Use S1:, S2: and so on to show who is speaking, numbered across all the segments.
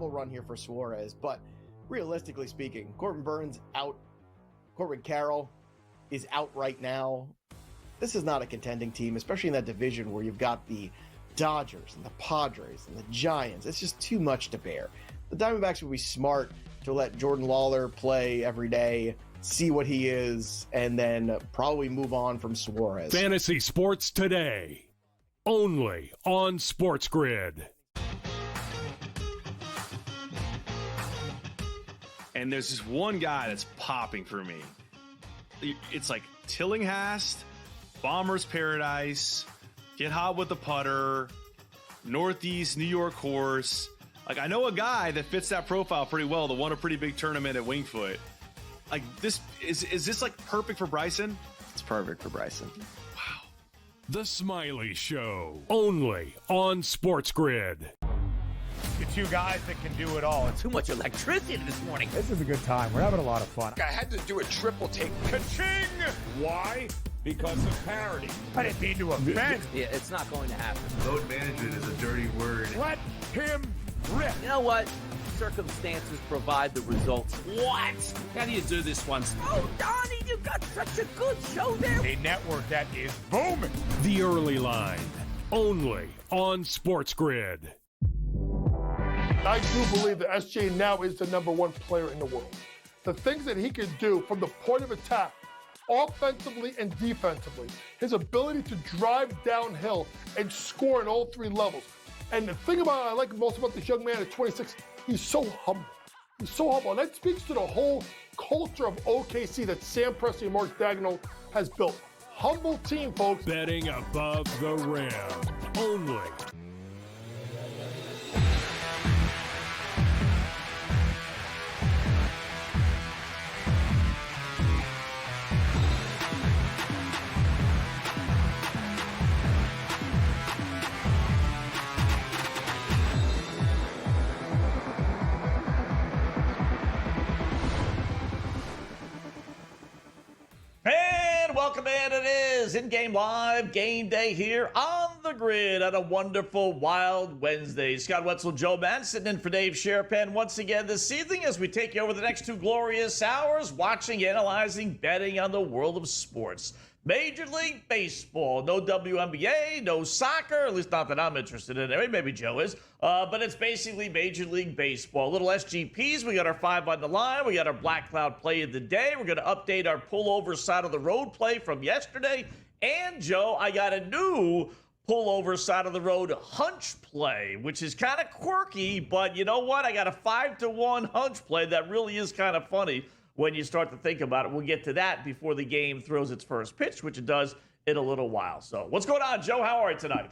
S1: incredible run here for Suarez, but realistically speaking, Corbin Burns out, Corbin Carroll is out right now. This is not a contending team, especially in that division where you've got the Dodgers and the Padres and the Giants. It's just too much to bear. The Diamondbacks would be smart to let Jordan Lawler play every day, see what he is, and then probably move on from Suarez.
S2: Fantasy Sports Today, only on SportsGrid.
S3: And there's this one guy that's popping for me. It's like Tillinghast, Bombers Paradise, Get Hot with the Putter, Northeast New York Horse. Like, I know a guy that fits that profile pretty well that won a pretty big tournament at Wingfoot. Like, this is this like perfect for Bryson?
S1: It's perfect for Bryson.
S3: Wow.
S2: The Smiley Show, only on SportsGrid.
S4: The two guys that can do it all.
S5: Too much electricity this morning.
S4: This is a good time. We're having a lot of fun.
S6: I had to do a triple take.
S4: Ka-ching!
S6: Why? Because of parity.
S4: I didn't mean to offend.
S5: Yeah, it's not going to happen.
S7: Load management is a dirty word.
S4: Let him rip.
S5: You know what? Circumstances provide the results. What? How do you do this once? Oh, Donnie, you got such a good show there.
S4: A network that is booming.
S2: The Early Line, only on SportsGrid.
S8: I do believe that SJ now is the number one player in the world. The things that he can do from the point of attack, offensively and defensively, his ability to drive downhill and score in all three levels. And the thing about I like most about this young man at 26, he's so humble. He's so humble. And that speaks to the whole culture of OKC that Sam Presti and Mark Daigneault has built. Humble team, folks.
S2: Betting above the rim, only.
S9: And welcome in. It is in-game live game day here on the grid on a wonderful wild Wednesday. Scott Wetzel, Joe Madden sitting in for Dave Sherapan once again this evening as we take you over the next 2 glorious hours watching, analyzing, betting on the world of sports. Major League Baseball, no WNBA, no soccer, at least not that I'm interested in. Maybe Joe is, but it's basically Major League Baseball. Little SGPs, we got our 5 on the line, we got our Black Cloud play of the day. We're going to update our pullover side of the road play from yesterday. And Joe, I got a new pullover side of the road hunch play, which is kind of quirky, but you know what? I got a 5-1 hunch play that really is kind of funny when you start to think about it. We'll get to that before the game throws its first pitch, which it does in a little while. So what's going on, Joe? How are you tonight?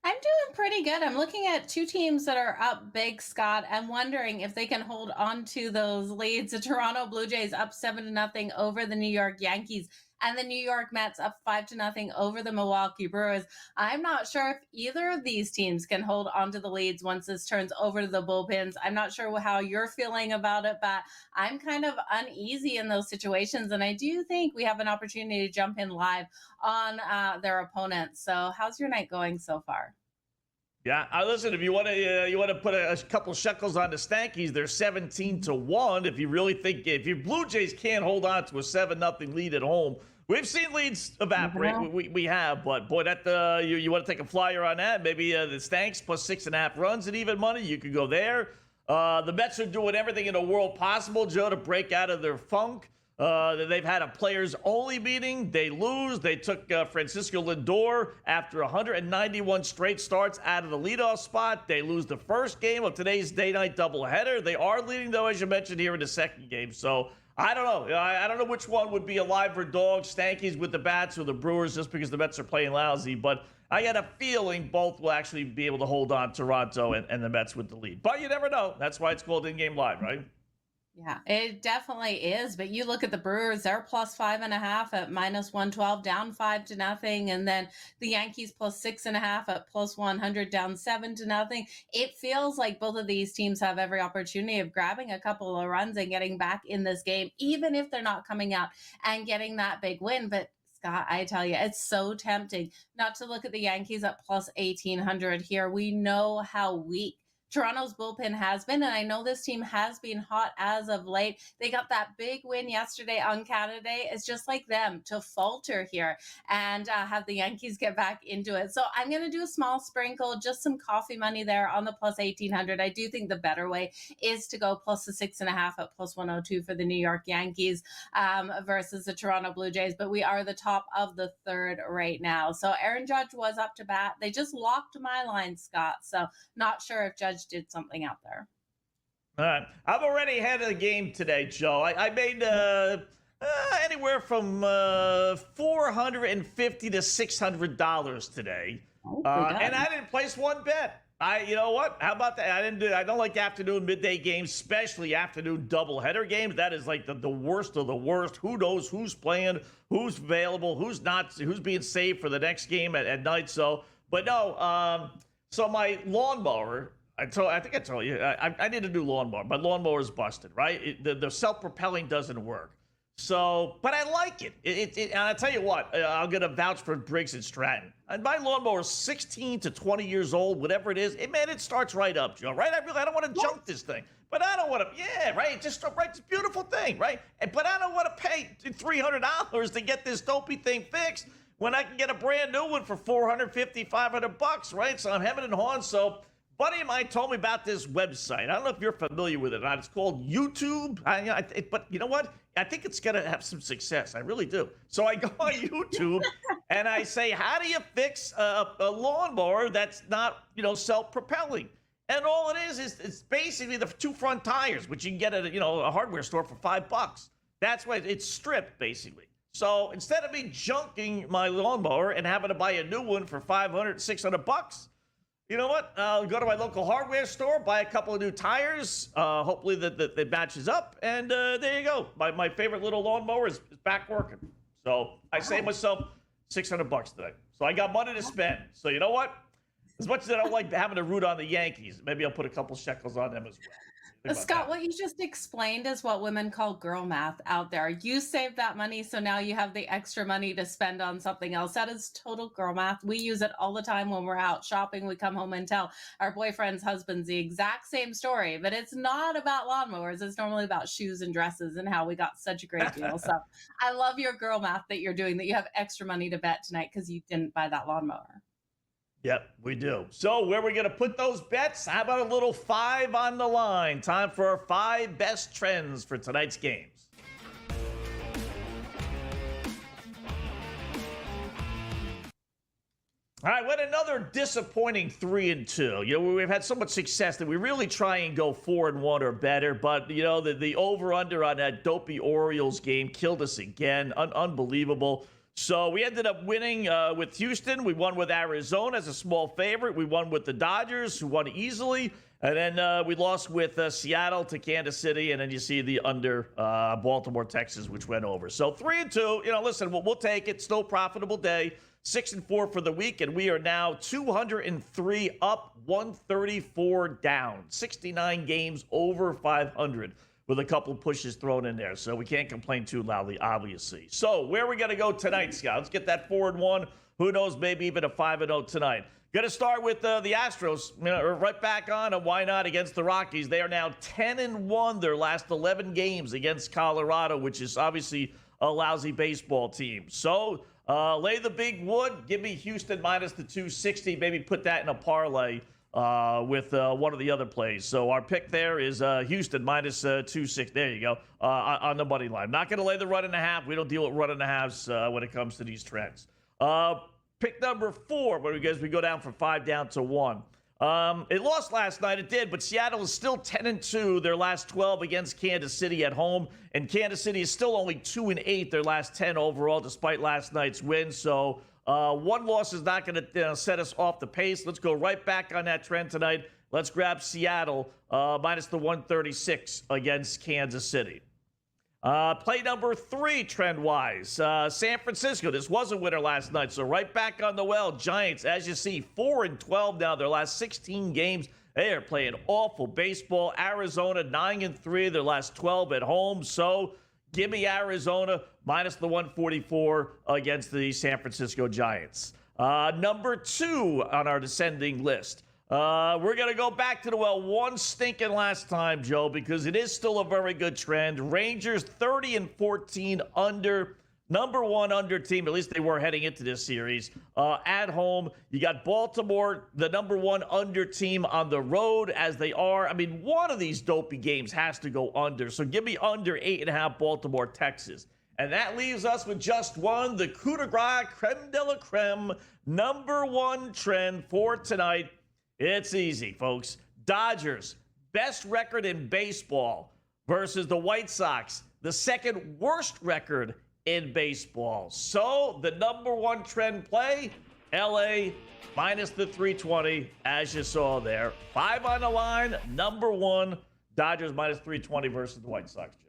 S10: I'm doing pretty good. I'm looking at 2 teams that are up big, Scott. I'm wondering if they can hold on to those leads. The Toronto Blue Jays up 7-0 over the New York Yankees, and the New York Mets up 5-0 over the Milwaukee Brewers. I'm not sure if either of these teams can hold on to the leads once this turns over to the bullpens. I'm not sure how you're feeling about it, but I'm kind of uneasy in those situations. And I do think we have an opportunity to jump in live on their opponents. So how's your night going so far?
S9: Yeah, listen, if you want to put a couple shekels on the Stankies, they're 17-1. If you really think, if your Blue Jays can't hold on to a 7-0 lead at home, we've seen leads evaporate. Mm-hmm. We have, but boy, that you want to take a flyer on that? Maybe the Stanks plus 6.5 runs at even money. You could go there. The Mets are doing everything in the world possible, Joe, to break out of their funk. They've had a players-only meeting. They lose. They took Francisco Lindor after 191 straight starts out of the leadoff spot. They lose the first game of today's day-night doubleheader. They are leading, though, as you mentioned here in the second game. So I don't know. I don't know which one would be a live or dog, Stankies with the bats or the Brewers, just because the Mets are playing lousy. But I got a feeling both will actually be able to hold on Toronto and the Mets with the lead. But you never know. That's why it's called in-game live, right?
S10: Yeah, it definitely is. But you look at the Brewers, they're plus 5.5 at minus 112, down 5-0. And then the Yankees plus 6.5 at plus 100, down 7-0. It feels like both of these teams have every opportunity of grabbing a couple of runs and getting back in this game, even if they're not coming out and getting that big win. But Scott, I tell you, it's so tempting not to look at the Yankees at plus 1,800 here. We know how weak Toronto's bullpen has been, and I know this team has been hot as of late. They got that big win yesterday on Canada Day. It's just like them to falter here and have the Yankees get back into it. So I'm going to do a small sprinkle, just some coffee money there on the plus 1800. I do think the better way is to go plus the 6.5 at plus 102 for the New York Yankees versus the Toronto Blue Jays. But we are the top of the third right now. So Aaron Judge was up to bat. They just locked my line, Scott. So not sure if Judge did something out there.
S9: All right. I'm already ahead of the game today, Joe. I made anywhere from $450 to $600 today. And I didn't place one bet. You know what? How about that? I don't like afternoon, midday games, especially afternoon doubleheader games. That is like the worst of the worst. Who knows who's playing, who's available, who's not, who's being saved for the next game at night. So my lawnmower, I think I told you, I need a new lawnmower. My lawnmower is busted, right? The self-propelling doesn't work. So, but I like it. And I'll tell you what, I'm going to vouch for Briggs and Stratton. And my lawnmower is 16 to 20 years old, whatever it is. It starts right up, Joe, right? I don't want to junk this thing. But I don't want to, right? It's just right. It's a beautiful thing, right? But I don't want to pay $300 to get this dopey thing fixed when I can get a brand new one for $450, $500, right? So I'm hemming and hawing. So buddy of mine told me about this website. I don't know if you're familiar with it or not. It's called YouTube. But you know what? I think it's going to have some success. I really do. So I go on YouTube and I say, how do you fix a lawnmower that's not, self-propelling? And all it is it's basically the two front tires, which you can get at a hardware store for $5. That's why it's stripped, basically. So instead of me junking my lawnmower and having to buy a new one for $500, $600, you know what? I'll go to my local hardware store, buy a couple of new tires. Hopefully that matches up. And there you go. My favorite little lawnmower is back working. So I saved myself $600 today. So I got money to spend. So you know what? As much as I don't like having to root on the Yankees, maybe I'll put a couple shekels on them as well.
S10: Scott, what you just explained is what women call girl math out there. You saved that money, so now you have the extra money to spend on something else. That is total girl math. We use it all the time when we're out shopping. We come home and tell our boyfriend's husbands the exact same story, but it's not about lawnmowers. It's normally about shoes and dresses and how we got such a great deal. So I love your girl math that you're doing, that you have extra money to bet tonight because you didn't buy that lawnmower.
S9: Yep, we do. So where are we going to put those bets? How about a little 5 on the line? Time for our 5 best trends for tonight's games. All right, what another disappointing 3-2. We've had so much success that we really try and go 4-1 or better, but the over/under on that dopey Orioles game killed us again. Unbelievable. So we ended up winning with Houston. We won with Arizona as a small favorite. We won with the Dodgers, who won easily. And then we lost with Seattle to Kansas City. And then you see the under Baltimore, Texas, which went over. So 3-2. Listen, we'll take it. Still profitable day. 6-4 for the week. And we are now 203 up, 134 down. 69 games over 500. With a couple pushes thrown in there. So we can't complain too loudly, obviously. So where are we going to go tonight, Scott? Let's get that 4-1. Who knows, maybe even a 5-0 tonight. Going to start with the Astros. Right back on, and why not, against the Rockies. They are now 10-1 their last 11 games against Colorado, which is obviously a lousy baseball team. So lay the big wood. Give me Houston minus the 260. Maybe put that in a parlay with one of the other plays. So our pick there is Houston minus 260. There you go, on the money line. Not going to lay the 1.5. We don't deal with 1.5s when it comes to these trends. Pick number 4, but we go down from 5 down to 1. It lost last night. It did, but Seattle is still 10-2 their last 12 against Kansas City at home, and Kansas City is still only 2-8 their last 10 overall, despite last night's win. So one loss is not going to set us off the pace. Let's go right back on that trend tonight. Let's grab Seattle minus the 136 against Kansas City. Play number 3 trend-wise. San Francisco. This was a winner last night, so right back on the well. Giants, as you see, 4-12 now. Their last 16 games, they are playing awful baseball. Arizona, 9-3 their last 12 at home. So give me Arizona minus the 144 against the San Francisco Giants. Number 2 on our descending list. We're going to go back to the well one stinking last time, Joe, because it is still a very good trend. Rangers 30-14 under, number one under team. At least they were heading into this series. At home, you got Baltimore, the number one under team on the road as they are. I mean, one of these dopey games has to go under. So give me under 8.5 Baltimore, Texas. And that leaves us with just one, the coup de grace, creme de la creme, number one trend for tonight. It's easy, folks. Dodgers, best record in baseball versus the White Sox, the second worst record in baseball. So the number one trend play, LA minus the 320, as you saw there. 5 on the line, number one, Dodgers minus 320 versus the White Sox, Joe.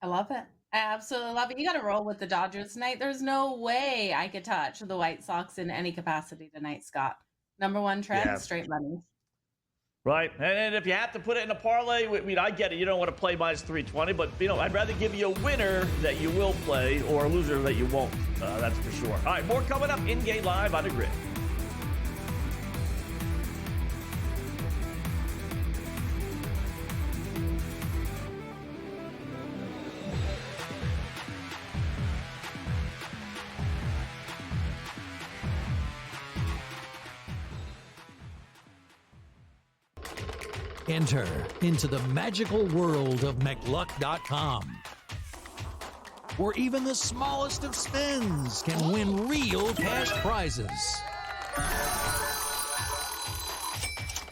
S10: I love it. I absolutely love it. You got to roll with the Dodgers tonight. There's no way I could touch the White Sox in any capacity tonight, Scott. Number one trend, straight money.
S9: Right. And if you have to put it in a parlay, I mean, I get it. You don't want to play minus 320, but, I'd rather give you a winner that you will play or a loser that you won't. That's for sure. All right, more coming up in-game live on the grid.
S2: Enter into the magical world of McLuck.com, where even the smallest of spins can win real cash prizes.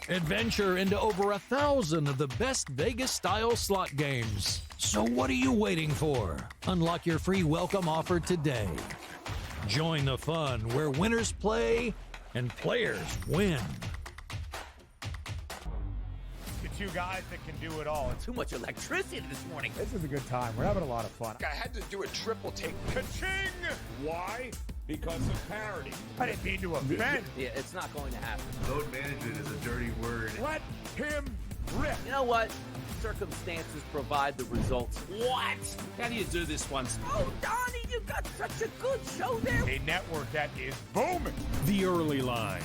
S2: Adventure into over 1,000 of the best Vegas-style slot games. So what are you waiting for? Unlock your free welcome offer today. Join the fun where winners play and players win.
S4: Two guys that can do it all.
S5: Too much electricity this morning.
S4: This is a good time. We're having a lot of fun.
S6: I had to do a triple take.
S4: Ka-ching!
S6: Why? Because of parity.
S4: I didn't mean to offend.
S5: Yeah, it's not going to happen.
S7: Load management is a dirty word.
S4: Let him rip.
S5: You know what? Circumstances provide the results. What? How do you do this one? Oh, Donnie, you got such a good show there.
S4: A network that is booming.
S2: The early line,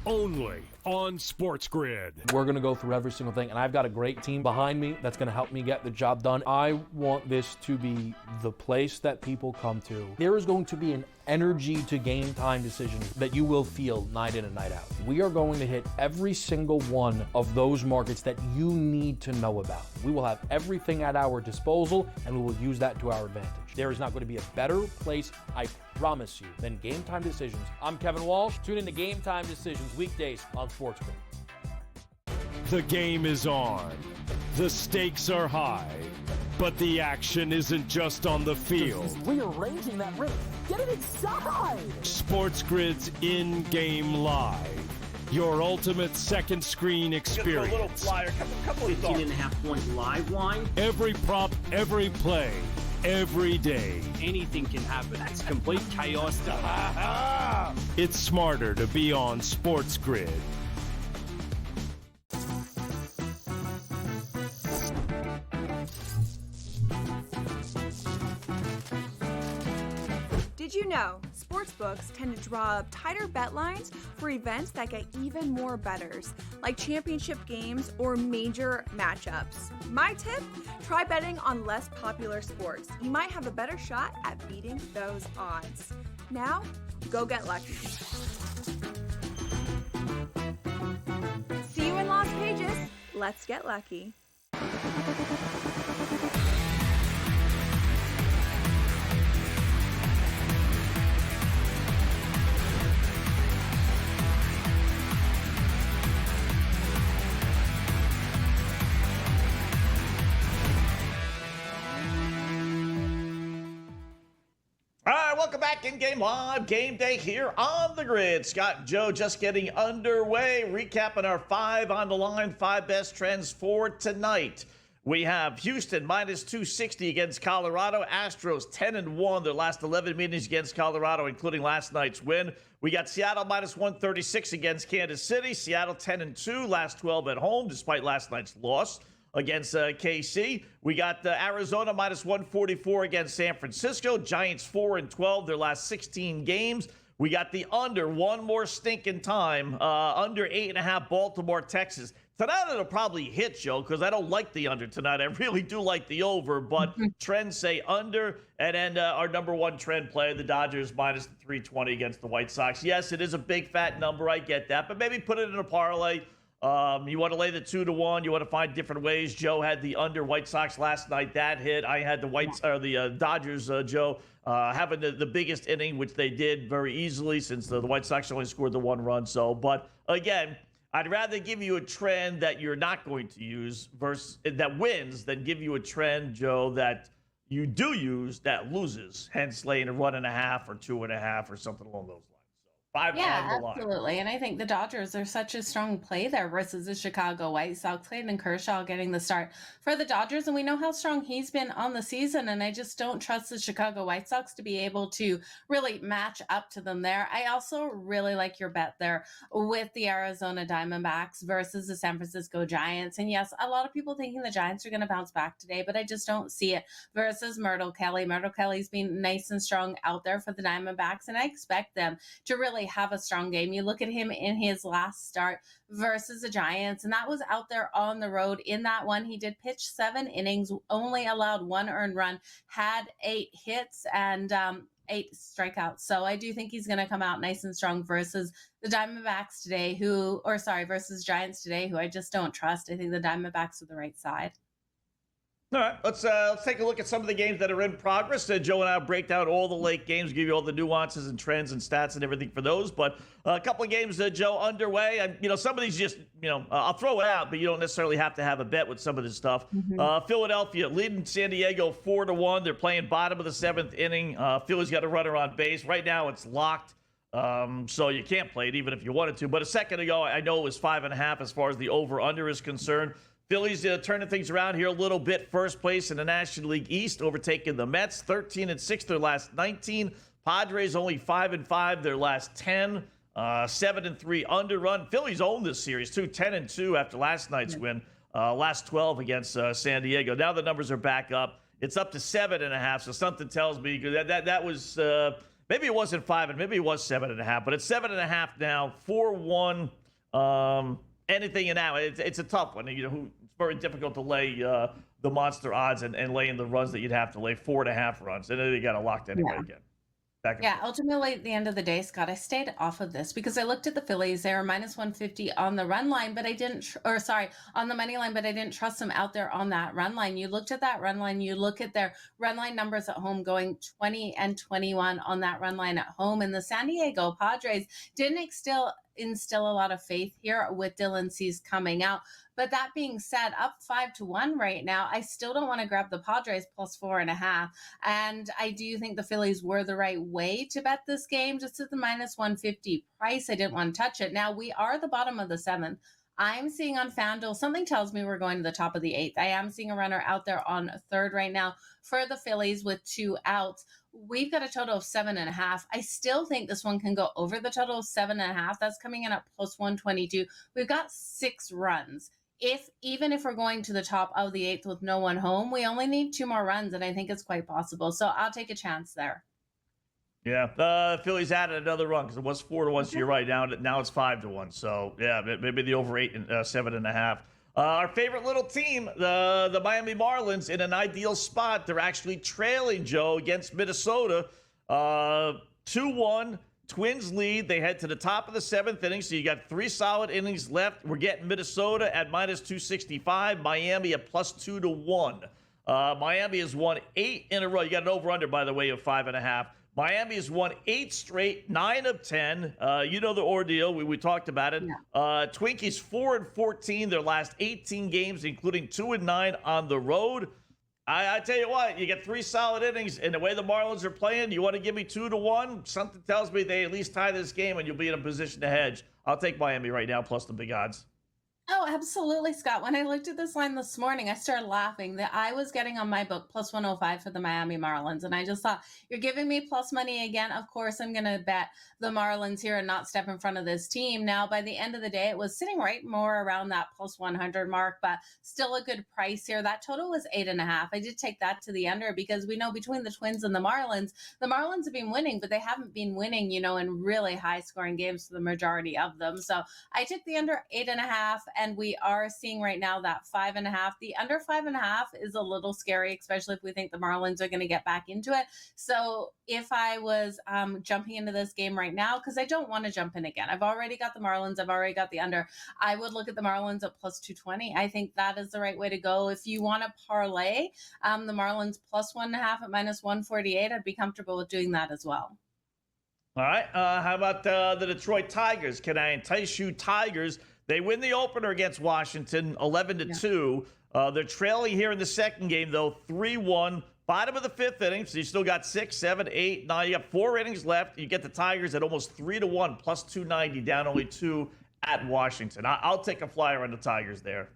S2: only on SportsGrid.
S11: We're going to go through every single thing, and I've got a great team behind me that's going to help me get the job done. I want this to be the place that people come to. There is going to be an energy to game time decisions that you will feel night in and night out. We are going to hit every single one of those markets that you need to know about. We will have everything at our disposal, and we will use that to our advantage. There is not going to be a better place, I promise you, than Game Time Decisions. I'm Kevin Walsh. Tune in to Game Time Decisions weekdays on SportsGrid.
S2: The game is on. The stakes are high. But the action isn't just on the field.
S12: He's rearranging that ring. Get it inside!
S2: SportsGrid's in-game live. Your ultimate second screen experience.
S9: A little flyer, couple of
S12: 15.5-point live line.
S2: Every prop, every play, every day.
S12: Anything can happen. It's complete chaos.
S2: It's smarter to be on SportsGrid.
S13: Did you know sportsbooks tend to draw up tighter bet lines for events that get even more bettors, like championship games or major matchups? My tip, try betting on less popular sports. You might have a better shot at beating those odds. Now, go get lucky. See you in Las Vegas. Let's get lucky.
S9: All right, welcome back in-game live. Game day here on the grid. Scott and Joe just getting underway. Recapping our 5 on the line, 5 best trends for tonight. We have Houston minus 260 against Colorado. Astros 10-1 their last 11 meetings against Colorado, including last night's win. We got Seattle minus 136 against Kansas City. Seattle 10-2 last 12 at home, despite last night's loss against KC. We got Arizona minus 144 against San Francisco. Giants 4-12 their last 16 games. We got the under one more stinking time. Under 8.5 Baltimore, Texas. Tonight it'll probably hit, Joe, because I don't like the under tonight. I really do like the over, but trends say under. And then our number one trend play, the Dodgers minus the 320 against the White Sox. Yes, it is a big fat number. I get that, but maybe put it in a parlay. You want to lay the 2-1. You want to find different ways. Joe had the under White Sox last night. That hit. I had the Dodgers, Joe, having the biggest inning, which they did very easily since the White Sox only scored the 1 run. So, but again, I'd rather give you a trend that you're not going to use versus that wins than give you a trend, Joe, that you do use that loses. Hence, laying a 1.5 or 2.5 or something along those lines.
S10: Yeah, absolutely. And I think the Dodgers are such a strong play there versus the Chicago White Sox. Clayton Kershaw getting the start for the Dodgers, and we know how strong he's been on the season, and I just don't trust the Chicago White Sox to be able to really match up to them there. I also really like your bet there with the Arizona Diamondbacks versus the San Francisco Giants. And yes, a lot of people thinking the Giants are going to bounce back today, but I just don't see it versus Myrtle Kelly. Myrtle Kelly's been nice and strong out there for the Diamondbacks, and I expect them to really have a strong game. You look at him in his last start versus the Giants, and that was out there on the road. In that one, he did pitch 7 innings, only allowed 1 earned run, had 8 hits and 8 strikeouts. So I do think he's going to come out nice and strong versus the Diamondbacks today, versus Giants today, who I just don't trust. I think the Diamondbacks are the right side.
S9: All right, let's take a look at some of the games that are in progress. Joe and I will break down all the late games, give you all the nuances and trends and stats and everything for those. But a couple of games, Joe, underway. Some of these just, I'll throw it out, but you don't necessarily have to have a bet with some of this stuff. Philadelphia leading San Diego 4-1. They're playing bottom of the 7th inning. Philly's got a runner on base. Right now it's locked. So you can't play it even if you wanted to. But a second ago, I know it was 5.5 as far as the over-under is concerned. Phillies turning things around here a little bit. First place in the National League East, overtaking the Mets. 13-6 their last 19. Padres only 5-5 their last 10. 7-3 underrun. Phillies own this series too. 10-2 after last night's win. Last 12 against San Diego. Now the numbers are back up. It's up to 7.5. So something tells me that was maybe it wasn't 5 and maybe it was 7.5, but it's 7.5 now. 4-1. Anything in that, it's a tough one. It's very difficult to lay the monster odds and lay in the runs that you'd have to lay 4.5 runs, and then you got to lock anyway again.
S10: Ultimately, at the end of the day, Scott, I stayed off of this because I looked at the Phillies. They were minus 150 on the run line, but I didn't, on the money line, but I didn't trust them out there on that run line. You looked at that run line, you look at their run line numbers at home going 20-21 on that run line at home. And the San Diego Padres didn't instill a lot of faith here with Dylan Cease coming out. But that being said, up 5-1 right now, I still don't want to grab the Padres plus 4.5. And I do think the Phillies were the right way to bet this game, just at the minus 150 price. I didn't want to touch it. Now we are the bottom of the 7th. I'm seeing on FanDuel, something tells me we're going to the top of the 8th. I am seeing a runner out there on 3rd right now for the Phillies with 2 outs. We've got a total of 7.5. I still think this one can go over the total of 7.5. That's coming in at plus 122. We've got 6 runs. Even if we're going to the top of the 8th with no one home, we only need 2 more runs, and I think it's quite possible. So I'll take a chance there.
S9: Yeah, Phillies added another run because it was 4-1. So you're right. Now it's 5-1. So yeah, maybe the over 8 and 7.5. Our favorite little team, the Miami Marlins, in an ideal spot. They're actually trailing, Joe, against Minnesota. 2-1. Twins lead. They head to the top of the 7th inning, so you got 3 solid innings left. We're getting Minnesota at minus 265, Miami at plus 2-1. Miami has won 8 in a row. You got an over-under, by the way, of 5.5. Miami has won 8 straight, 9 of 10. You know the ordeal. We talked about it. Twinkies 4-14 their last 18 games, including 2-9 on the road. I tell you what, you get 3 solid innings, and the way the Marlins are playing, you want to give me 2-1? Something tells me they at least tie this game, and you'll be in a position to hedge. I'll take Miami right now, plus the big odds.
S10: Oh, absolutely, Scott. When I looked at this line this morning, I started laughing that I was getting on my book plus 105 for the Miami Marlins. And I just thought, you're giving me plus money again. Of course, I'm going to bet the Marlins here and not step in front of this team. Now, by the end of the day, it was sitting right more around that plus 100 mark, but still a good price here. That total was 8.5. I did take that to the under because we know between the Twins and the Marlins have been winning, but they haven't been winning, in really high scoring games for the majority of them. So I took the under 8.5. And we are seeing right now that 5.5. The under 5.5 is a little scary, especially if we think the Marlins are going to get back into it. So if I was jumping into this game right now, because I don't want to jump in again, I've already got the Marlins, I've already got the under. I would look at the Marlins at plus 220. I think that is the right way to go. If you want to parlay the Marlins plus 1.5 at minus 148, I'd be comfortable with doing that as well.
S9: All right. How about the Detroit Tigers? Can I entice you, Tigers? They win the opener against Washington, 11-2. They're trailing here in the second game, though, 3-1. Bottom of the fifth inning, so you still got 6, 7, 8, 9. You got 4 innings left. You get the Tigers at almost 3-1, plus 290, down only 2 at Washington. I'll take a flyer on the Tigers there.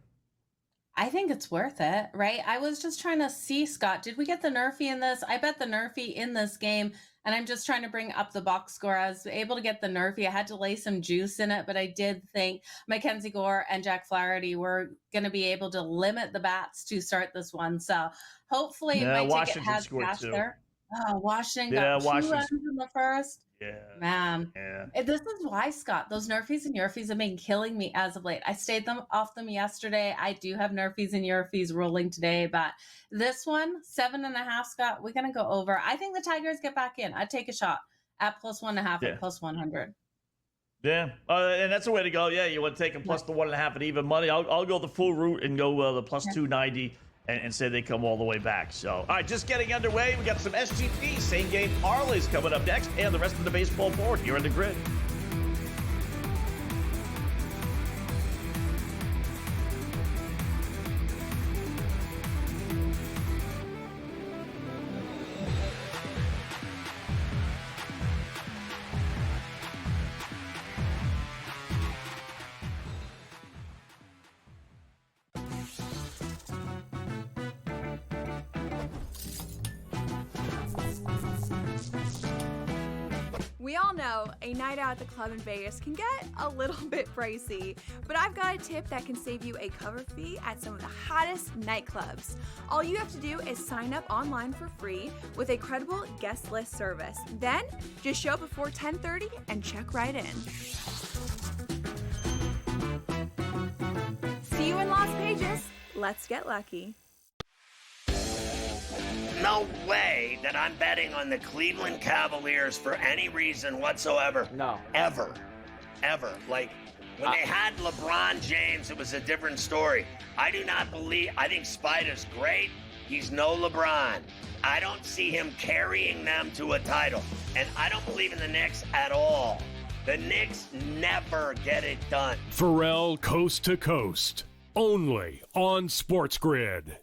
S10: I think it's worth it, right? I was just trying to see, Scott, did we get the Nerfy in this? I bet the Nerfy in this game, and I'm just trying to bring up the box score. I was able to get the Nerfy. I had to lay some juice in it, but I did think Mackenzie Gore and Jack Flaherty were going to be able to limit the bats to start this one. So hopefully my ticket has cash there. Oh, Washington got 2 runs in the first.
S9: Yeah.
S10: Man.
S9: Yeah.
S10: This is why, Scott, those Nerfies and Yerfies have been killing me as of late. I stayed off them yesterday. I do have Nerfies and Yerfies rolling today, but this one, 7.5, Scott, we're going to go over. I think the Tigers get back in. I'd take a shot at plus 1.5 at plus 100.
S9: Yeah, and that's the way to go. Yeah, you want to take them plus the 1.5 at even money. I'll go the full route and go the plus 290. And say they come all the way back. So, all right, just getting underway. We got some SGP, same game parlays coming up next, and the rest of the baseball board here on the grid.
S13: We all know a night out at the club in Vegas can get a little bit pricey, but I've got a tip that can save you a cover fee at some of the hottest nightclubs. All you have to do is sign up online for free with a credible guest list service. Then, just show up before 10:30 and check right in. See you in Las Vegas. Let's get lucky.
S14: No way that I'm betting on the Cleveland Cavaliers for any reason whatsoever.
S5: No.
S14: Ever. Like, when they had LeBron James, it was a different story. I think Spider's great. He's no LeBron. I don't see him carrying them to a title. And I don't believe in the Knicks at all. The Knicks never get it done.
S15: Pharrell Coast to Coast. Only on SportsGrid.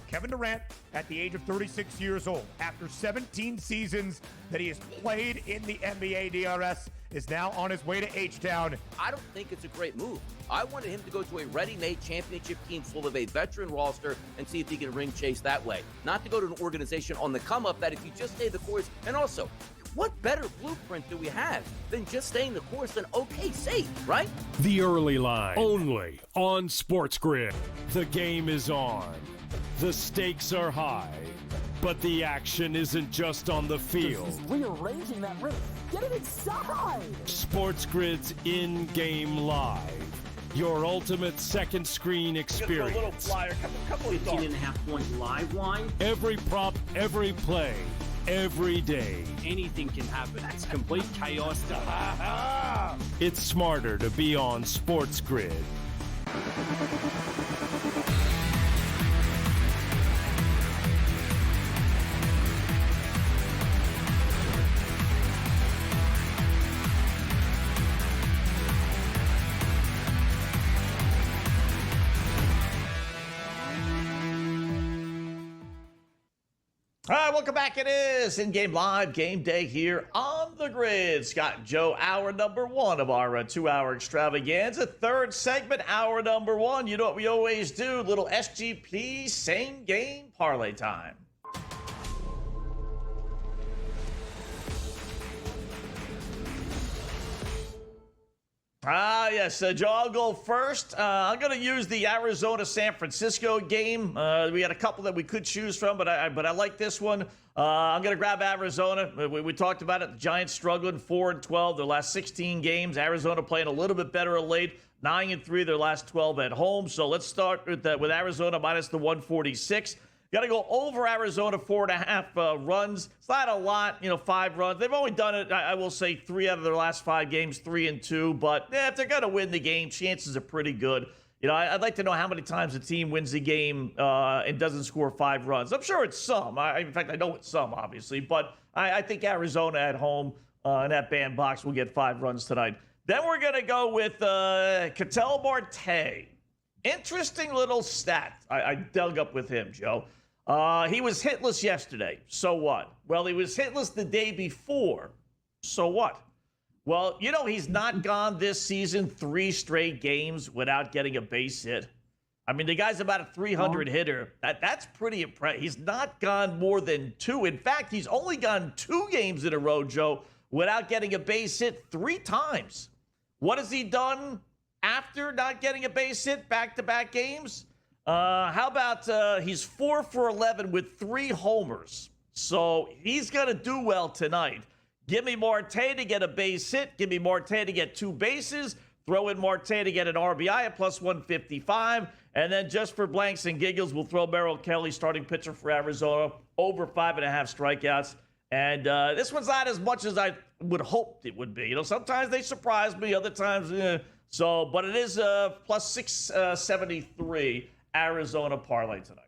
S4: Kevin Durant, at the age of 36 years old, after 17 seasons that he has played in the NBA DRS, is now on his way to H-Town.
S5: I don't think it's a great move. I wanted him to go to a ready-made championship team full of a veteran roster and see if he can ring chase that way. Not to go to an organization on the come-up that if you just stay the course, and also, what better blueprint do we have than just staying the course than OKC, right?
S15: The Early Line. Only on SportsGrid. The game is on. The stakes are high, but the action isn't just on the field.
S12: He's rearranging that rhythm. Get it inside!
S15: SportsGrid's in-game live. Your ultimate second screen experience.
S9: Just a little flyer, couple of
S12: 18.5-point live line.
S15: Every prop, every play, every day.
S12: Anything can happen. It's complete chaos.
S15: It's smarter to be on SportsGrid.
S9: All right, welcome back. It is in-game live game day here on the Grid. Scott and Joe, hour number one of our 2-hour extravaganza. Third segment, hour number one. You know what we always do, little SGP same game parlay time. Yes, Joe, I'll go first. I'm going to use the Arizona-San Francisco game. We had a couple that we could choose from, but I like this one. I'm going to grab Arizona. We talked about it. The Giants struggling 4-12 their last 16 games. Arizona playing a little bit better of late. 9-3 their last 12 at home. So let's start with Arizona minus the 146. Got to go over Arizona 4.5 runs. It's not a lot, 5 runs. They've only done it, I will say, 3 out of their last 5 games, 3-2. But if they're going to win the game, chances are pretty good. I'd like to know how many times a team wins the game and doesn't score 5 runs. I'm sure it's some. In fact, I know it's some, obviously. But I think Arizona at home in that bandbox will get 5 runs tonight. Then we're going to go with Ketel Marte. Interesting little stat I dug up with him, Joe. He was hitless yesterday. So what? Well, he was hitless the day before. So what? Well, he's not gone this season 3 straight games without getting a base hit. I mean, the guy's about a 300 hitter. That's pretty impressive. He's not gone more than 2. In fact, he's only gone 2 games in a row, Joe, without getting a base hit 3 times. What has he done after not getting a base hit back-to-back games? How about he's 4 for 11 with 3 homers. So he's going to do well tonight. Give me Marte to get a base hit. Give me Marte to get 2 bases. Throw in Marte to get an RBI at plus 155. And then just for blanks and giggles, we'll throw Merrill Kelly, starting pitcher for Arizona, over 5.5 strikeouts. And this one's not as much as I would hope it would be. Sometimes they surprise me. Other times, but it is plus 673 Arizona parlay tonight.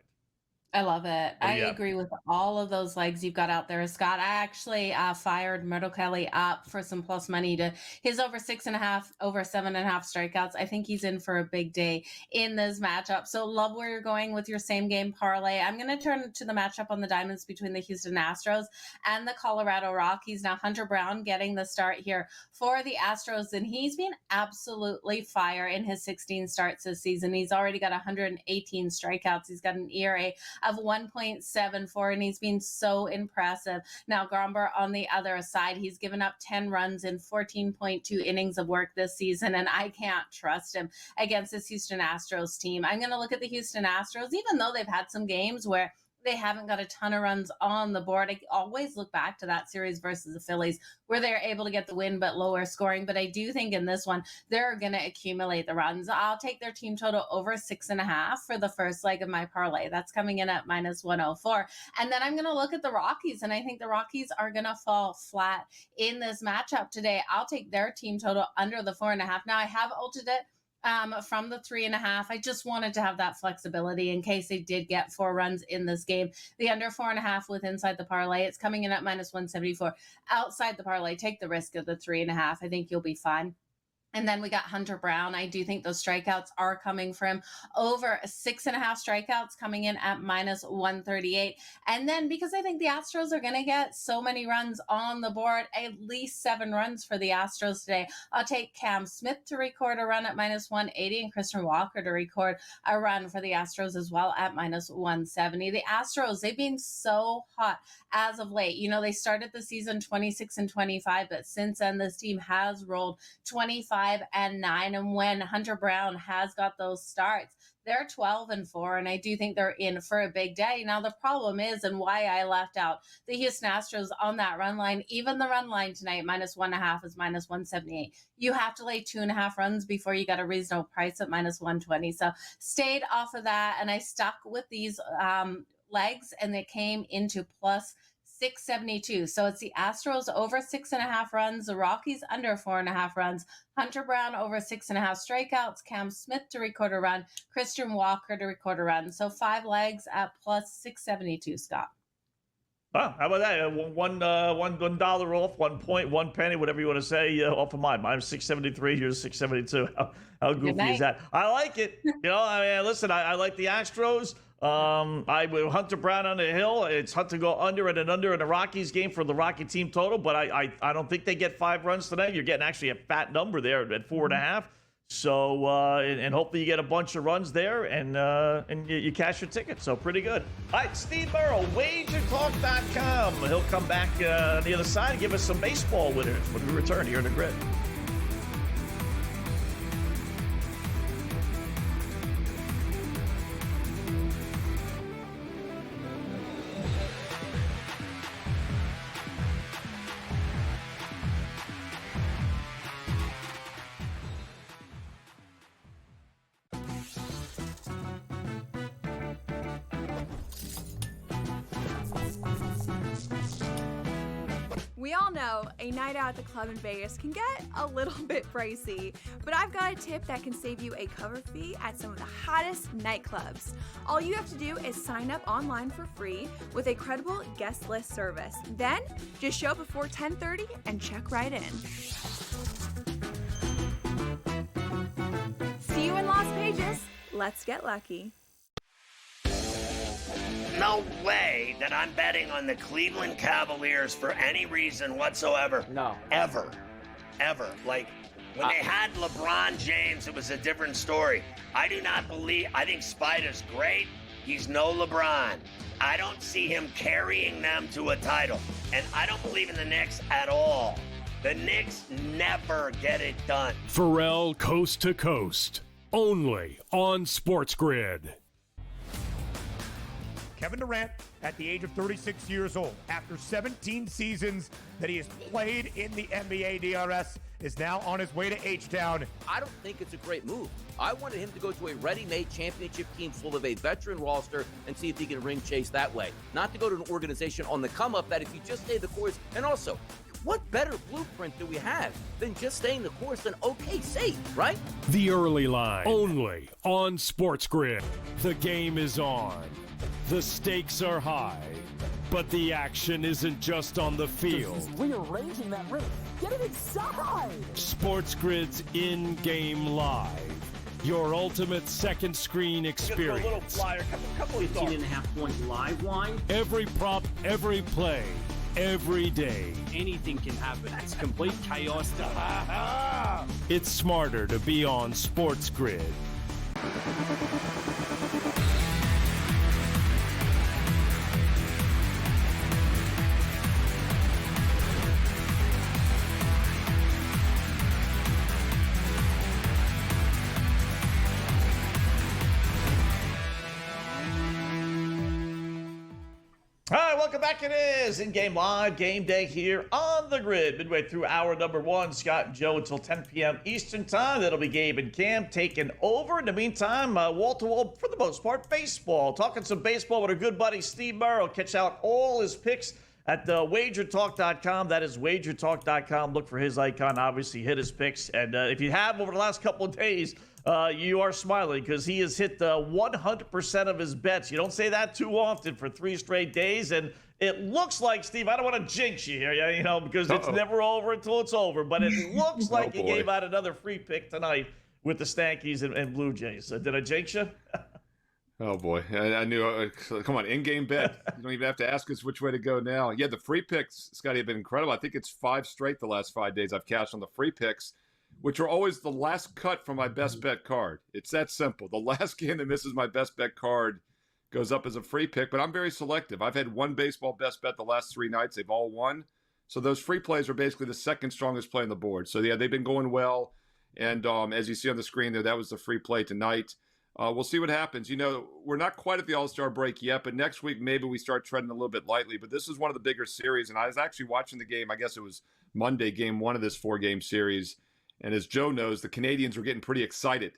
S10: I love it. I agree with all of those legs you've got out there, Scott. I actually fired Myrtle Kelly up for some plus money to his over 6.5, over 7.5 strikeouts. I think he's in for a big day in this matchup. So love where you're going with your same game parlay. I'm going to turn to the matchup on the diamonds between the Houston Astros and the Colorado Rockies. Now, Hunter Brown getting the start here for the Astros, and he's been absolutely fire in his 16 starts this season. He's already got 118 strikeouts. He's got an ERA of 1.74, and he's been so impressive. Now, Gromber on the other side, he's given up 10 runs in 14.2 innings of work this season, and I can't trust him against this Houston Astros team. I'm going to look at the Houston Astros, even though they've had some games where they haven't got a ton of runs on the board. I always look back to that series versus the Phillies where they're able to get the win but lower scoring. But I do think in this one, they're going to accumulate the runs. I'll take their team total over 6.5 for the first leg of my parlay. That's coming in at minus 104. And then I'm going to look at the Rockies, and I think the Rockies are going to fall flat in this matchup today. I'll take their team total under the 4.5. Now, I have altered it from the 3.5. I just wanted to have that flexibility in case they did get 4 runs in this game. The under 4.5 with inside the parlay, it's coming in at minus 174. Outside the parlay, take the risk of the 3.5. I think you'll be fine. And then we got Hunter Brown. I do think those strikeouts are coming from over 6.5 strikeouts coming in at minus 138. And then because I think the Astros are going to get so many runs on the board, at least 7 runs for the Astros today, I'll take Cam Smith to record a run at minus 180 and Christian Walker to record a run for the Astros as well at minus 170. The Astros, they've been so hot as of late. They started the season 26-25, but since then this team has rolled 25-9, and when Hunter Brown has got those starts, they're 12-4, and I do think they're in for a big day. Now, the problem is, and why I left out the Houston Astros on that run line, even the run line tonight, minus 1.5 is minus 178. You have to lay 2.5 runs before you got a reasonable price at minus 120. So stayed off of that, and I stuck with these legs, and they came into plus 672. So it's the Astros over 6.5 runs, the Rockies under 4.5 runs, Hunter Brown over 6.5 strikeouts, Cam Smith to record a run, Christian Walker to record a run. So 5 legs at plus 672, Scott.
S9: Oh, how about that? $1 off, 1 point, 1 penny, whatever you want to say, off of mine. Mine's 673, yours 672. How goofy is that? I like it. Listen, I like the Astros. I would Hunter Brown on the hill. It's Hunter go under and an under in the Rockies game for the Rocky team total, but I don't think they get 5 runs tonight. You're getting actually a fat number there at 4.5. So and hopefully you get a bunch of runs there and you cash your ticket. So pretty good. All right, Steve Burrow, WagerTalk.com. He'll come back on the other side and give us some baseball winners when we return here in the Grid.
S13: We all know a night out at the club in Vegas can get a little bit pricey, but I've got a tip that can save you a cover fee at some of the hottest nightclubs. All you have to do is sign up online for free with a credible guest list service. Then, just show up before 10:30 and check right in. See you in Las Vegas. Let's get lucky.
S14: No way that I'm betting on the Cleveland Cavaliers for any reason whatsoever.
S5: No.
S14: Ever. Like, when they had LeBron James, it was a different story. I think Spider's great. He's no LeBron. I don't see him carrying them to a title. And I don't believe in the Knicks at all. The Knicks never get it done.
S15: Pharrell Coast to Coast. Only on SportsGrid.
S4: Kevin Durant, at the age of 36 years old, after 17 seasons that he has played in the NBA DRS, is now on his way to H-Town.
S5: I don't think it's a great move. I wanted him to go to a ready-made championship team full of a veteran roster and see if he can ring chase that way. Not to go to an organization on the come-up that if you just stay the course, and also, what better blueprint do we have than just staying the course and okay, safe, right?
S15: The early line. Only on SportsGrid. The game is on. The stakes are high, but the action isn't just on the field.
S12: He's rearranging that rhythm. Get it inside!
S15: SportsGrid's in-game live. Your ultimate second screen experience.
S9: Just a little flyer, couple of thoughts.
S12: 18.5-point live line.
S15: Every prop, every play, every day.
S12: Anything can happen. That's complete chaos.
S15: It's smarter to be on SportsGrid.
S9: All right, welcome back. It is in-game live game day here on the Grid. Midway through hour number 1, Scott and Joe until 10 p.m. Eastern time. That'll be Gabe and Cam taking over. In the meantime, wall-to-wall, for the most part, baseball. Talking some baseball with our good buddy Steve Burrow. Catch out all his picks at WagerTalk.com. That is WagerTalk.com. Look for his icon. Obviously, hit his picks. And if you have over the last couple of days, you are smiling because he has hit 100% of his bets. You don't say that too often for 3 straight days. And it looks like, Steve, I don't want to jinx you here, because it's never over until it's over. But it looks like you gave out another free pick tonight with the Stankies and Blue Jays. Did I jinx you?
S16: Oh, boy. I knew. Come on, in-game bet. You don't even have to ask us which way to go now. Yeah, the free picks, Scotty, have been incredible. I think it's 5 straight the last 5 days I've cashed on the free picks, which are always the last cut from my best bet card. It's that simple. The last game that misses my best bet card goes up as a free pick, but I'm very selective. I've had one baseball best bet the last 3 nights. They've all won. So those free plays are basically the second strongest play on the board. So, yeah, they've been going well. And as you see on the screen there, that was the free play tonight. We'll see what happens. We're not quite at the All-Star break yet, but next week maybe we start treading a little bit lightly. But this is one of the bigger series, and I was actually watching the game. I guess it was Monday, game 1 of this 4-game series. And as Joe knows, the Canadians were getting pretty excited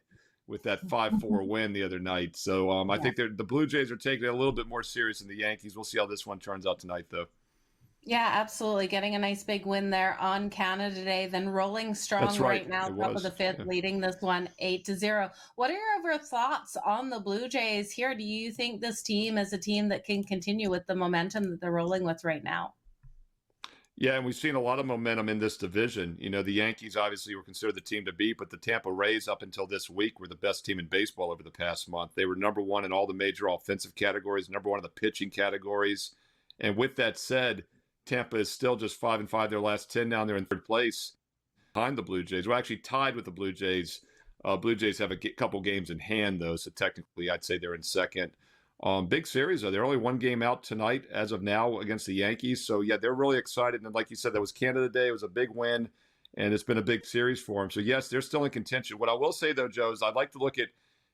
S16: with that 5-4 win the other night. So I think the Blue Jays are taking it a little bit more serious than the Yankees. We'll see how this one turns out tonight, though.
S10: Yeah, absolutely. Getting a nice big win there on Canada today, then rolling strong right now, top of the 5th, leading this one 8-0. What are your thoughts on the Blue Jays here? Do you think this team is a team that can continue with the momentum that they're rolling with right now?
S16: Yeah, and we've seen a lot of momentum in this division. You know, the Yankees obviously were considered the team to beat, but the Tampa Rays up until this week were the best team in baseball over the past month. They were number one in all the major offensive categories, number one in the pitching categories. And with that said, Tampa is still just 5-5 their last 10 now. They're in third place behind the Blue Jays. We're actually tied with the Blue Jays. Blue Jays have a couple games in hand, though, so technically I'd say they're in second. Big series, though. They're only one game out tonight as of now against the Yankees. So, yeah, they're really excited. And like you said, that was Canada Day. It was a big win, and it's been a big series for them. So, yes, they're still in contention. What I will say, though, Joe, is I'd like to look at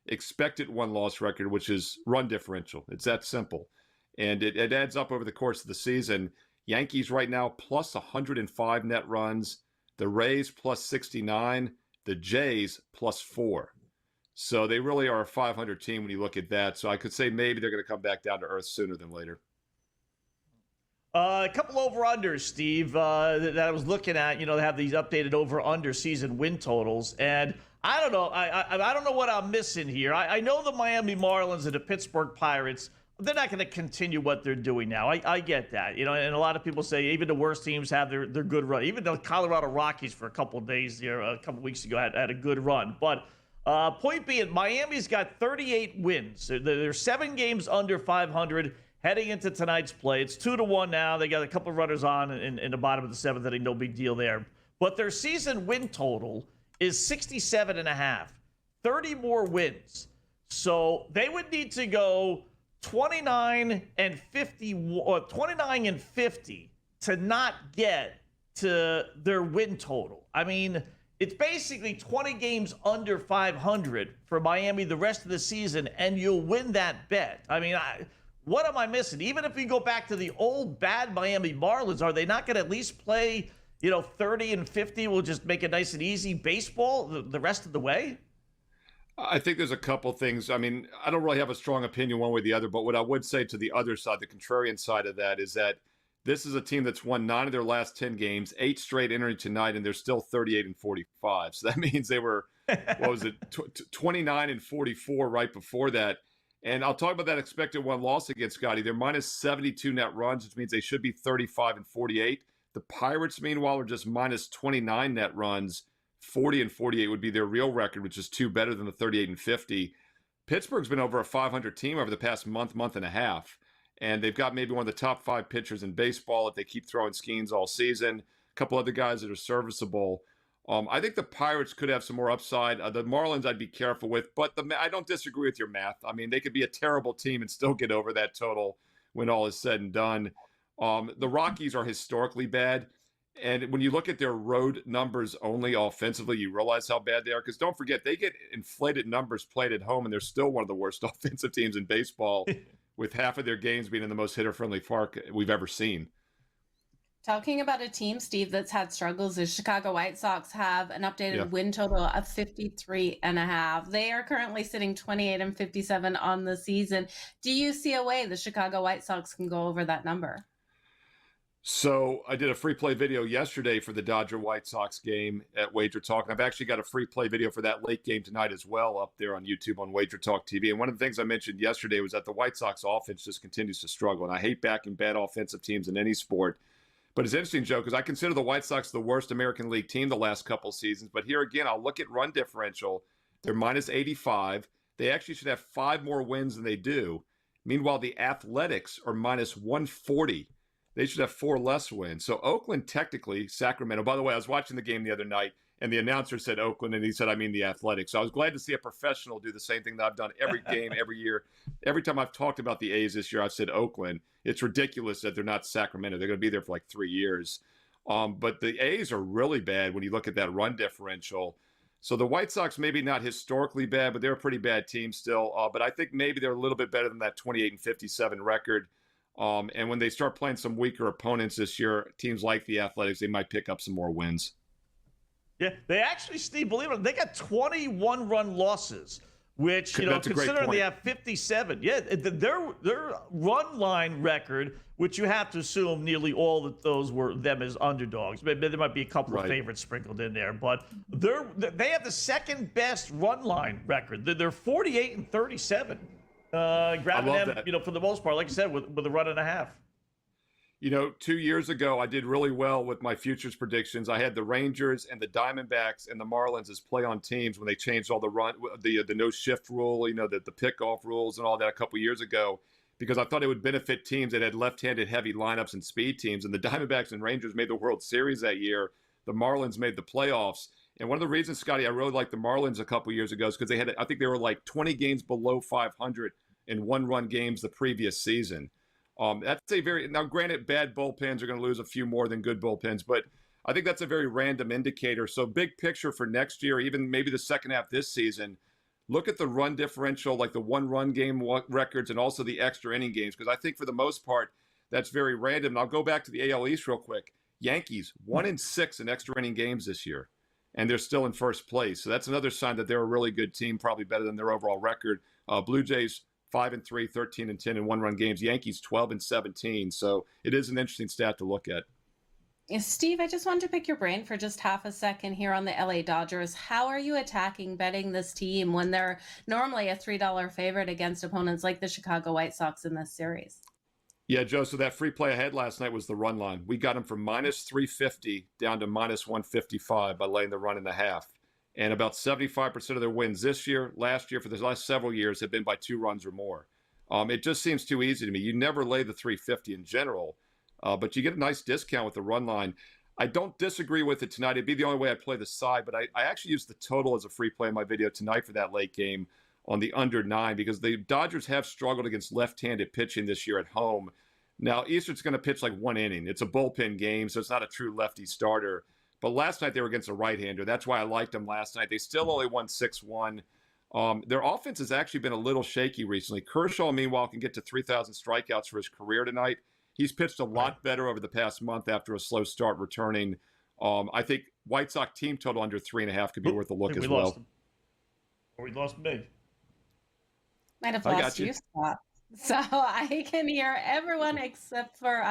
S16: expected win-loss record, which is run differential. It's that simple. And it adds up over the course of the season. Yankees right now plus 105 net runs. The Rays plus 69. The Jays plus 4. So they really are a 500 team when you look at that. So I could say maybe they're going to come back down to earth sooner than later.
S9: A couple over-unders, Steve, that I was looking at. You know, they have these updated over-under season win totals. And I don't know. I don't know what I'm missing here. I know the Miami Marlins and the Pittsburgh Pirates, they're not going to continue what they're doing now. I get that. You know, and a lot of people say even the worst teams have their good run. Even the Colorado Rockies for a couple of days there, a couple of weeks ago, had a good run. But point being, Miami's got 38 wins. They're 7 games under 500 heading into tonight's play. It's 2-1 now. They got a couple of runners on in the bottom of the 7th. I think no big deal there. But their season win total is 67.5. 30 more wins. So they would need to go 29 and 50 or 29 and 50 to not get to their win total. I mean, it's basically 20 games under 500 for Miami the rest of the season, and you'll win that bet. I mean, what am I missing? Even if we go back to the old bad Miami Marlins, are they not going to at least play, 30 and 50? We'll just make it nice and easy baseball the rest of the way?
S16: I think there's a couple things. I mean, I don't really have a strong opinion one way or the other, but what I would say to the other side, the contrarian side of that, is that this is a team that's won 9 of their last 10 games, 8 straight entering tonight, and they're still 38 and 45. So that means they were, 29 and 44 right before that. And I'll talk about that expected win-loss against Scotty. They're minus 72 net runs, which means they should be 35 and 48. The Pirates, meanwhile, are just minus 29 net runs. 40 and 48 would be their real record, which is 2 better than the 38 and 50. Pittsburgh's been over a 500 team over the past month and a half. And they've got maybe one of the top 5 pitchers in baseball if they keep throwing Skeens all season. A couple other guys that are serviceable. I think the Pirates could have some more upside. The Marlins I'd be careful with, but I don't disagree with your math. I mean, they could be a terrible team and still get over that total when all is said and done. The Rockies are historically bad. And when you look at their road numbers only offensively, you realize how bad they are. Because don't forget, they get inflated numbers played at home, and they're still one of the worst offensive teams in baseball, with half of their games being in the most hitter-friendly park we've ever seen.
S10: Talking about a team, Steve, that's had struggles, the Chicago White Sox have an updated win total of 53.5. They are currently sitting 28 and 57 on the season. Do you see a way the Chicago White Sox can go over that number?
S16: So I did a free play video yesterday for the Dodger White Sox game at Wager Talk. And I've actually got a free play video for that late game tonight as well up there on YouTube on Wager Talk TV. And one of the things I mentioned yesterday was that the White Sox offense just continues to struggle. And I hate backing bad offensive teams in any sport. But it's interesting, Joe, because I consider the White Sox the worst American League team the last couple seasons. But here again, I'll look at run differential. They're minus 85. They actually should have 5 more wins than they do. Meanwhile, the Athletics are minus 140. They should have 4 less wins. So Oakland, technically, Sacramento. By the way, I was watching the game the other night, and the announcer said Oakland, and he said, I mean the Athletics. So I was glad to see a professional do the same thing that I've done every game, every year. Every time I've talked about the A's this year, I've said Oakland. It's ridiculous that they're not Sacramento. They're going to be there for like 3 years. But the A's are really bad when you look at that run differential. So the White Sox, maybe not historically bad, but they're a pretty bad team still. But I think maybe they're a little bit better than that 28 and 57 record. And when they start playing some weaker opponents this year, teams like the Athletics, they might pick up some more wins.
S9: Yeah, they actually, Steve, believe it or not, they got 21 run losses, which, considering they have 57. Yeah, their run line record, which you have to assume nearly all of those were them as underdogs. Maybe there might be a couple of favorites sprinkled in there, but they have the second best run line record. They're 48 and 37. Grabbing them, for the most part, like I said, with a run and a half.
S16: 2 years ago, I did really well with my futures predictions. I had the Rangers and the Diamondbacks and the Marlins as play-on teams when they changed all the no-shift rule, the pick-off rules and all that a couple years ago, because I thought it would benefit teams that had left-handed heavy lineups and speed teams. And the Diamondbacks and Rangers made the World Series that year. The Marlins made the playoffs. And one of the reasons, Scotty, I really liked the Marlins a couple years ago is because I think they were like 20 games below 500 in one-run games the previous season. That's now granted, bad bullpens are going to lose a few more than good bullpens, but I think that's a very random indicator. So big picture for next year, even maybe the second half this season, look at the run differential, like the one-run game records and also the extra inning games, because I think for the most part, that's very random. And I'll go back to the AL East real quick. Yankees, 1-6 in extra inning games this year, and they're still in first place. So that's another sign that they're a really good team, probably better than their overall record. Blue Jays, 5-3, 13-10 in one-run games. Yankees 12-17. So it is an interesting stat to look at.
S10: Steve, I just wanted to pick your brain for just half a second here on the LA Dodgers. How are you attacking betting this team when they're normally a $3 favorite against opponents like the Chicago White Sox in this series?
S16: Yeah, Joe, so that free play I had last night was the run line. We got them from -350 down to -155 by laying the run in the half. And about 75% of their wins this year, last year, for the last several years have been by 2 runs or more. It just seems too easy to me. You never lay the 350 in general, but you get a nice discount with the run line. I don't disagree with it tonight. It'd be the only way I'd play the side, but I actually used the total as a free play in my video tonight for that late game on the under 9 because the Dodgers have struggled against left-handed pitching this year at home. Now, Easter's going to pitch like 1 inning. It's a bullpen game, so it's not a true lefty starter. But last night they were against a right-hander. That's why I liked them last night. They still only won 6-1. Their offense has actually been a little shaky recently. Kershaw, meanwhile, can get to 3,000 strikeouts for his career tonight. He's pitched a lot better over the past month after a slow start returning. I think White Sox team total under 3.5 could be worth a look as well.
S9: Or we lost me.
S10: Might have lost you, Scott. So I can hear everyone except for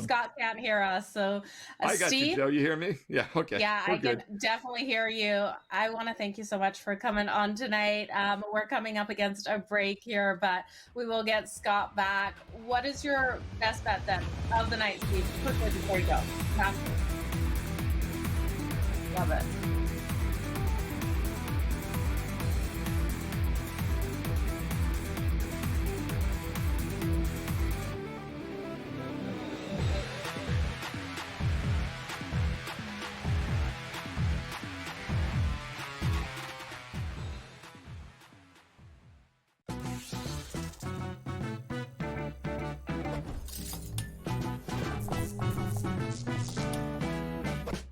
S10: Scott can't hear us. So
S16: I got
S10: Steve,
S16: you, Joe. You hear me? Yeah. Okay.
S10: Yeah, I can definitely hear you. I want to thank you so much for coming on tonight. We're coming up against a break here, but we will get Scott back. What is your best bet then of the night, Steve? Quickly before you go. Love it.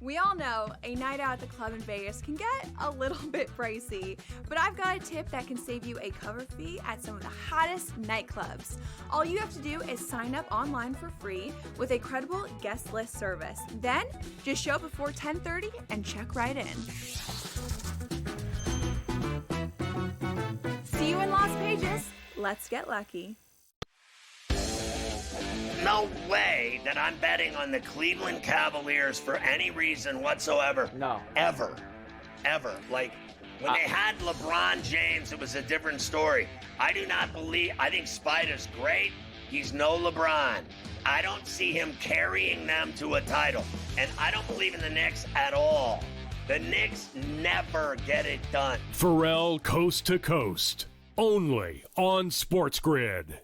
S13: We all know a night out at the club in Vegas can get a little bit pricey, but I've got a tip that can save you a cover fee at some of the hottest nightclubs. All you have to do is sign up online for free with a credible guest list service. Then, just show up before 10:30 and check right in. See you in Las Vegas. Let's get lucky.
S14: No way that I'm betting on the Cleveland Cavaliers for any reason whatsoever.
S5: No.
S14: Ever. Like, when they had LeBron James, it was a different story. I think Spider's great. He's no LeBron. I don't see him carrying them to a title. And I don't believe in the Knicks at all. The Knicks never get it done.
S15: Pharrell Coast to Coast. Only on SportsGrid.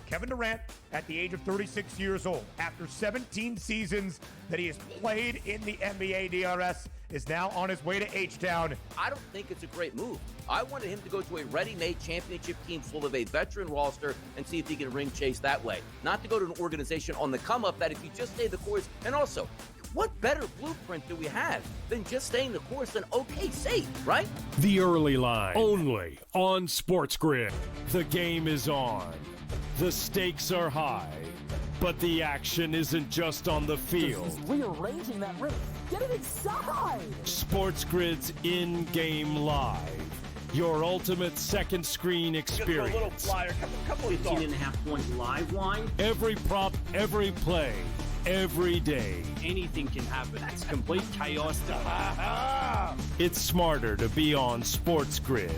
S4: Kevin Durant, at the age of 36 years old, after 17 seasons that he has played in the NBA DRS, is now on his way to H-Town.
S5: I don't think it's a great move. I wanted him to go to a ready-made championship team full of a veteran roster and see if he can ring chase that way. Not to go to an organization on the come-up that if you just stay the course, and also, what better blueprint do we have than just staying the course and okay, safe, right?
S15: The early line. Only on SportsGrid. The game is on. The stakes are high, but the action isn't just on the field.
S12: He's rearranging that rim. Get it inside!
S15: SportsGrid's in-game live. Your ultimate second screen experience.
S9: A little flyer, couple of
S12: 15.5 point live line.
S15: Every prop, every play, every day.
S12: Anything can happen. That's complete chaos.
S15: It's smarter to be on SportsGrid.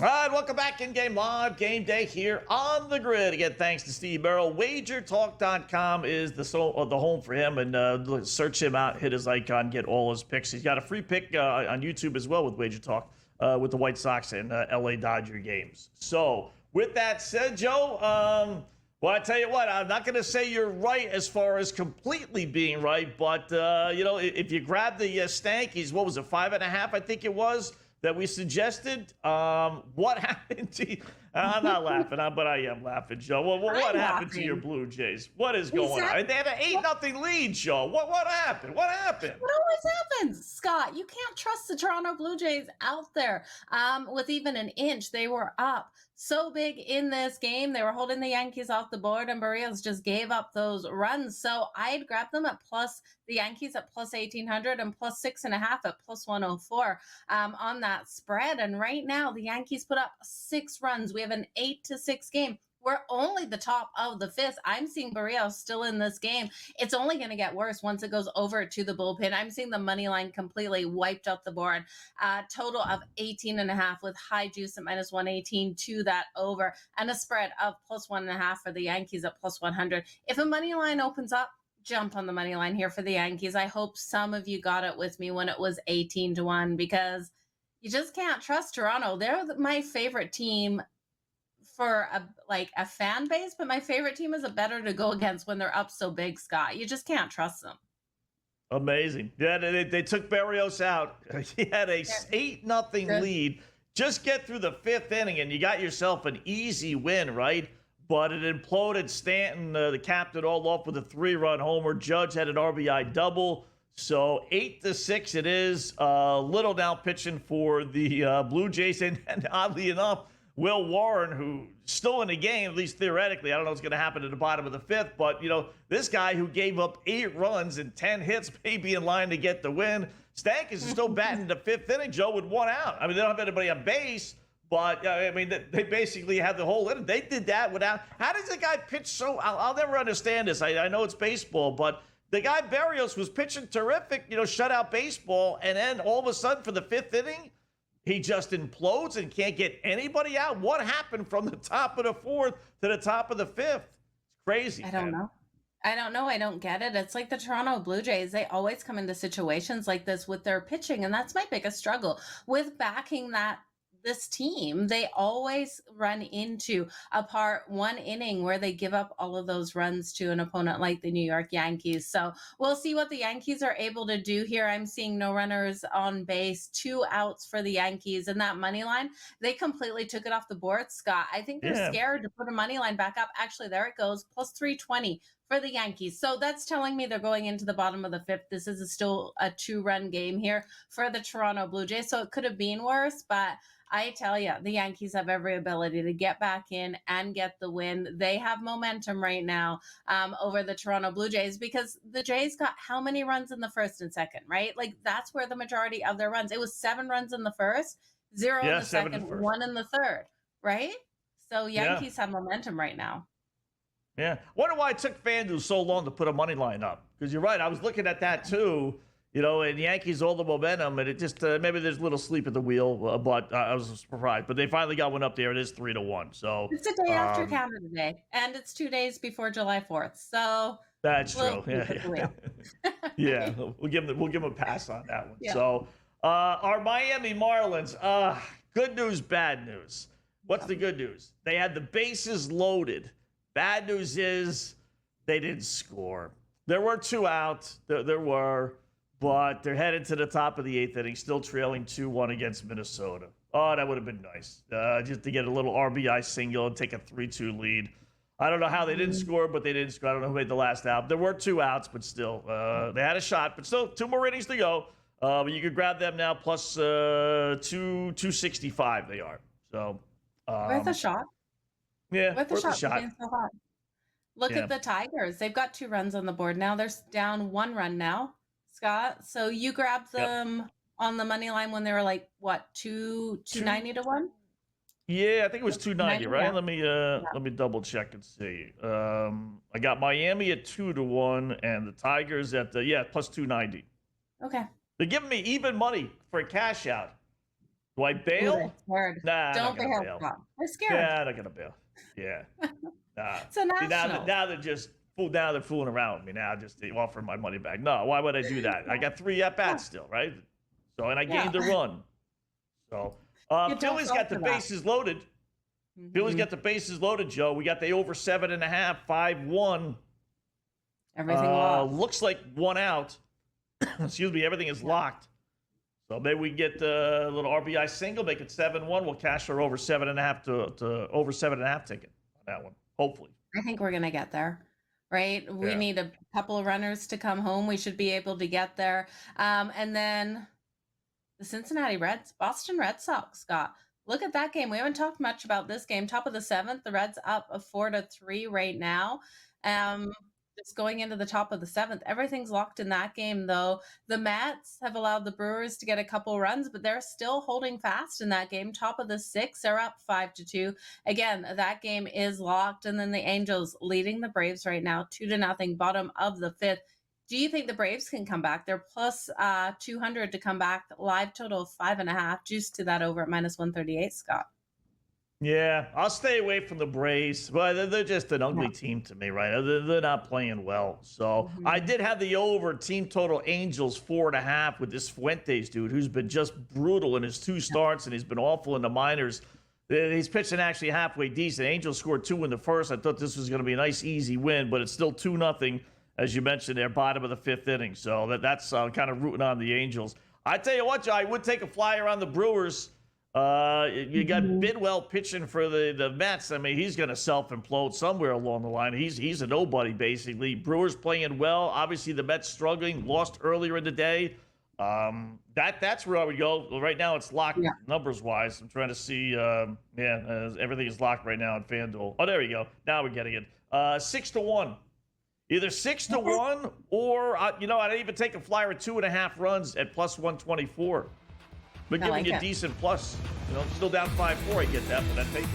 S9: All right, welcome back in Game Live, Game Day here on the grid. Again, thanks to Steve Merrill. WagerTalk.com is the home for him, and search him out, hit his icon, get all his picks. He's got a free pick on YouTube as well with Wager Talk with the White Sox and LA Dodger games. So, with that said, Joe, well, I tell you what, I'm not going to say you're right as far as completely being right, but, if you grab the Stankies, what was it, 5.5, I think it was, that we suggested. What happened to you? I'm not laughing, but I am laughing, Joe. Well, what happened to your Blue Jays? What is going on? They had an 8-0 lead, Joe. What happened? What happened?
S10: What always happens, Scott? You can't trust the Toronto Blue Jays out there. With even an inch, they were up so big in this game. They were holding the Yankees off the board, and Barrios just gave up those runs. So I'd grab them at the Yankees at plus 1,800 and plus 6.5 at plus 104 on that spread. And right now, the Yankees put up 6 runs. We have an 8-6 game. We're only the top of the 5th. I'm seeing Barrios still in this game. It's only going to get worse once it goes over to the bullpen. I'm seeing the money line completely wiped up the board. Total of 18.5 with high juice at minus 118 to that over, and a spread of plus 1.5 for the Yankees at plus 100. If a money line opens up, jump on the money line here for the Yankees. I hope some of you got it with me when it was 18-1, because you just can't trust Toronto. They're my favorite team for a fan base, but my favorite team is a better to go against when they're up so big, Scott. You just can't trust them.
S9: Amazing. Yeah, they took Barrios out. He had a 8-0 lead. Just get through the 5th inning, and you got yourself an easy win, right? But it imploded. Stanton, the captain, all off with a 3-run homer. Judge had an RBI double. So 8-6 it is. Little now pitching for the Blue Jays. And oddly enough, Will Warren, who's still in the game, at least theoretically. I don't know what's going to happen at the bottom of the 5th. But, this guy who gave up 8 runs and 10 hits may be in line to get the win. Stankies is still batting the 5th inning, Joe, with 1 out. I mean, they don't have anybody on base. But, they basically had the whole inning. They did that without – how does the guy pitch so – I'll never understand this. I know it's baseball, but the guy Barrios was pitching terrific, shutout baseball, and then all of a sudden for the 5th inning, he just implodes and can't get anybody out. What happened from the top of the 4th to the top of the 5th? It's crazy.
S10: I don't know. I don't get it. It's like the Toronto Blue Jays. They always come into situations like this with their pitching, and that's my biggest struggle with backing this team. They always run into one inning where they give up all of those runs to an opponent like the New York Yankees. So we'll see what the Yankees are able to do here. I'm seeing no runners on base, 2 outs for the Yankees, and that money line, they completely took it off the board, Scott. I think they're scared to put a money line back up. Actually, there it goes, plus 320 for the Yankees. So that's telling me they're going into the bottom of the 5th. This is still a 2-run game here for the Toronto Blue Jays. So it could have been worse, but I tell you, the Yankees have every ability to get back in and get the win. They have momentum right now over the Toronto Blue Jays, because the Jays got how many runs in the 1st and 2nd, right? Like, that's where the majority of their runs. It was 7 runs in the 1st, 0 in the 2nd, 1 in the 3rd, right? So Yankees have momentum right now.
S9: Yeah. Wonder why it took FanDuel so long to put a money line up. Because you're right. I was looking at that too. And Yankees, all the momentum, and it just, maybe there's a little sleep at the wheel, but I was surprised. But they finally got one up there. It is 3-1. So
S10: it's a day after Canada Day, and it's 2 days before July 4th. So
S9: that's true. Yeah. We'll give them a pass on that one. Yeah. So our Miami Marlins, good news, bad news. What's the good news? They had the bases loaded. Bad news is they didn't score. There were 2 outs. There were. But they're headed to the top of the 8th inning, still trailing 2-1 against Minnesota. Oh, that would have been nice. Just to get a little RBI single and take a 3-2 lead. I don't know how they didn't score, but they didn't score. I don't know who made the last out. There were 2 outs, but still, they had a shot. But still, 2 more innings to go. But you could grab them now, plus 265 they are. So
S10: worth a shot.
S9: Yeah,
S10: worth a shot. So look at the Tigers. They've got 2 runs on the board now. They're down 1 run now, Scott. So you grabbed them on the money line when they were like, what, 290 to 1?
S9: Yeah, I think it was 290, right? Yeah. Let me double check and see. I got Miami at 2-1 and the Tigers at plus 290.
S10: Okay.
S9: They're giving me even money for a cash out. Do I bail?
S10: Hard.
S9: Nah,
S10: Don't
S9: I'm not gonna
S10: bail. We're scared.
S9: Yeah, I'm not gonna bail. Yeah. Nah.
S10: It's a
S9: See,
S10: national.
S9: now they're fooling around with me. Now just offering my money back. No, why would I do that? I got 3 at bats still, right? So and I gained a run. So Philly's got the bases loaded. Philly's got the bases loaded, Joe. We got the over 7.5, 5-1.
S10: Everything locked.
S9: Looks like 1 out. Excuse me. Everything is locked. So maybe we get a little RBI single, make it 7-1. We'll cash our over 7.5 to over 7.5 ticket on that one. Hopefully.
S10: I think we're gonna get there. Right? We need a couple of runners to come home. We should be able to get there. And then the Cincinnati Reds, Boston Red Sox, Scott. Look at that game. We haven't talked much about this game. Top of the 7th, the Reds up 4-3 right now. Just going into the top of the 7th. Everything's locked in that game, though. The Mets have allowed the Brewers to get a couple runs, but they're still holding fast in that game. Top of the 6th, they're up 5-2. Again, that game is locked. And then the Angels leading the Braves right now, 2-0, bottom of the 5th. Do you think the Braves can come back? They're plus 200 to come back. Live total of 5.5. Juice to that over at minus 138, Scott.
S9: Yeah, I'll stay away from the Braves. But they're just an ugly team to me, right? They're not playing well. So I did have the over team total Angels 4.5 with this Fuentes dude who's been just brutal in his 2 starts and he's been awful in the minors. He's pitching actually halfway decent. Angels scored 2 in the first. I thought this was going to be a nice, easy win, but it's still 2-0. As you mentioned, they're bottom of the 5th inning. So that's kind of rooting on the Angels. I tell you what, Joe, I would take a flyer on the Brewers. You got Bidwell pitching for the Mets. I mean, he's going to self-implode somewhere along the line. He's a nobody, basically. Brewers playing well. Obviously, the Mets struggling. Lost earlier in the day. That's where I would go. Right now, it's locked numbers-wise. I'm trying to see. Everything is locked right now on FanDuel. Oh, there we go. Now we're getting it. 6-1. Either 6-1 or, I'd even take a flyer at 2.5 runs at plus 124. But giving you a decent plus. Still down 5-4. I get that, but I'd take it.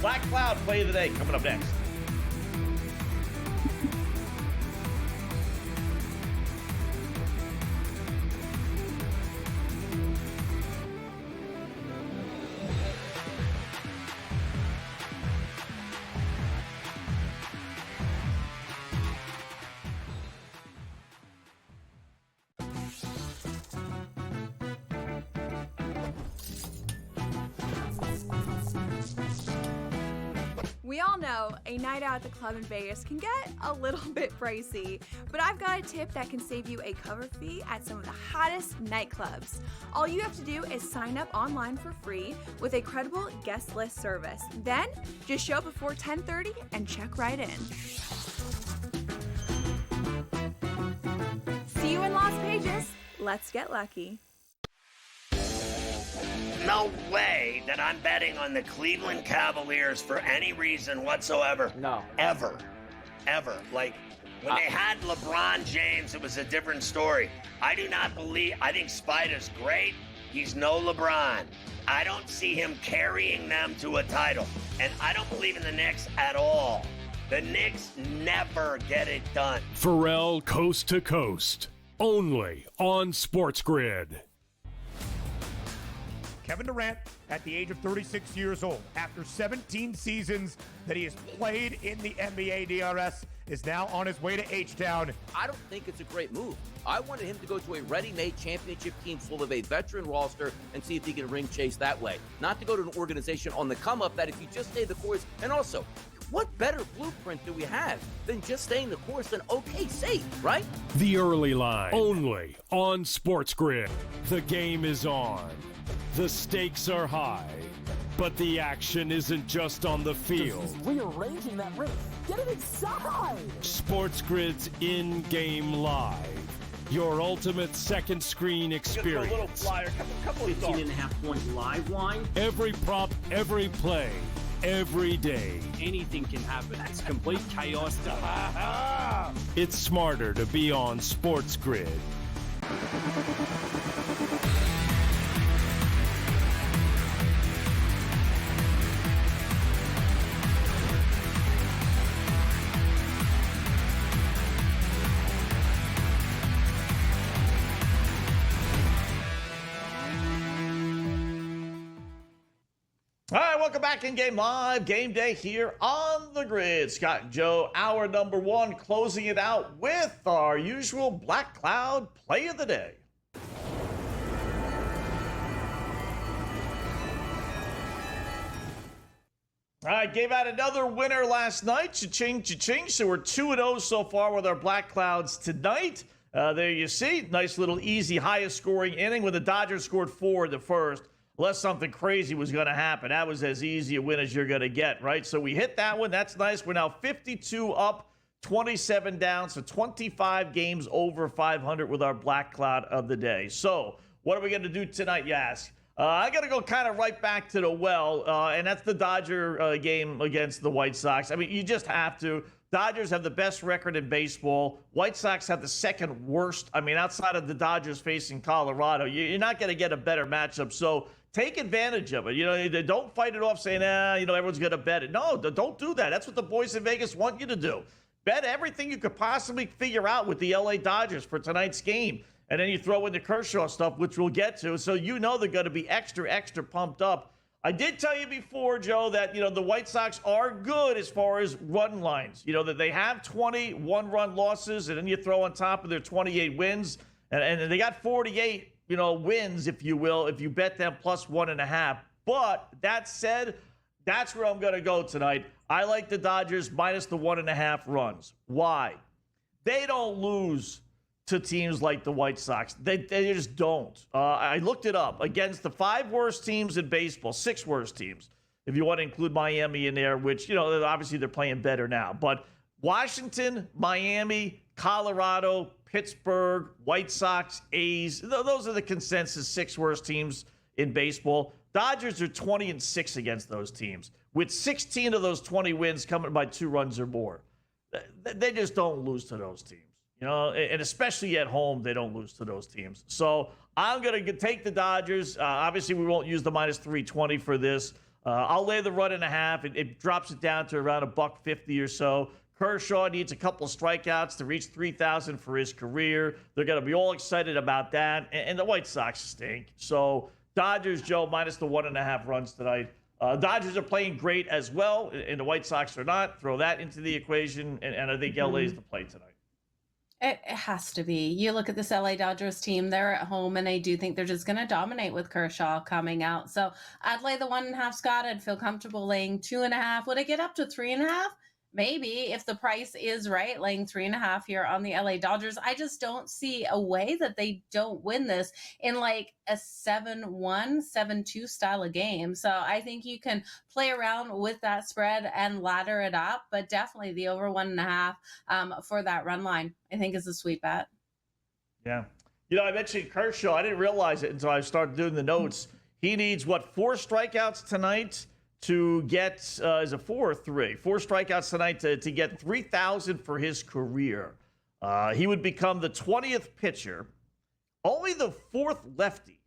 S9: Black Cloud play of the day coming up next.
S13: We all know a night out at the club in Vegas can get a little bit pricey, but I've got a tip that can save you a cover fee at some of the hottest nightclubs. All you have to do is sign up online for free with a credible guest list service. Then just show up before 10:30 and check right in. See you in Las Vegas. Let's get lucky.
S14: No way that I'm betting on the Cleveland Cavaliers for any reason whatsoever.
S5: No.
S14: Ever. Like, when they had LeBron James, it was a different story. I think Spider's great. He's no LeBron. I don't see him carrying them to a title. And I don't believe in the Knicks at all. The Knicks never get it done.
S15: Pharrell Coast to Coast. Only on SportsGrid.
S4: Kevin Durant, at the age of 36 years old, after 17 seasons that he has played in the NBA DRS, is now on his way to H-Town.
S5: I don't think it's a great move. I wanted him to go to a ready-made championship team full of a veteran roster and see if he can ring chase that way. Not to go to an organization on the come-up that if you just stay the course, and also, what better blueprint do we have than just staying the course and okay, safe, right?
S15: The early line. Only on SportsGrid. The game is on. The stakes are high, but the action isn't just on the field.
S12: Rearranging that ring. Get it inside!
S15: SportsGrid's in-game live. Your ultimate second screen experience.
S9: A little flyer, couple of
S12: 18.5-point live line.
S15: Every prop, every play, every day.
S12: Anything can happen. That's complete chaos.
S15: It's smarter to be on SportsGrid.
S9: All right, welcome back in Game Live. Game Day here on the grid. Scott and Joe, hour number one, closing it out with our usual Black Cloud play of the day. All right, gave out another winner last night. Cha-ching, cha-ching. So we're 2-0 so far with our Black Clouds tonight. There you see. Nice little easy, highest scoring inning when the Dodgers scored 4 in the first. Unless something crazy was going to happen. That was as easy a win as you're going to get, right? So we hit that one. That's nice. We're now 52 up, 27 down. So 25 games over 500 with our Black Cloud of the day. So what are we going to do tonight, you ask? I got to go kind of right back to the well, and that's the Dodger game against the White Sox. I mean, you just have to. Dodgers have the best record in baseball. White Sox have the second worst. I mean, outside of the Dodgers facing Colorado, you're not going to get a better matchup. So take advantage of it. You know, don't fight it off saying, everyone's going to bet it. No, don't do that. That's what the boys in Vegas want you to do. Bet everything you could possibly figure out with the LA Dodgers for tonight's game. And then you throw in the Kershaw stuff, which we'll get to. So you know they're going to be extra pumped up. I did tell you before, Joe, that, the White Sox are good as far as run lines. That they have 20 one-run losses, and then you throw on top of their 28 wins. And they got 48, wins, if you will, if you bet them plus 1.5. But that said, that's where I'm going to go tonight. I like the Dodgers minus the 1.5 runs. Why? They don't lose to teams like the White Sox. They just don't. I looked it up. Against the 5 worst teams in baseball, 6 worst teams, if you want to include Miami in there, which, obviously they're playing better now. But Washington, Miami, Colorado, Pittsburgh, White Sox, A's, those are the consensus 6 worst teams in baseball. Dodgers are 20-6 against those teams, with 16 of those 20 wins coming by 2 runs or more. They just don't lose to those teams. And especially at home, they don't lose to those teams. So I'm going to take the Dodgers. Obviously, we won't use the minus 320 for this. I'll lay the 1.5. It drops it down to around $1.50 or so. Kershaw needs a couple of strikeouts to reach 3,000 for his career. They're going to be all excited about that. And the White Sox stink. So Dodgers, Joe, minus the 1.5 runs tonight. Dodgers are playing great as well, and the White Sox are not. Throw that into the equation, and I think LA is the play tonight.
S10: It has to be. You look at this LA Dodgers team, they're at home, and I do think they're just going to dominate with Kershaw coming out. So I'd lay the 1.5, Scott. I'd feel comfortable laying 2.5. Would it get up to 3.5? Maybe, if the price is right, laying 3.5 here on the LA Dodgers. I just don't see a way that they don't win this in like a 7-1, 7-2 style of game. So I think you can play around with that spread and ladder it up, but definitely the over 1.5 for that run line, I think, is a sweet bet.
S9: Yeah. I mentioned Kershaw. I didn't realize it until I started doing the notes. He needs, 4 strikeouts tonight to get, is it 4 or 3? 4 strikeouts tonight to get 3,000 for his career. He would become the 20th pitcher, only the 4th lefty.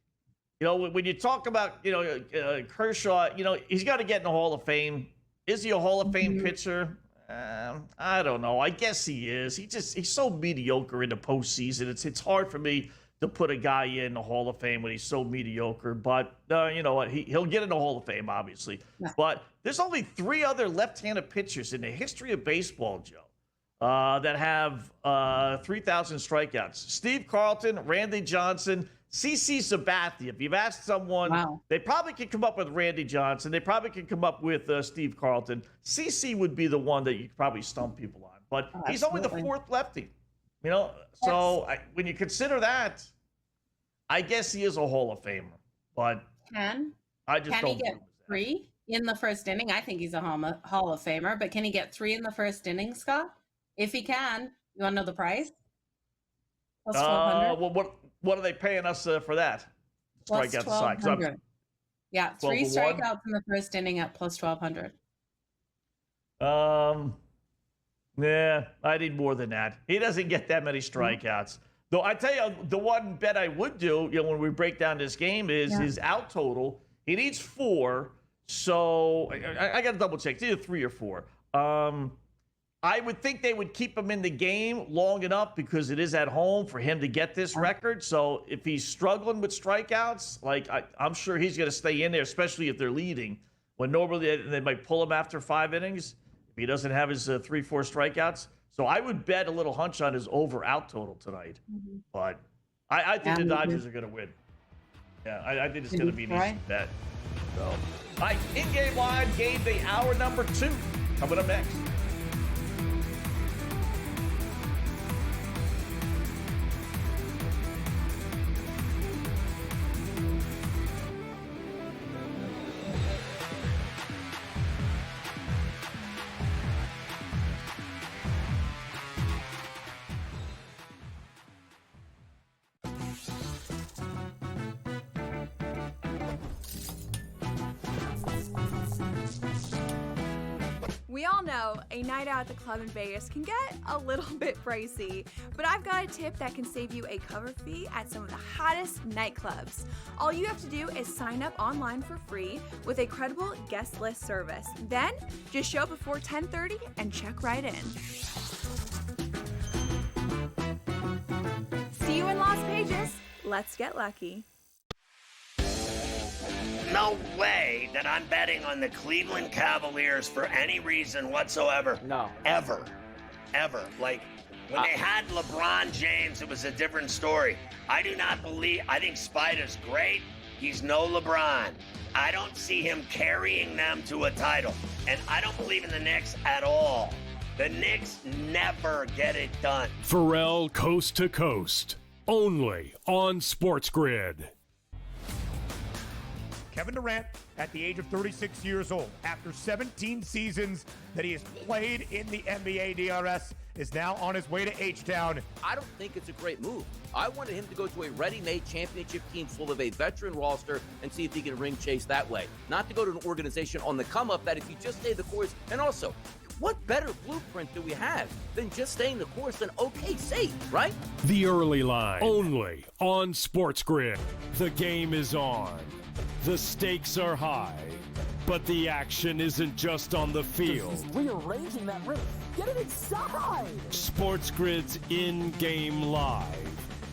S9: When you talk about, Kershaw, he's got to get in the Hall of Fame. Is he a Hall of Fame pitcher? I don't know. I guess he is. He's so mediocre in the postseason. It's hard for me to put a guy in the Hall of Fame when he's so mediocre. But you know what? He'll get in the Hall of Fame, obviously. Yeah. But there's only 3 other left-handed pitchers in the history of baseball, Joe, that have 3,000 strikeouts. Steve Carlton, Randy Johnson, CC Sabathia. If you've asked someone, they probably could come up with Randy Johnson. They probably could come up with Steve Carlton. CC would be the one that you could probably stump people on. But he's only the 4th lefty. So when you consider that, I guess he is a Hall of Famer. But
S10: can
S9: don't
S10: he get 3 in the first inning? I think he's a Hall of Famer, but can he get 3 in the first inning, Scott? If he can, you want to know the price? Plus 1,200.
S9: What are they paying us for that?
S10: Plus 1,200. Yeah, 3 strikeouts in the first inning at plus 1,200.
S9: Yeah, I need more than that. He doesn't get that many strikeouts. Though I tell you, the one bet I would do, when we break down this game is his out total. He needs 4. So I got to double check. It's either 3 or 4. I would think they would keep him in the game long enough because it is at home for him to get this record. So if he's struggling with strikeouts, I'm sure he's going to stay in there, especially if they're leading. when normally they might pull him after 5 innings if he doesn't have his 3-4 strikeouts. So I would bet a little hunch on his over-out total tonight. But I think the Dodgers are going to win. Yeah, I think it's going to be an easy bet. So, all right, in-game live, game day, hour number 2, coming up next.
S13: We all know a night out at the club in Vegas can get a little bit pricey, but I've got a tip that can save you a cover fee at some of the hottest nightclubs. All you have to do is sign up online for free with a credible guest list service. Then, just show up before 10:30 and check right in. See you in Las Vegas. Let's get lucky.
S14: No way that I'm betting on the Cleveland Cavaliers for any reason whatsoever.
S5: No.
S14: Ever. Like, when they had LeBron James, it was a different story. I think Spider's great. He's no LeBron. I don't see him carrying them to a title. And I don't believe in the Knicks at all. The Knicks never get it done.
S15: Pharrell Coast to Coast. Only on SportsGrid.
S4: Kevin Durant, at the age of 36 years old, after 17 seasons that he has played in the NBA DRS, is now on his way to H-Town.
S5: I don't think it's a great move. I wanted him to go to a ready-made championship team full of a veteran roster and see if he can ring chase that way. Not to go to an organization on the come-up that if you just stay the course, and also, what better blueprint do we have than just staying the course and okay, safe, right?
S15: The early line. Only on SportsGrid. The game is on. The stakes are high, but the action isn't just on the field.
S12: He's rearranging that roof. Get it inside!
S15: SportsGrid's in-game live.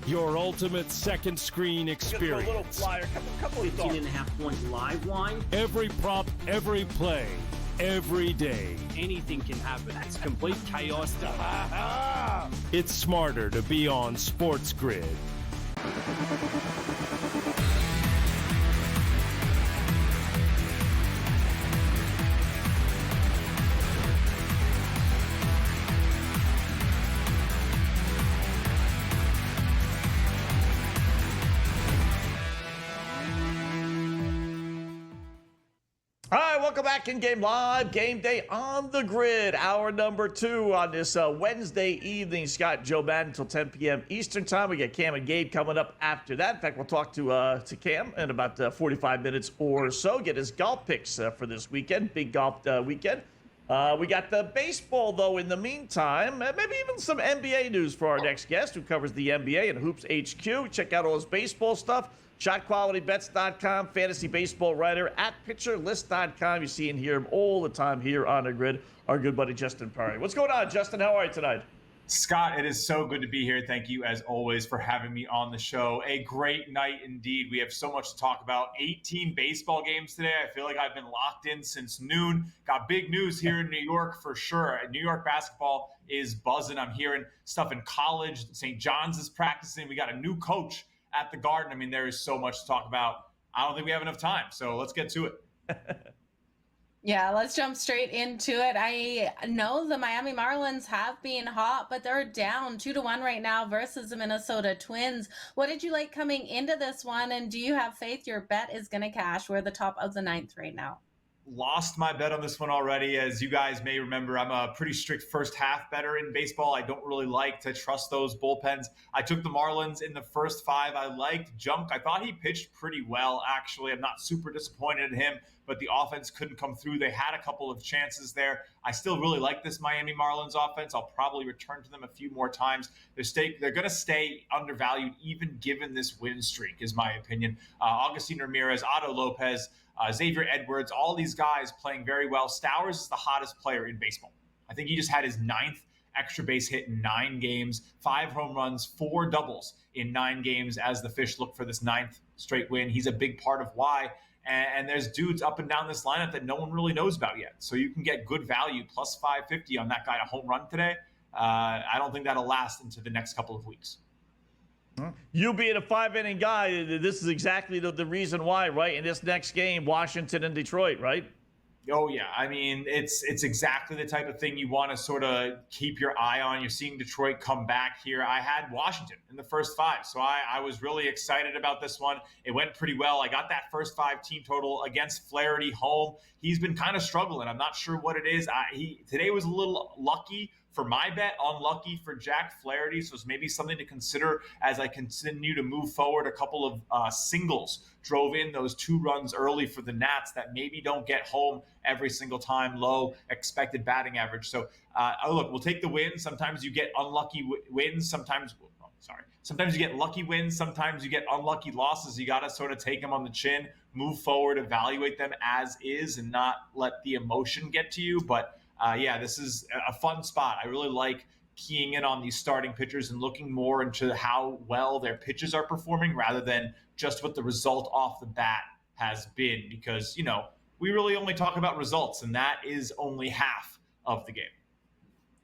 S15: Your ultimate second screen experience.
S9: A little flyer, couple of
S12: 18.5-point live line.
S15: Every prop, every play, every day.
S12: Anything can happen. It's complete chaos.
S15: It's smarter to be on SportsGrid.
S9: All right, welcome back in-game live, game day on the grid, hour number 2 on this Wednesday evening. Scott, Joe Madden until 10 p.m. Eastern time. We got Cam and Gabe coming up after that. In fact, we'll talk to Cam in about 45 minutes or so, get his golf picks for this weekend, big golf weekend. We got the baseball, though, in the meantime. Maybe even some NBA news for our next guest who covers the NBA and Hoops HQ. Check out all his baseball stuff. ShotQualityBets.com, fantasy baseball writer at PitcherList.com. You see and hear him all the time here on the grid. Our good buddy Justin Perry. What's going on, Justin? How are you tonight?
S17: Scott, it is so good to be here. Thank you, as always, for having me on the show. A great night indeed. We have so much to talk about. 18 baseball games today. I feel like I've been locked in since noon. Got big news here in New York for sure. New York basketball is buzzing. I'm hearing stuff in college. St. John's is practicing. We got a new coach at the Garden. I mean, there is so much to talk about. I don't think we have enough time, so let's get to it.
S10: Yeah, let's jump straight into it. I know the Miami Marlins have been hot, but they're down 2-1 right now versus the Minnesota Twins. What did you like coming into this one, and do you have faith your bet is going to cash? We're at the top of the 9th right now.
S17: Lost my bet on this one already. As you guys may remember, I'm a pretty strict first half bettor in baseball. I don't really like to trust those bullpens. I took the Marlins in the first 5. I liked Junk. I thought he pitched pretty well, actually. I'm not super disappointed in him, but the offense couldn't come through. They had a couple of chances there. I still really like this Miami Marlins offense. I'll probably return to them a few more times. They're going to stay undervalued, even given this win streak, is my opinion. Augustin Ramirez, Otto Lopez, Xavier Edwards, all these guys playing very well. Stowers is the hottest player in baseball. I think he just had his 9th extra base hit in 9 games, 5 home runs, 4 doubles in 9 games as the Fish look for this 9th straight win. He's a big part of why And there's dudes up and down this lineup that no one really knows about yet. So you can get good value, plus 550 on that guy a home run today. I don't think that'll last into the next couple of weeks.
S9: You being a 5-inning guy, this is exactly the reason why, right? In this next game, Washington and Detroit, right?
S17: Oh, yeah. I mean, it's exactly the type of thing you want to sort of keep your eye on. You're seeing Detroit come back here. I had Washington in the first 5, so I was really excited about this one. It went pretty well. I got that first 5 team total against Flaherty home. He's been kind of struggling. I'm not sure what it is. Today was a little lucky for my bet, unlucky for Jack Flaherty. So it's maybe something to consider as I continue to move forward. A couple of singles drove in those 2 runs early for the Nats that maybe don't get home every single time, low expected batting average. So look, we'll take the win. Sometimes you get unlucky wins. Sometimes you get lucky wins. Sometimes you get unlucky losses. You got to sort of take them on the chin, move forward, evaluate them as is, and not let the emotion get to you. But yeah, this is a fun spot. I really like keying in on these starting pitchers and looking more into how well their pitches are performing rather than just what the result off the bat has been, because, you know, we really only talk about results, and that is only half of the game.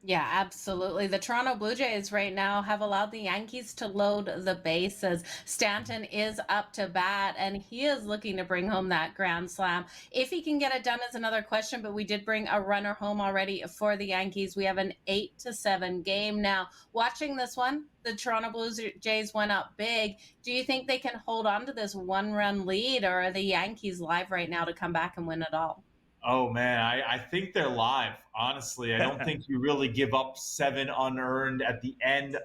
S10: Yeah, absolutely. The Toronto Blue Jays right now have allowed the Yankees to load the bases. Stanton is up to bat, and he is looking to bring home that grand slam. If he can get it done is another question, but we did bring a runner home already for the Yankees. We have an 8-7 game now. Watching this one, the Toronto Blue Jays went up big. Do you think they can hold on to this 1-run lead, or are the Yankees live right now to come back and win it all?
S17: Oh, man, I think they're live, honestly. I don't think you really give up 7 unanswered at the end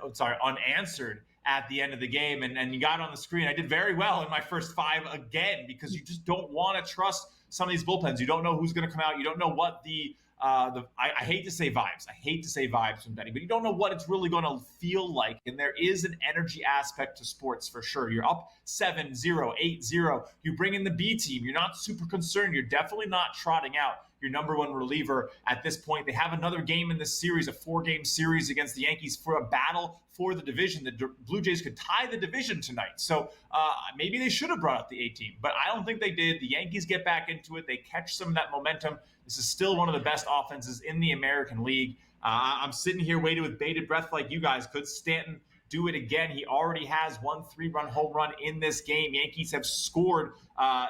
S17: of the game. And you got on the screen. I did very well in my first 5 again, because you just don't want to trust some of these bullpens. You don't know who's going to come out. You don't know what I hate to say vibes. I hate to say vibes from Benny, but you don't know what it's really going to feel like. And there is an energy aspect to sports for sure. You're up 7-0, 8-0. You bring in the B team. You're not super concerned. You're definitely not trotting out your number 1 reliever at this point. They have another game in this series, a 4-game series against the Yankees for a battle for the division. The Blue Jays could tie the division tonight. So maybe they should have brought out the A team, but I don't think they did. The Yankees get back into it. They catch some of that momentum. This is still one of the best offenses in the American League. I'm sitting here waiting with bated breath like you guys. Could Stanton do it again? He already has 1 3-run home run in this game. Yankees have scored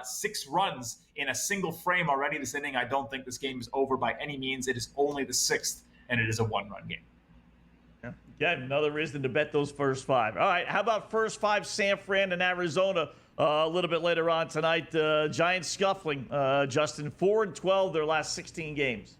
S17: 6 runs in a single frame already this inning. I don't think this game is over by any means. It is only the 6th, and it is a 1-run game.
S9: Yeah, another reason to bet those first 5. All right, how about first 5 San Fran and Arizona a little bit later on tonight? Giants scuffling, Justin, 4-12 their last 16 games.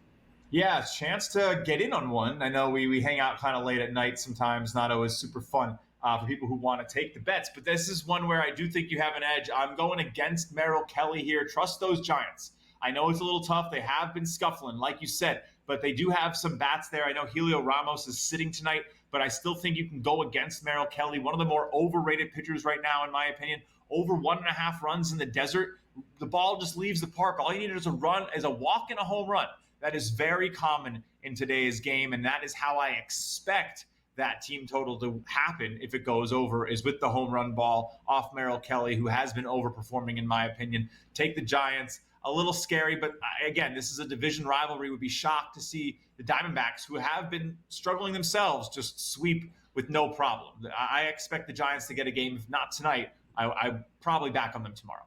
S17: Yeah, chance to get in on one. I know we hang out kind of late at night sometimes, not always super fun for people who want to take the bets. But this is one where I do think you have an edge. I'm going against Merrill Kelly here. Trust those Giants. I know it's a little tough. They have been scuffling, like you said, but they do have some bats there. I know Helio Ramos is sitting tonight, but I still think you can go against Merrill Kelly, one of the more overrated pitchers right now, in my opinion. Over 1.5 runs in the desert. The ball just leaves the park. All you need is a walk and a home run. That is very common in today's game, and that is how I expect that team total to happen if it goes over, is with the home run ball off Merrill Kelly, who has been overperforming in my opinion. Take the Giants. A little scary, but again, this is a division rivalry. Would be shocked to see the Diamondbacks, who have been struggling themselves, just sweep with no problem. I expect the Giants to get a game. If not tonight, I probably back on them tomorrow.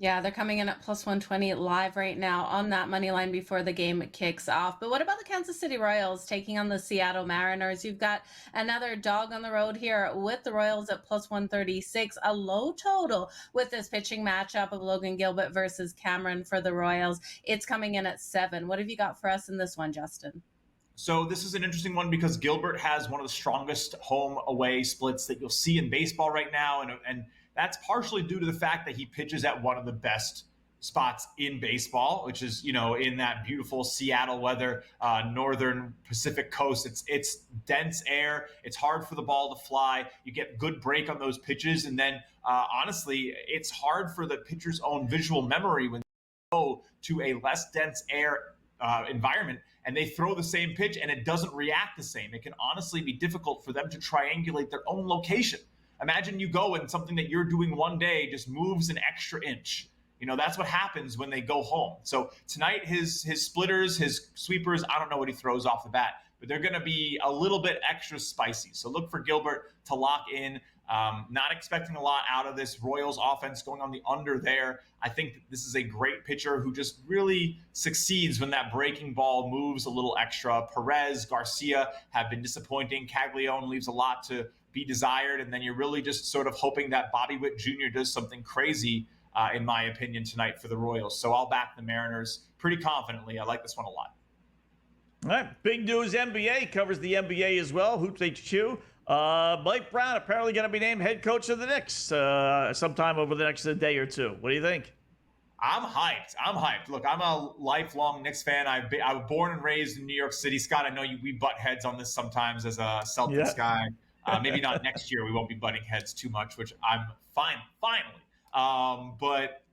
S10: Yeah, they're coming in at plus 120 live right now on that money line before the game kicks off. But what about the Kansas City Royals taking on the Seattle Mariners? You've got another dog on the road here with the Royals at plus 136, a low total with this pitching matchup of Logan Gilbert versus Cameron for the Royals. It's coming in at 7. What have you got for us in this one, Justin?
S17: So this is an interesting one because Gilbert has one of the strongest home-away splits that you'll see in baseball right now, and that's partially due to the fact that he pitches at one of the best spots in baseball, which is, you know, in that beautiful Seattle weather, northern Pacific coast. It's dense air. It's hard for the ball to fly. You get good break on those pitches. And then, honestly, it's hard for the pitcher's own visual memory when they go to a less dense air environment and they throw the same pitch and it doesn't react the same. It can honestly be difficult for them to triangulate their own location. Imagine you go and something that you're doing one day just moves an extra inch. You know, that's what happens when they go home. So tonight, his splitters, his sweepers, I don't know what he throws off the bat, but they're going to be a little bit extra spicy. So look for Gilbert to lock in. Not expecting a lot out of this Royals offense, going on the under there. I think that this is a great pitcher who just really succeeds when that breaking ball moves a little extra. Perez, Garcia have been disappointing. Caglione leaves a lot to be desired. And then you're really just sort of hoping that Bobby Witt Jr. does something crazy, in my opinion, tonight for the Royals. So I'll back the Mariners pretty confidently. I like this one a lot.
S9: All right, big news. NBA covers the NBA as well. Hoops HQ. Mike Brown apparently going to be named head coach of the Knicks sometime over the next day or two. What do you think?
S17: I'm hyped. Look, I'm a lifelong Knicks fan. I was born and raised in New York City. Scott, I know we butt heads on this sometimes as a Celtics guy. Maybe not next year. We won't be butting heads too much, which I'm fine, finally. But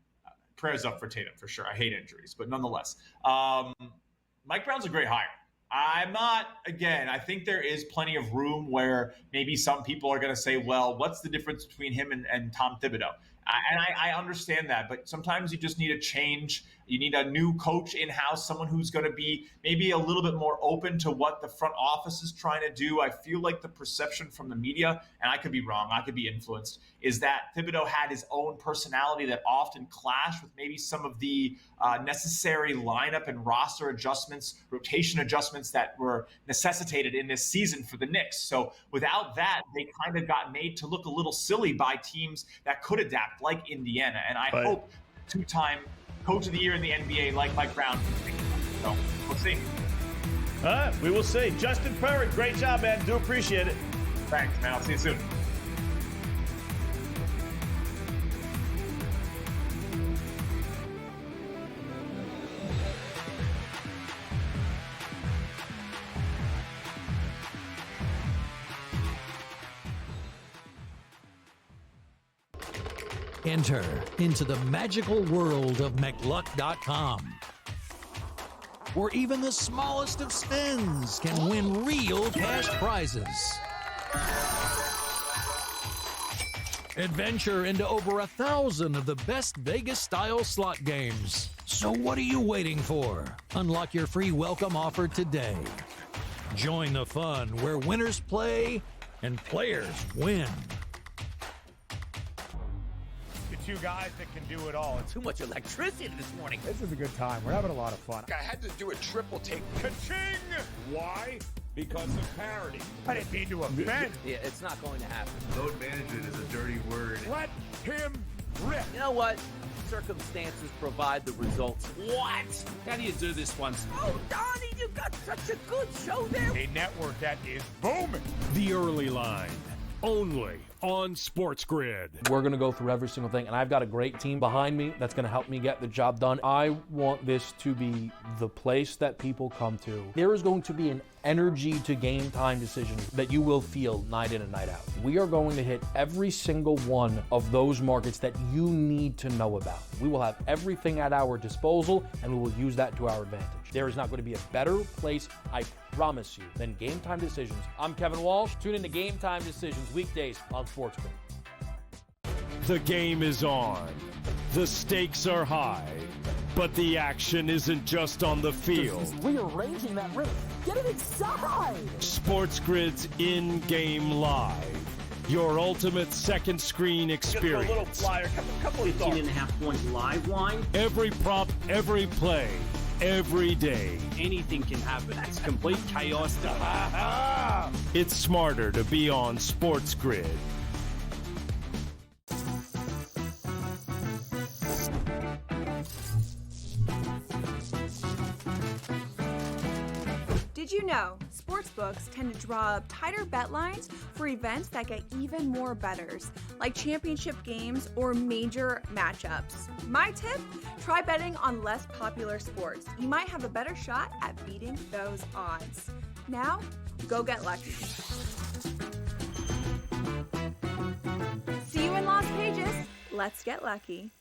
S17: prayers up for Tatum for sure. I hate injuries, but nonetheless. Mike Brown's a great hire. I think there is plenty of room where maybe some people are going to say, well, what's the difference between him and Tom Thibodeau? And I understand that, but sometimes you just need a change. You need a new coach in-house, someone who's going to be maybe a little bit more open to what the front office is trying to do. I feel like the perception from the media, and I could be wrong, I could be influenced, is that Thibodeau had his own personality that often clashed with maybe some of the necessary lineup and roster adjustments, rotation adjustments that were necessitated in this season for the Knicks. So without that, they kind of got made to look a little silly by teams that could adapt, like Indiana. And I hope two-time Coach of the Year in the NBA like Mike Brown. So we'll see.
S9: All right, we will see. Justin Perry, great job, man. Do appreciate it.
S17: Thanks, man. I'll see you soon.
S2: Enter into the magical world of McLuck.com, where even the smallest of spins can win real cash prizes. Adventure into over 1,000 of the best Vegas-style slot games. So what are you waiting for? Unlock your free welcome offer today. Join the fun where winners play and players win.
S4: Two guys that can do it all.
S5: Too much electricity this morning.
S4: This is a good time. We're having a lot of fun.
S6: I had to do a triple take.
S4: Ka-ching!
S6: Why? Because of parity.
S4: I didn't mean to offend.
S5: Yeah, it's not going to happen.
S7: Load management is a dirty word.
S4: Let him rip.
S5: You know what? Circumstances provide the results.
S12: What? How do you do this one?
S5: Oh, Donnie, you got such a good show there.
S4: A network that is booming.
S15: The Early Line, only on SportsGrid.
S11: We're going to go through every single thing, and I've got a great team behind me that's going to help me get the job done. I want this to be the place that people come to. There is going to be an energy to game time decisions that you will feel night in and night out. We are going to hit every single one of those markets that you need to know about. We will have everything at our disposal, and we will use that to our advantage. There is not going to be a better place, I promise you, than Game Time Decisions. I'm Kevin Walsh. Tune in to Game Time Decisions weekdays on SportsGrid.
S15: The game is on. The stakes are high. But the action isn't just on the field.
S12: He's rearranging that rhythm. Get it inside!
S15: SportsGrid's in-game live. Your ultimate second screen experience.
S9: Just a little flyer, couple of
S12: 15.5-point live line.
S15: Every prop, every play, every day.
S12: Anything can happen. That's complete chaos.
S15: It's smarter to be on SportsGrid.
S13: Did you know sportsbooks tend to draw up tighter bet lines for events that get even more bettors, like championship games or major matchups? My tip, try betting on less popular sports. You might have a better shot at beating those odds. Now, go get lucky. See you in Lost Pages. Let's get lucky.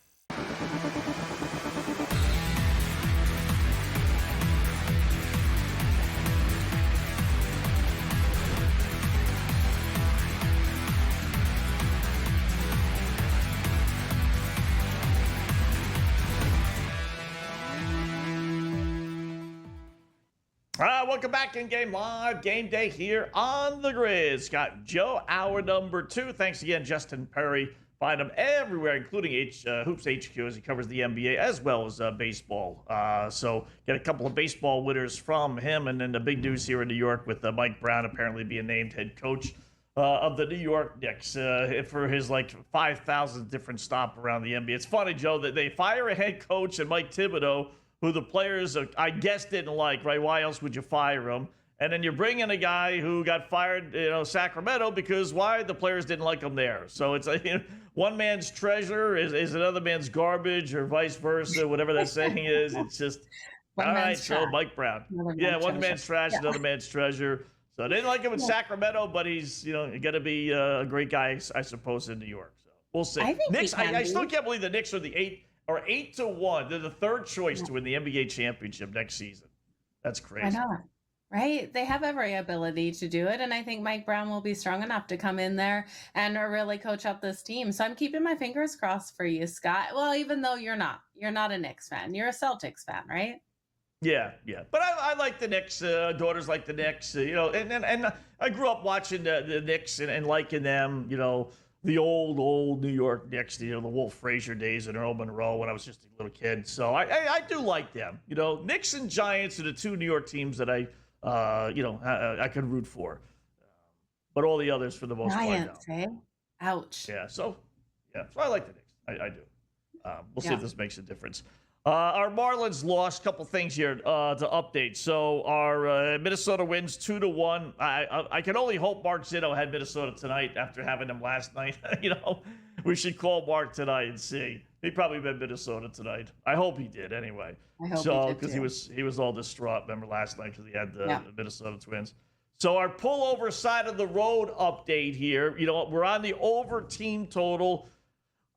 S9: welcome back in Game Live. Game Day here on the Grid. Scott Joe, hour number 2. Thanks again, Justin Perry. Find him everywhere, including Hoops HQ, as he covers the NBA as well as baseball. So get a couple of baseball winners from him. And then the big news here in New York with Mike Brown apparently being named head coach of the New York Knicks for his 5,000 different stop around the NBA. It's funny, Joe, that they fire a head coach and Mike Thibodeau, who the players, I guess, didn't like, right? Why else would you fire him? And then you're bringing a guy who got fired, Sacramento, because why? The players didn't like him there. So it's one man's treasure is another man's garbage, or vice versa, whatever that saying is. It's just, all right, so Mike Brown. Yeah, one man's trash, another man's treasure. So I didn't like him in Sacramento, but he's, going to be a great guy, I suppose, in New York. So we'll see. Knicks, I still can't believe the Knicks are 8-1. They're the third choice to win the NBA championship next season. That's crazy.
S10: I know, right? They have every ability to do it, and I think Mike Brown will be strong enough to come in there and really coach up this team. So I'm keeping my fingers crossed for you, Scott. Well, even though you're not a Knicks fan, you're a Celtics fan, right?
S9: Yeah. But I like the Knicks. Daughters like the Knicks. And I grew up watching the Knicks and liking them. The old New York Knicks. The Wolf Frazier days and Earl Monroe when I was just a little kid. So I do like them. Knicks and Giants are the two New York teams that I could root for. But all the others, for the most part,
S10: Giants, eh? Ouch.
S9: Yeah. So I like the Knicks. I do. We'll see if this makes a difference. Our Marlins lost. A couple things here to update. So our Minnesota wins 2-1. I can only hope Mark Zito had Minnesota tonight after having them last night. We should call Mark tonight and see. He probably bet Minnesota tonight. I hope he did anyway.
S10: I hope he did
S9: because he was all distraught. Remember last night because he had the Minnesota Twins. So our pullover side of the road update here. We're on the over team total.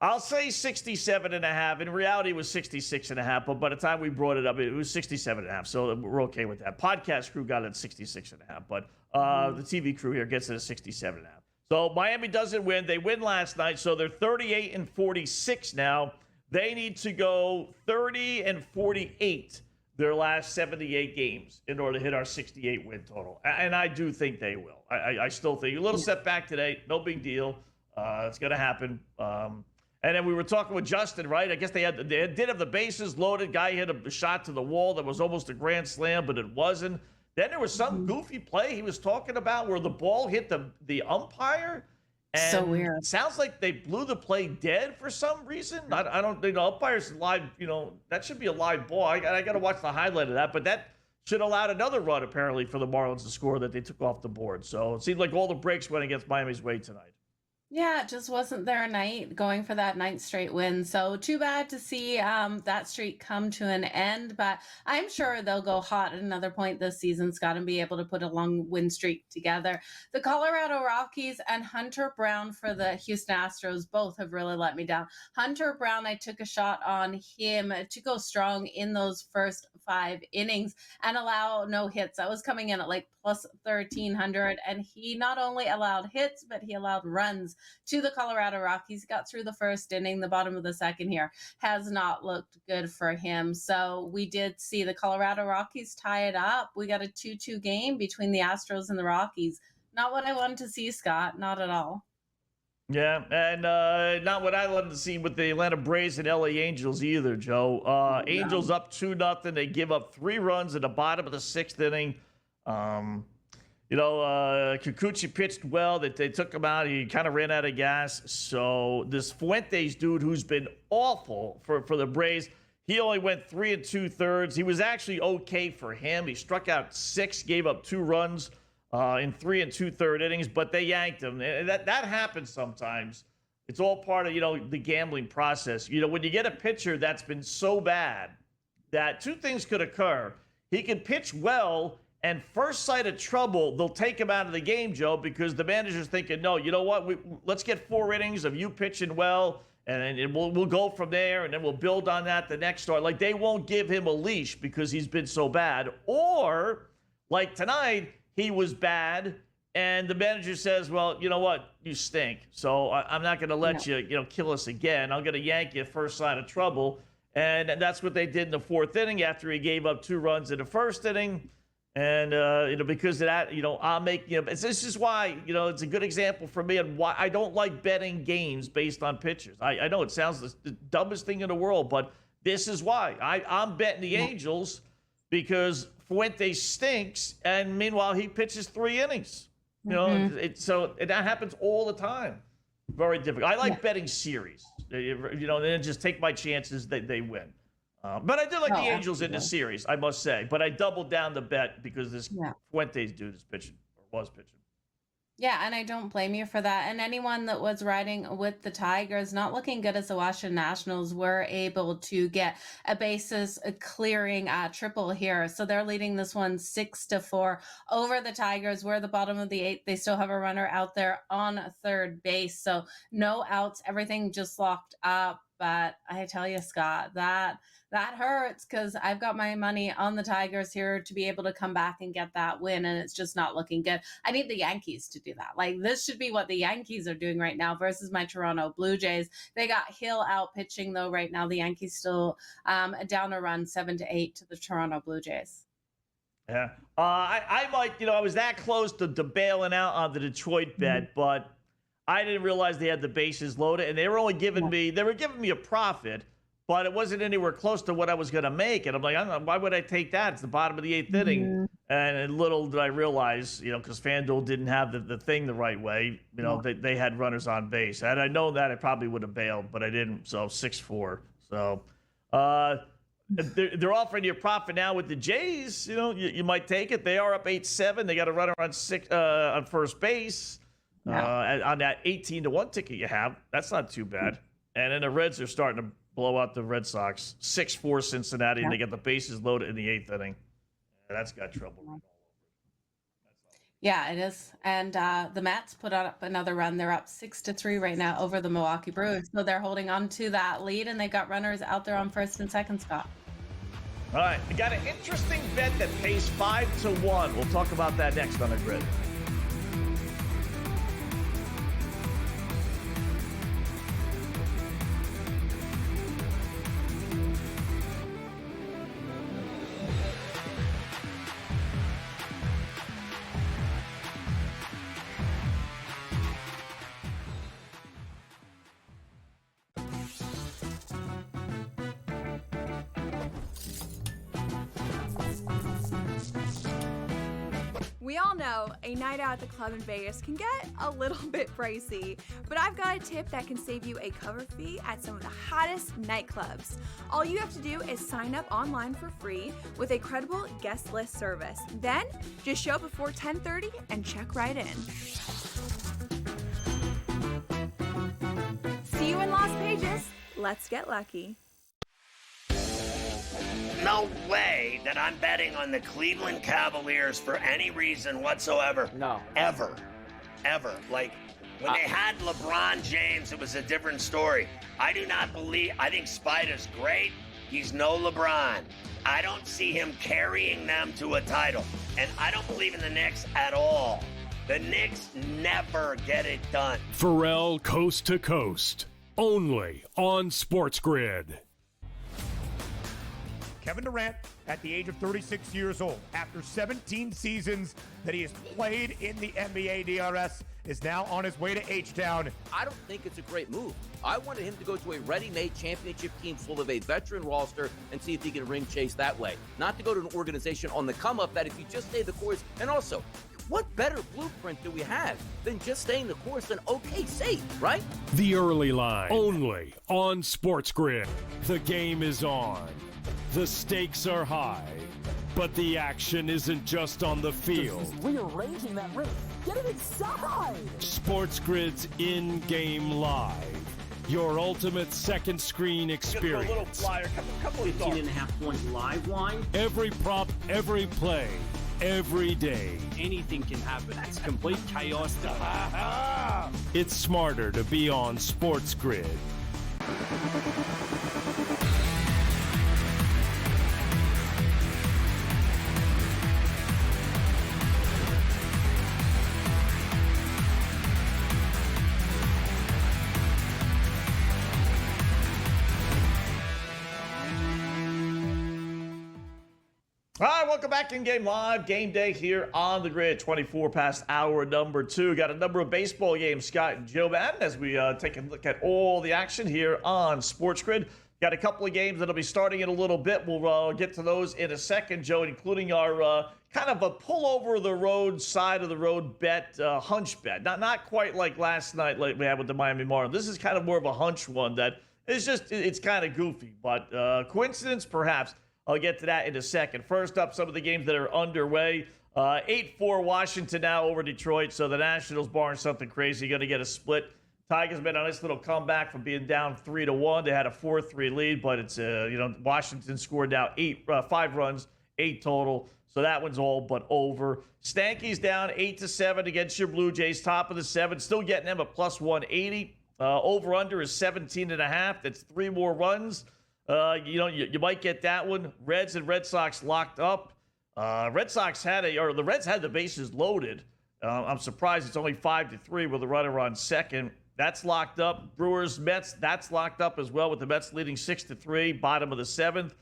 S9: I'll say 67.5. In reality, it was 66.5. But by the time we brought it up, it was 67.5. So we're okay with that. Podcast crew got it at 66.5. But the TV crew here gets it at 67.5. So Miami doesn't win. They win last night. So they're 38-46 now. They need to go 30-48 their last 78 games in order to hit our 68 win total. And I do think they will. I still think a little setback today. No big deal. It's going to happen. And then we were talking with Justin, right? I guess they did have the bases loaded. Guy hit a shot to the wall that was almost a grand slam, but it wasn't. Then there was some goofy play he was talking about where the ball hit the umpire. And
S10: so weird.
S9: It sounds like they blew the play dead for some reason. I don't think the umpire's live. That should be a live ball. I got to watch the highlight of that. But that should allow another run, apparently, for the Marlins to score that they took off the board. So it seemed like all the breaks went against Miami's way tonight.
S10: Yeah, it just wasn't their night going for that 9th straight win. So too bad to see that streak come to an end, but I'm sure they'll go hot at another point this season, Scott, and be able to put a long win streak together. The Colorado Rockies and Hunter Brown for the Houston Astros both have really let me down. Hunter Brown, I took a shot on him to go strong in those first 5 innings and allow no hits. I was coming in at plus 1,300, and he not only allowed hits, but he allowed runs to the Colorado Rockies. Got through the first inning. The bottom of the second here has not looked good for him. So we did see the Colorado Rockies tie it up. We got a 2-2 game between the Astros and the Rockies. Not what I wanted to see, Scott. Not at all.
S9: Yeah, and not what I wanted to see with the Atlanta Braves and LA Angels either, Joe. Angels up 2-0. They give up 3 runs at the bottom of the 6th inning. Kikuchi pitched well. That they took him out. He kind of ran out of gas. So this Fuentes dude, who's been awful for the Braves, he only went 3 2/3. He was actually okay for him. He struck out 6, gave up 2 runs in 3 2/3 innings, but they yanked him. And that happens sometimes. It's all part of the gambling process. When you get a pitcher that's been so bad that 2 things could occur. He can pitch well. And first sight of trouble, they'll take him out of the game, Joe, because the manager's thinking, no, you know what? Let's get 4 innings of you pitching well, and we'll go from there, and then we'll build on that the next start. Like, they won't give him a leash because he's been so bad. Or, like tonight, he was bad, and the manager says, well, you know what? You stink. So I'm not going to let you kill us again. I'm going to yank you first sign of trouble. And that's what they did in the 4th inning after he gave up 2 runs in the 1st inning. And, because of that, I'll make, this is why, it's a good example for me and why I don't like betting games based on pitchers. I know it sounds the dumbest thing in the world, but this is why. I'm betting the Angels because Fuentes stinks, and meanwhile, he pitches 3 innings. So that happens all the time. Very difficult. I like betting series, and then just take my chances that they win. But I did like the Angels in the series, I must say. But I doubled down the bet because this Fuentes dude is pitching, or was pitching.
S10: Yeah, and I don't blame you for that. And anyone that was riding with the Tigers, not looking good as the Washington Nationals, were able to get a bases clearing triple here. So they're leading this one 6-4 over the Tigers. We're at the bottom of the 8th. They still have a runner out there on third base. So no outs, everything just locked up. But I tell you, Scott, that hurts because I've got my money on the Tigers here to be able to come back and get that win, and it's just not looking good. I need the Yankees to do that. Like, this should be what the Yankees are doing right now versus my Toronto Blue Jays. They got Hill out pitching, though, right now. The Yankees still down a run 7-8 to the Toronto Blue Jays.
S9: Yeah. I might, I was that close to bailing out on the Detroit bet, but I didn't realize they had the bases loaded, and they were only giving me a profit, but it wasn't anywhere close to what I was going to make. And I'm like, I don't know, why would I take that? It's the bottom of the 8th inning. And little did I realize, because FanDuel didn't have the thing the right way, they had runners on base. Had I known that, I probably would have bailed, but I didn't. So 6-4. So they're offering you a profit now with the Jays. You might take it. They are up 8-7. They got a runner on first base. On that 18-1 ticket you have, that's not too bad. And then the Reds are starting to blow out the Red Sox, 6-4 Cincinnati, and they get the bases loaded in the 8th inning. That's got trouble.
S10: Yeah, it is. And the Mets put up another run. They're up 6-3 right now over the Milwaukee Brewers. So they're holding on to that lead, and they've got runners out there on first and second, Scott.
S9: All right, we got an interesting bet that pays 5-1. We'll talk about that next on the grid.
S13: We all know a night out at the club in Vegas can get a little bit pricey, but I've got a tip that can save you a cover fee at some of the hottest nightclubs. All you have to do is sign up online for free with a credible guest list service. Then just show up before 10:30 and check right in. See you in Las Vegas. Let's get lucky.
S14: No way that I'm betting on the Cleveland Cavaliers for any reason whatsoever.
S5: No.
S14: Ever. Like, when they had LeBron James, it was a different story. I think Spider's great. He's no LeBron. I don't see him carrying them to a title. And I don't believe in the Knicks at all. The Knicks never get it done.
S15: Pharrell Coast to Coast. Only on SportsGrid.
S4: Kevin Durant, at the age of 36 years old, after 17 seasons that he has played in the NBA DRS, is now on his way to H-Town.
S5: I don't think it's a great move. I wanted him to go to a ready-made championship team full of a veteran roster and see if he can ring chase that way. Not to go to an organization on the come-up that if you just stay the course, and also, what better blueprint do we have than just staying the course and okay, safe, right?
S15: The Early Line. Only on SportsGrid. The game is on. The stakes are high, but the action isn't just on the field.
S12: He's rearranging that ring. Get it inside!
S15: SportsGrid's in-game live. Your ultimate second screen experience.
S9: A little flyer, couple of
S12: 18.5-point live line.
S15: Every prop, every play, every day.
S12: Anything can happen. That's complete chaos.
S15: It's smarter to be on SportsGrid.
S9: All right, welcome back in Game Live. Game Day here on the grid. 24 past hour number 2. Got a number of baseball games, Scott and Joe Madden, as we take a look at all the action here on SportsGrid. Got a couple of games that'll be starting in a little bit. We'll get to those in a second, Joe, including our kind of a pull over the road, side of the road bet, hunch bet. Not quite like last night like we had with the Miami Marlins. This is kind of more of a hunch one that is just, it's kind of goofy, but coincidence perhaps. I'll get to that in a second. First up, some of the games that are underway. 8-4 Washington now over Detroit, so the Nationals, barring something crazy, going to get a split. Tigers made a nice little comeback from being down 3-1. They had a 4-3 lead, but it's Washington scored now 5 runs, 8 total. So that one's all but over. Stanky's down 8-7 against your Blue Jays, top of the 7. Still getting them at plus 180. Over under is 17.5. That's 3 more runs. You might get that one. Reds and Red Sox locked up. The Reds had the bases loaded. I'm surprised it's only 5-3 with a runner on second. That's locked up. Brewers, Mets, that's locked up as well with the Mets leading 6-3, bottom of the 7th.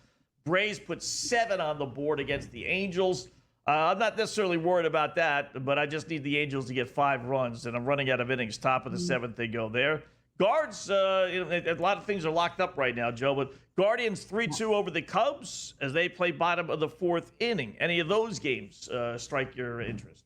S9: Braves put 7 on the board against the Angels. I'm not necessarily worried about that, but I just need the Angels to get 5 runs, and I'm running out of innings. Top of the 7th, they go there. Guards, a lot of things are locked up right now, Joe, but Guardians 3-2 over the Cubs as they play bottom of the 4th inning. Any of those games strike your interest?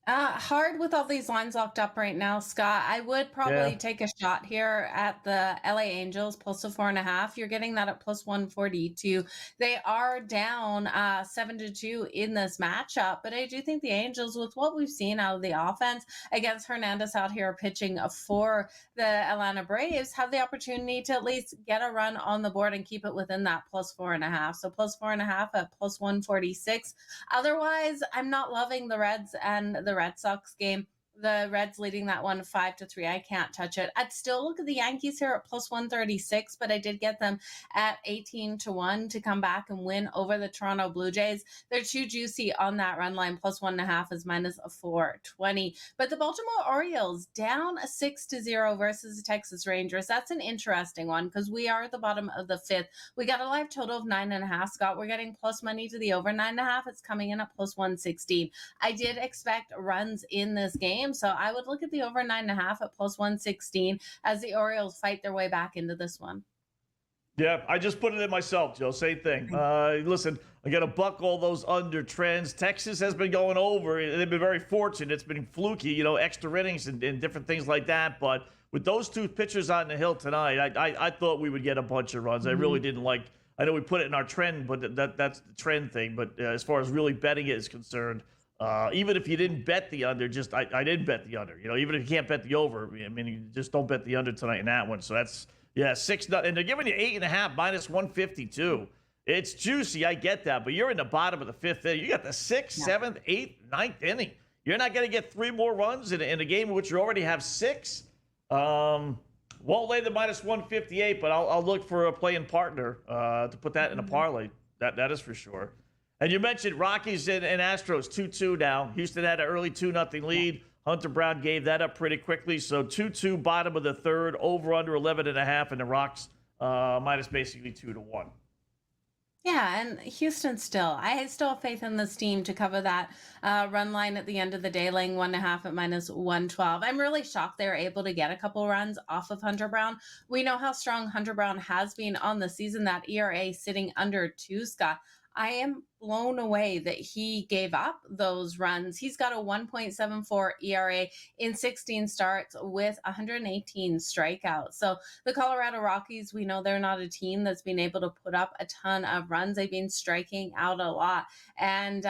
S10: Hard with all these lines locked up right now, Scott. I would probably take a shot here at the LA Angels plus a 4.5. You're getting that at plus 142. They are down 7-2 in this matchup, but I do think the Angels, with what we've seen out of the offense against Hernandez out here pitching for the Atlanta Braves, have the opportunity to at least get a run on the board and keep it within that plus 4.5. So plus 4.5 at plus 146. Otherwise, I'm not loving the Reds and the Red Sox game. The Reds leading that one 5-3. I can't touch it. I'd still look at the Yankees here at plus 136, but I did get them at 18-1 to come back and win over the Toronto Blue Jays. They're too juicy on that run line. Plus 1.5 is minus 420. But the Baltimore Orioles down 6-0 versus the Texas Rangers. That's an interesting one because we are at the bottom of the 5th. We got a live total of 9.5. Scott, we're getting plus money to the over 9.5. It's coming in at plus 116. I did expect runs in this game, so I would look at the over 9.5 at plus 116 as the Orioles fight their way back into this one.
S9: Yeah, I just put it in myself, Joe. Same thing. Listen, I got to buck all those under trends. Texas has been going over. They've been very fortunate. It's been fluky, extra innings and different things like that. But with those 2 pitchers on the hill tonight, I thought we would get a bunch of runs. I really didn't like. I know we put it in our trend, but that's the trend thing. But as far as really betting it is concerned, even if you didn't bet the under, I didn't bet the under. Even if you can't bet the over, I mean, you just don't bet the under tonight in that one. So that's 6, and they're giving you 8.5 minus 152. It's juicy, I get that, but you're in the bottom of the 5th inning. You got the 6th, 7th, 8th, 9th inning. You're not going to get 3 more runs in a game in which you already have 6. Won't lay the minus 158, but I'll look for a playing partner to put that in a parlay. That is for sure. And you mentioned Rockies and Astros 2-2 now. Houston had an early 2-0 lead. Hunter Brown gave that up pretty quickly. So 2-2, bottom of the 3rd, over under 11.5, and the Rocks minus basically 2-1.
S10: Yeah, and Houston I still have faith in this team to cover that run line at the end of the day, laying 1.5 at minus 112. I'm really shocked they were able to get a couple runs off of Hunter Brown. We know how strong Hunter Brown has been on the season, that ERA sitting under 2, Scott. I am blown away that he gave up those runs. He's got a 1.74 ERA in 16 starts with 118 strikeouts. So the Colorado Rockies, we know they're not a team that's been able to put up a ton of runs. They've been striking out a lot. And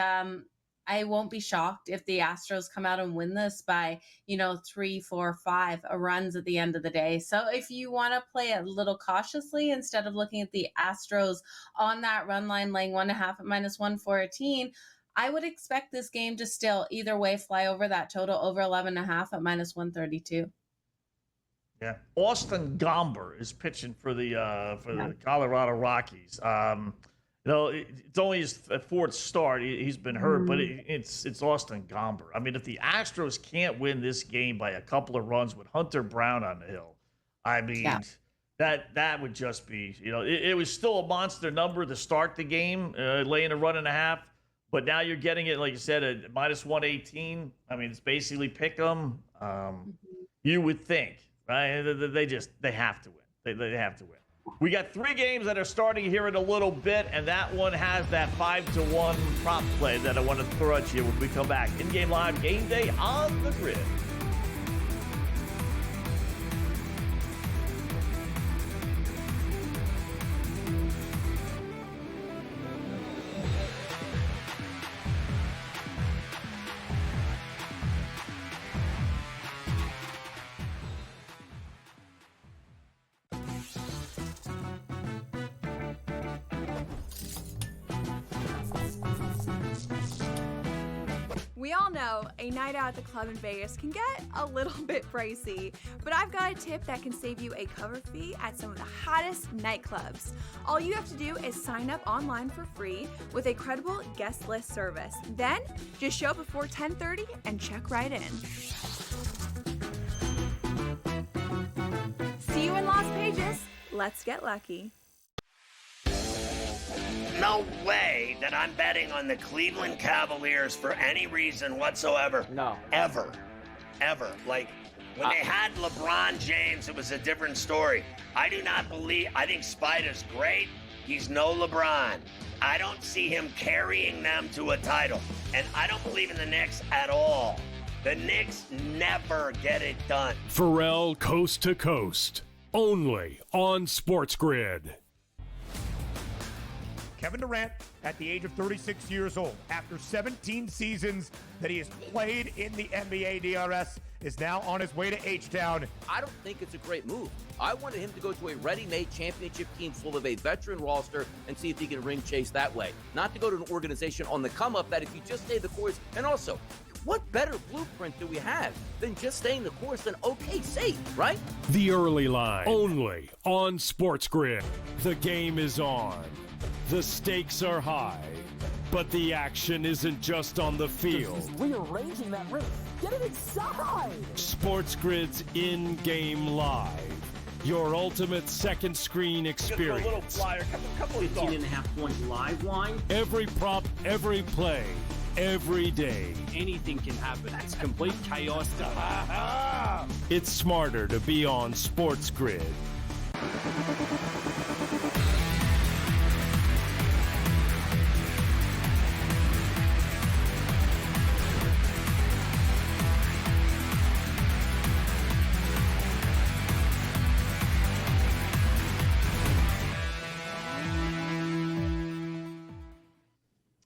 S10: I won't be shocked if the Astros come out and win this by, 3, 4, 5 runs at the end of the day. So if you want to play a little cautiously, instead of looking at the Astros on that run line, laying 1.5 at minus 114, I would expect this game to still either way fly over that total over 11.5 at minus 132.
S9: Yeah. Austin Gomber is pitching for the Colorado Rockies. It's only his 4th start. He's been hurt, but it's Austin Gomber. I mean, if the Astros can't win this game by a couple of runs with Hunter Brown on the hill, I mean, That would just be, it was still a monster number to start the game, laying a run and a half. But now you're getting it, like you said, at minus 118. I mean, it's basically pick 'em. You would think, right? They have to win. They have to win. We got 3 games that are starting here in a little bit, and that one has that 5-1 prop play that I want to throw at you when we come back. In-game live game day on the grid.
S13: We all know a night out at the club in Vegas can get a little bit pricey, but I've got a tip that can save you a cover fee at some of the hottest nightclubs. All you have to do is sign up online for free with a credible guest list service. Then just show up before 10:30 and check right in. See you in Las Vegas. Let's get lucky.
S14: No way that I'm betting on the Cleveland Cavaliers for any reason whatsoever.
S5: No.
S14: Ever. Like, when they had LeBron James, it was a different story. I think Spider's great. He's no LeBron. I don't see him carrying them to a title. And I don't believe in the Knicks at all. The Knicks never get it done.
S15: Pharrell Coast to Coast. Only on SportsGrid.
S4: Kevin Durant, at the age of 36 years old, after 17 seasons that he has played in the NBA DRS, is now on his way to H-Town.
S5: I don't think it's a great move. I wanted him to go to a ready-made championship team full of a veteran roster and see if he can ring chase that way. Not to go to an organization on the come-up that if you just stay the course, and also, what better blueprint do we have than just staying the course and okay, safe, right?
S15: The early line. Only on SportsGrid. The game is on. The stakes are high, but the action isn't just on the field.
S12: He's rearranging that roof. Get it inside!
S15: SportsGrid's in-game live. Your ultimate second screen experience.
S9: A little flyer, couple of
S12: 18.5-point live line.
S15: Every prop, every play, every day.
S12: Anything can happen. That's complete chaos.
S15: It's smarter to be on SportsGrid.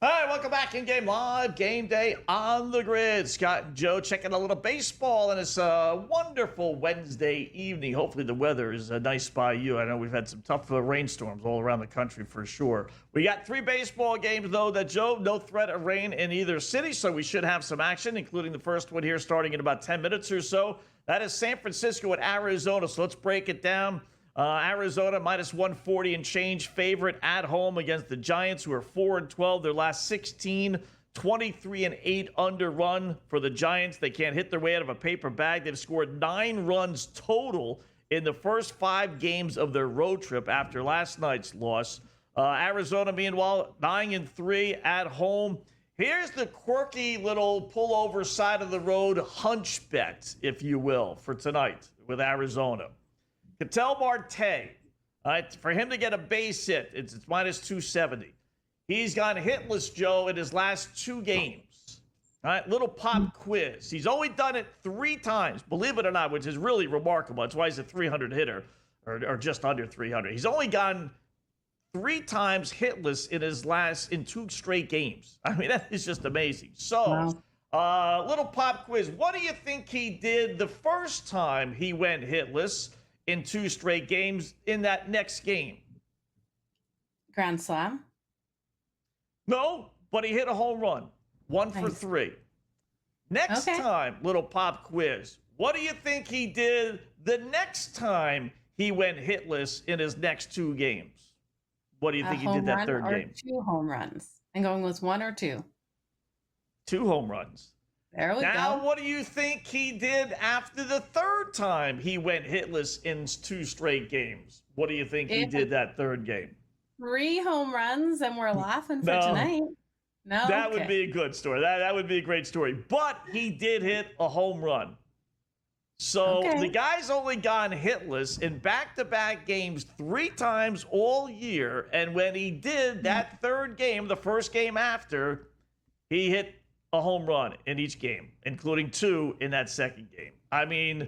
S9: All right, welcome back. In-game live game day on the grid. Scott and Joe checking a little baseball on this wonderful Wednesday evening. Hopefully the weather is nice by you. I know we've had some tough rainstorms all around the country for sure. We got 3 baseball games, though, that Joe, no threat of rain in either city, so we should have some action, including the first one here starting in about 10 minutes or so. That is San Francisco at Arizona, so let's break it down. Arizona minus 140 and change favorite at home against the Giants, who are 4-12. Their last 16, 23-8 under run for the Giants. They can't hit their way out of a paper bag. They've scored 9 runs total in the first 5 games of their road trip after last night's loss. Arizona, meanwhile, 9-3 at home. Here's the quirky little pullover side of the road hunch bet, if you will, for tonight with Arizona. Ketel Marte, for him to get a base hit, it's minus 270. He's gone hitless, Joe, in his last 2 games. All right, little pop quiz. He's only done it 3 times, believe it or not, which is really remarkable. That's why he's a 300 hitter, or just under 300. He's only gone 3 times hitless in 2 straight games. I mean, that is just amazing. So, little pop quiz. What do you think he did the first time he went hitless in 2 straight games in that next game?
S10: Grand Slam?
S9: No, but he hit a home run. 1 for 3. Next time, little pop quiz. What do you think he did the next time he went hitless in his next 2 games? What do you think he did that third game?
S10: 2 home runs. I'm going with 1 or 2.
S9: 2 home runs.
S10: There we
S9: Now,
S10: go.
S9: what do you think he did after the third time he went hitless in 2 straight games? What do you think he did that third game?
S10: 3 home runs, and we're laughing for
S9: No.
S10: tonight. No,
S9: That would be a good story. That would be a great story. But he did hit a home run. So the guy's only gone hitless in back-to-back games 3 times all year. And when he did that third game, the first game after, he hit a home run in each game, including 2 in that second game. I mean,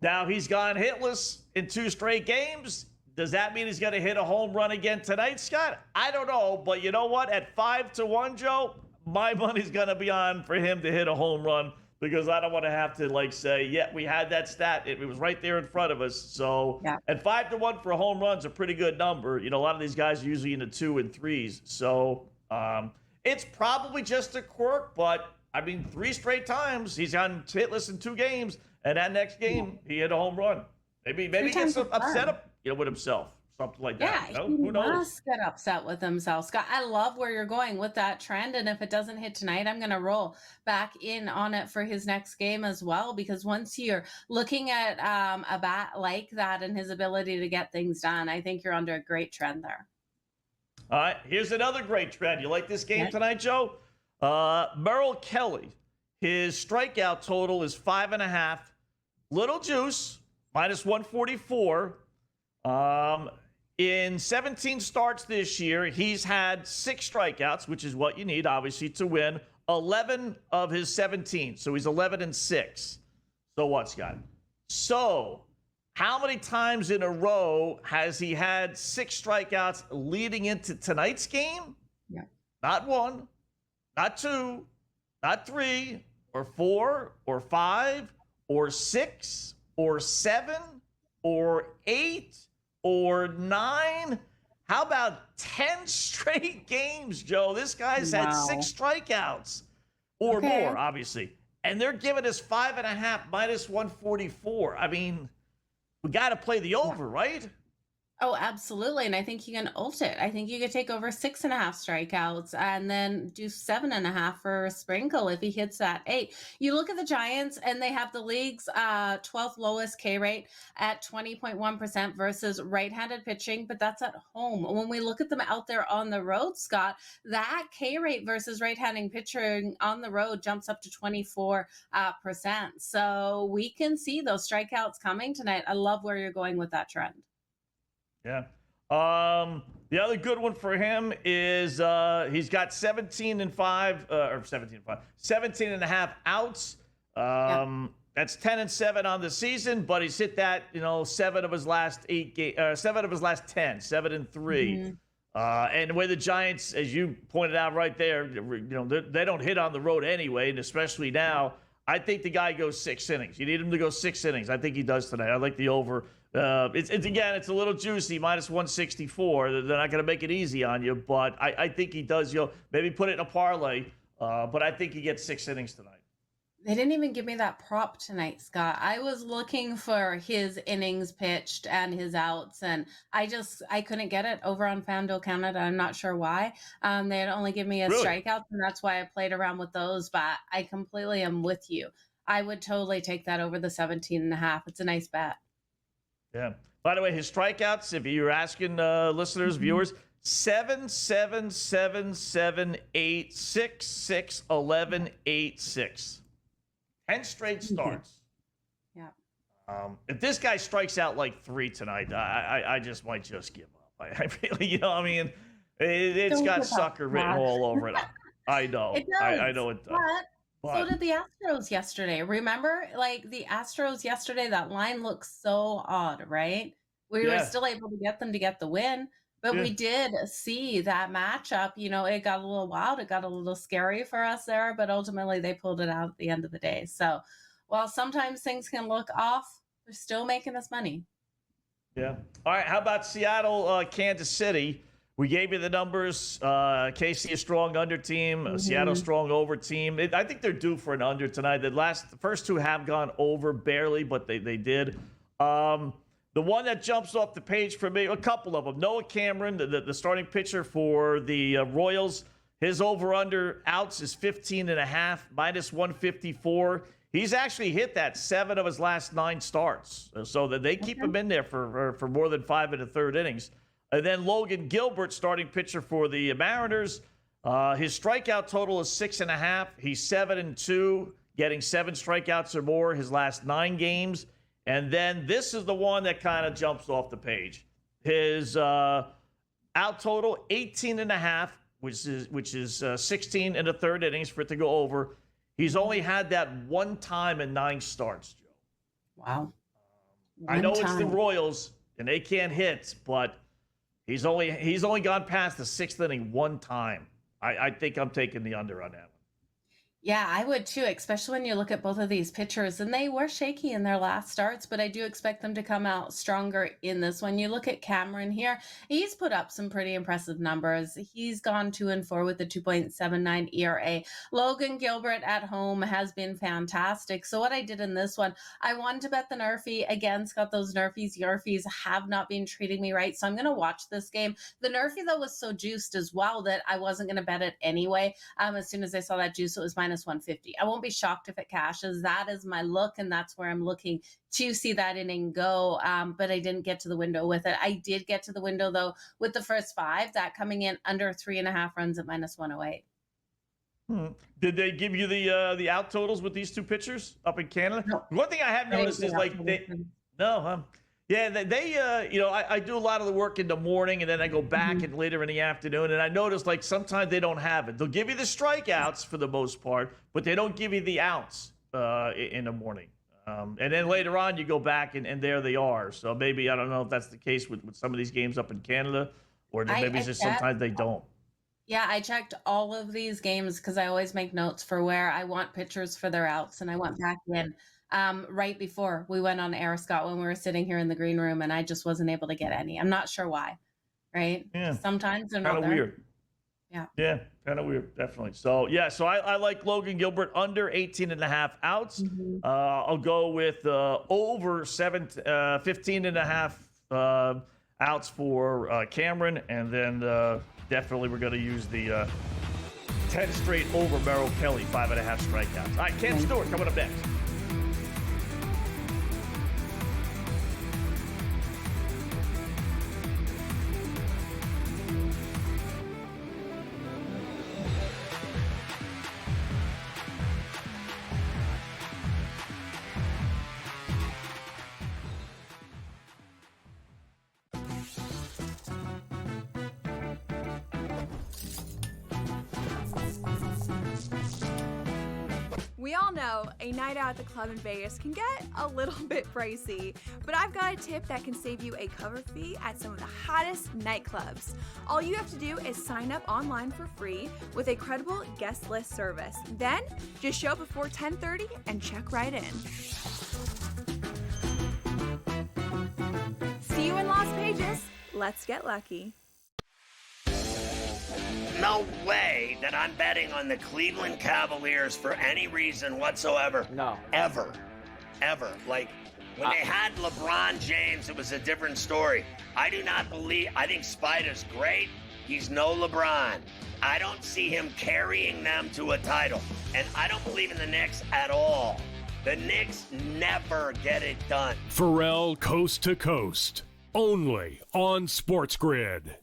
S9: now he's gone hitless in 2 straight games. Does that mean he's going to hit a home run again tonight, Scott? I don't know, but you know what? At 5-1, Joe, my money's going to be on for him to hit a home run because I don't want to have to say, yeah, we had that stat. It was right there in front of us. So at 5-1 for a home run's a pretty good number. You know, a lot of these guys are usually in the 2 and 3s. So it's probably just a quirk, but I mean, 3 straight times he's gone hitless in 2 games, and that next game he hit a home run. Maybe he gets upset with himself, something like that.
S10: Yeah,
S9: Who knows?
S10: He must get upset with himself. Scott, I love where you're going with that trend, and if it doesn't hit tonight, I'm going to roll back in on it for his next game as well, because once you're looking at a bat like that and his ability to get things done, I think you're under a great trend there.
S9: All right, here's another great trend. You like this game tonight, Joe? Merrill Kelly, his strikeout total is 5.5. Little juice, minus 144. In 17 starts this year, he's had 6 strikeouts, which is what you need, obviously, to win. 11 of his 17, so he's 11-6. So what, Scott? So how many times in a row has he had 6 strikeouts leading into tonight's game?
S10: Yeah.
S9: Not 1, not 2, not 3, or 4, or 5, or 6, or 7, or 8, or 9. How about 10 straight games, Joe? This guy's had 6 strikeouts or more, obviously. And they're giving us 5.5 minus 144. I mean, we got to play the over, right?
S10: Oh, absolutely. And I think you can ult it. I think you could take over 6.5 strikeouts and then do 7.5 for a sprinkle if he hits that 8. You look at the Giants and they have the league's 12th lowest K rate at 20.1% versus right-handed pitching, but that's at home. When we look at them out there on the road, Scott, that K rate versus right-handed pitching on the road jumps up to 24%. So we can see those strikeouts coming tonight. I love where you're going with that trend.
S9: Yeah. The other good one for him is he's got 17.5 outs. That's 10-7 on the season, but he's hit that 7 of his last 8 games, 7 of his last 10, 7-3. And the way the Giants, as you pointed out right there, they don't hit on the road anyway, and especially now. I think the guy goes 6 innings. You need him to go 6 innings. I think he does tonight. I like the over. It's a little juicy, minus 164. They're not going to make it easy on you, but I think he does. Maybe put it in a parlay, but I think he gets 6 innings tonight.
S10: They didn't even give me that prop tonight, Scott. I was looking for his innings pitched and his outs, and I couldn't get it over on FanDuel Canada. I'm not sure why. They had only given me a strikeout, and that's why I played around with those, but I completely am with you. I would totally take that over the 17.5. It's a nice bet.
S9: Yeah. By the way, his strikeouts, if you're asking listeners, viewers, 7, 7, 7, 7, 8, 6, 6, 11, 8, 6. 10 straight starts.
S10: Yeah.
S9: If this guy strikes out like 3 tonight, I just might just give up. I really, it's got sucker written all over it. I know.
S10: It does.
S9: I know it does.
S10: But so did the Astros yesterday. Remember, the Astros yesterday, that line looked so odd, right? We were still able to get them to get the win, but we did see that matchup. It got a little wild. It got a little scary for us there, but ultimately they pulled it out at the end of the day. So while sometimes things can look off, they're still making us money.
S9: Yeah. All right. How about Seattle, Kansas City? We gave you the numbers. KC a strong under team, Seattle strong over team. I think they're due for an under tonight. The first 2 have gone over barely, but they did. The one that jumps off the page for me, a couple of them. Noah Cameron, the starting pitcher for the Royals. His over-under outs is 15.5, minus 154. He's actually hit that 7 of his last 9 starts, so that they keep him in there for more than 5 1/3 innings. And then Logan Gilbert, starting pitcher for the Mariners. His strikeout total is 6.5. He's 7-2, getting 7 strikeouts or more his last 9 games. And then this is the one that kind of jumps off the page. His out total 18.5, which is 16 1/3 innings for it to go over. He's only had that one time in 9 starts, Joe.
S10: Wow.
S9: I know it's the Royals and they can't hit, but he's only gone past the 6th inning one time. I think I'm taking the under on that one.
S10: Yeah, I would too, especially when you look at both of these pitchers. And they were shaky in their last starts, but I do expect them to come out stronger in this one. You look at Cameron here, he's put up some pretty impressive numbers. He's gone 2-4 with a 2.79 ERA. Logan Gilbert at home has been fantastic. So what I did in this one, I wanted to bet the Nerfy. Again, got those Nerfies. Yorfies have not been treating me right. So I'm going to watch this game. The Nerfy, though, was so juiced as well that I wasn't going to bet it anyway. As soon as I saw that juice, it was minus 150. I won't be shocked if it cashes. That is my look, and that's where I'm looking to see that inning go. But I didn't get to the window with it. I did get to the window, though, with the first 5, that coming in under 3.5 runs at minus 108.
S9: Did they give you the out totals with these 2 pitchers up in Canada? No. One thing I have noticed is like they I do a lot of the work in the morning and then I go back and later in the afternoon, and I notice like sometimes they don't have it. They'll give you the strikeouts for the most part, but they don't give you the outs in the morning. And then later on you go back and there they are. So maybe, I don't know if that's the case with some of these games up in Canada, or maybe it's just sometimes they don't.
S10: Yeah, I checked all of these games because I always make notes for where I want pitchers for their outs, and I went back in right before we went on air, Scott, when we were sitting here in the green room, and I just wasn't able to get any. I'm not sure why, right?
S9: Yeah.
S10: Sometimes they're not
S9: kind of
S10: there.
S9: weird. Yeah, kind of weird, definitely. So I like Logan Gilbert under 18.5 outs. I'll go with over 15.5 outs for Cameron, and then definitely we're going to use the 10 straight over Merrill Kelly, 5.5 strikeouts. All right, Cam Stewart coming up next.
S13: We all know a night out at the club in Vegas can get a little bit pricey, but I've got a tip that can save you a cover fee at some of the hottest nightclubs. All you have to do is sign up online for free with a credible guest list service. Then, just show up before 10:30 and check right in. See you in Las Vegas. Let's get lucky.
S14: No way that I'm betting on the Cleveland Cavaliers for any reason whatsoever.
S5: No.
S14: Ever. Like, when they had LeBron James, it was a different story. I think Spider's great. He's no LeBron. I don't see him carrying them to a title. And I don't believe in the Knicks at all. The Knicks never get it done.
S15: Pharrell Coast to Coast. Only on SportsGrid.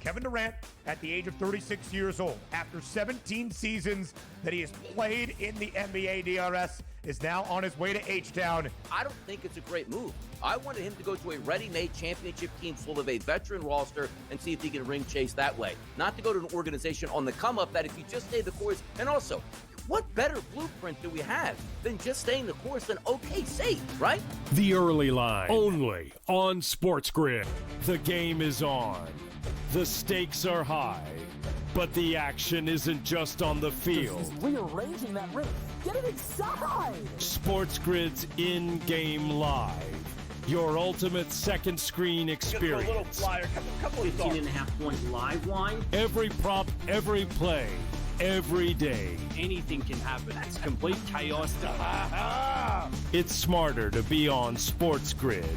S4: Kevin Durant, at the age of 36 years old, after 17 seasons that he has played in the NBA DRS, is now on his way to H-Town.
S5: I don't think it's a great move. I wanted him to go to a ready-made championship team full of a veteran roster and see if he can ring chase that way. Not to go to an organization on the come-up that if you just stay the course, and also, what better blueprint do we have than just staying the course and okay, safe, right?
S15: The early line. Only on SportsGrid. The game is on. The stakes are high, but the action isn't just on the field.
S12: He's rearranging that roof. Get it inside!
S15: SportsGrid's in-game live. Your ultimate second screen experience.
S9: A little flyer, couple of
S12: 15.5 point live line.
S15: Every prop, every play, every day.
S12: Anything can happen. That's complete chaos.
S15: It's smarter to be on SportsGrid.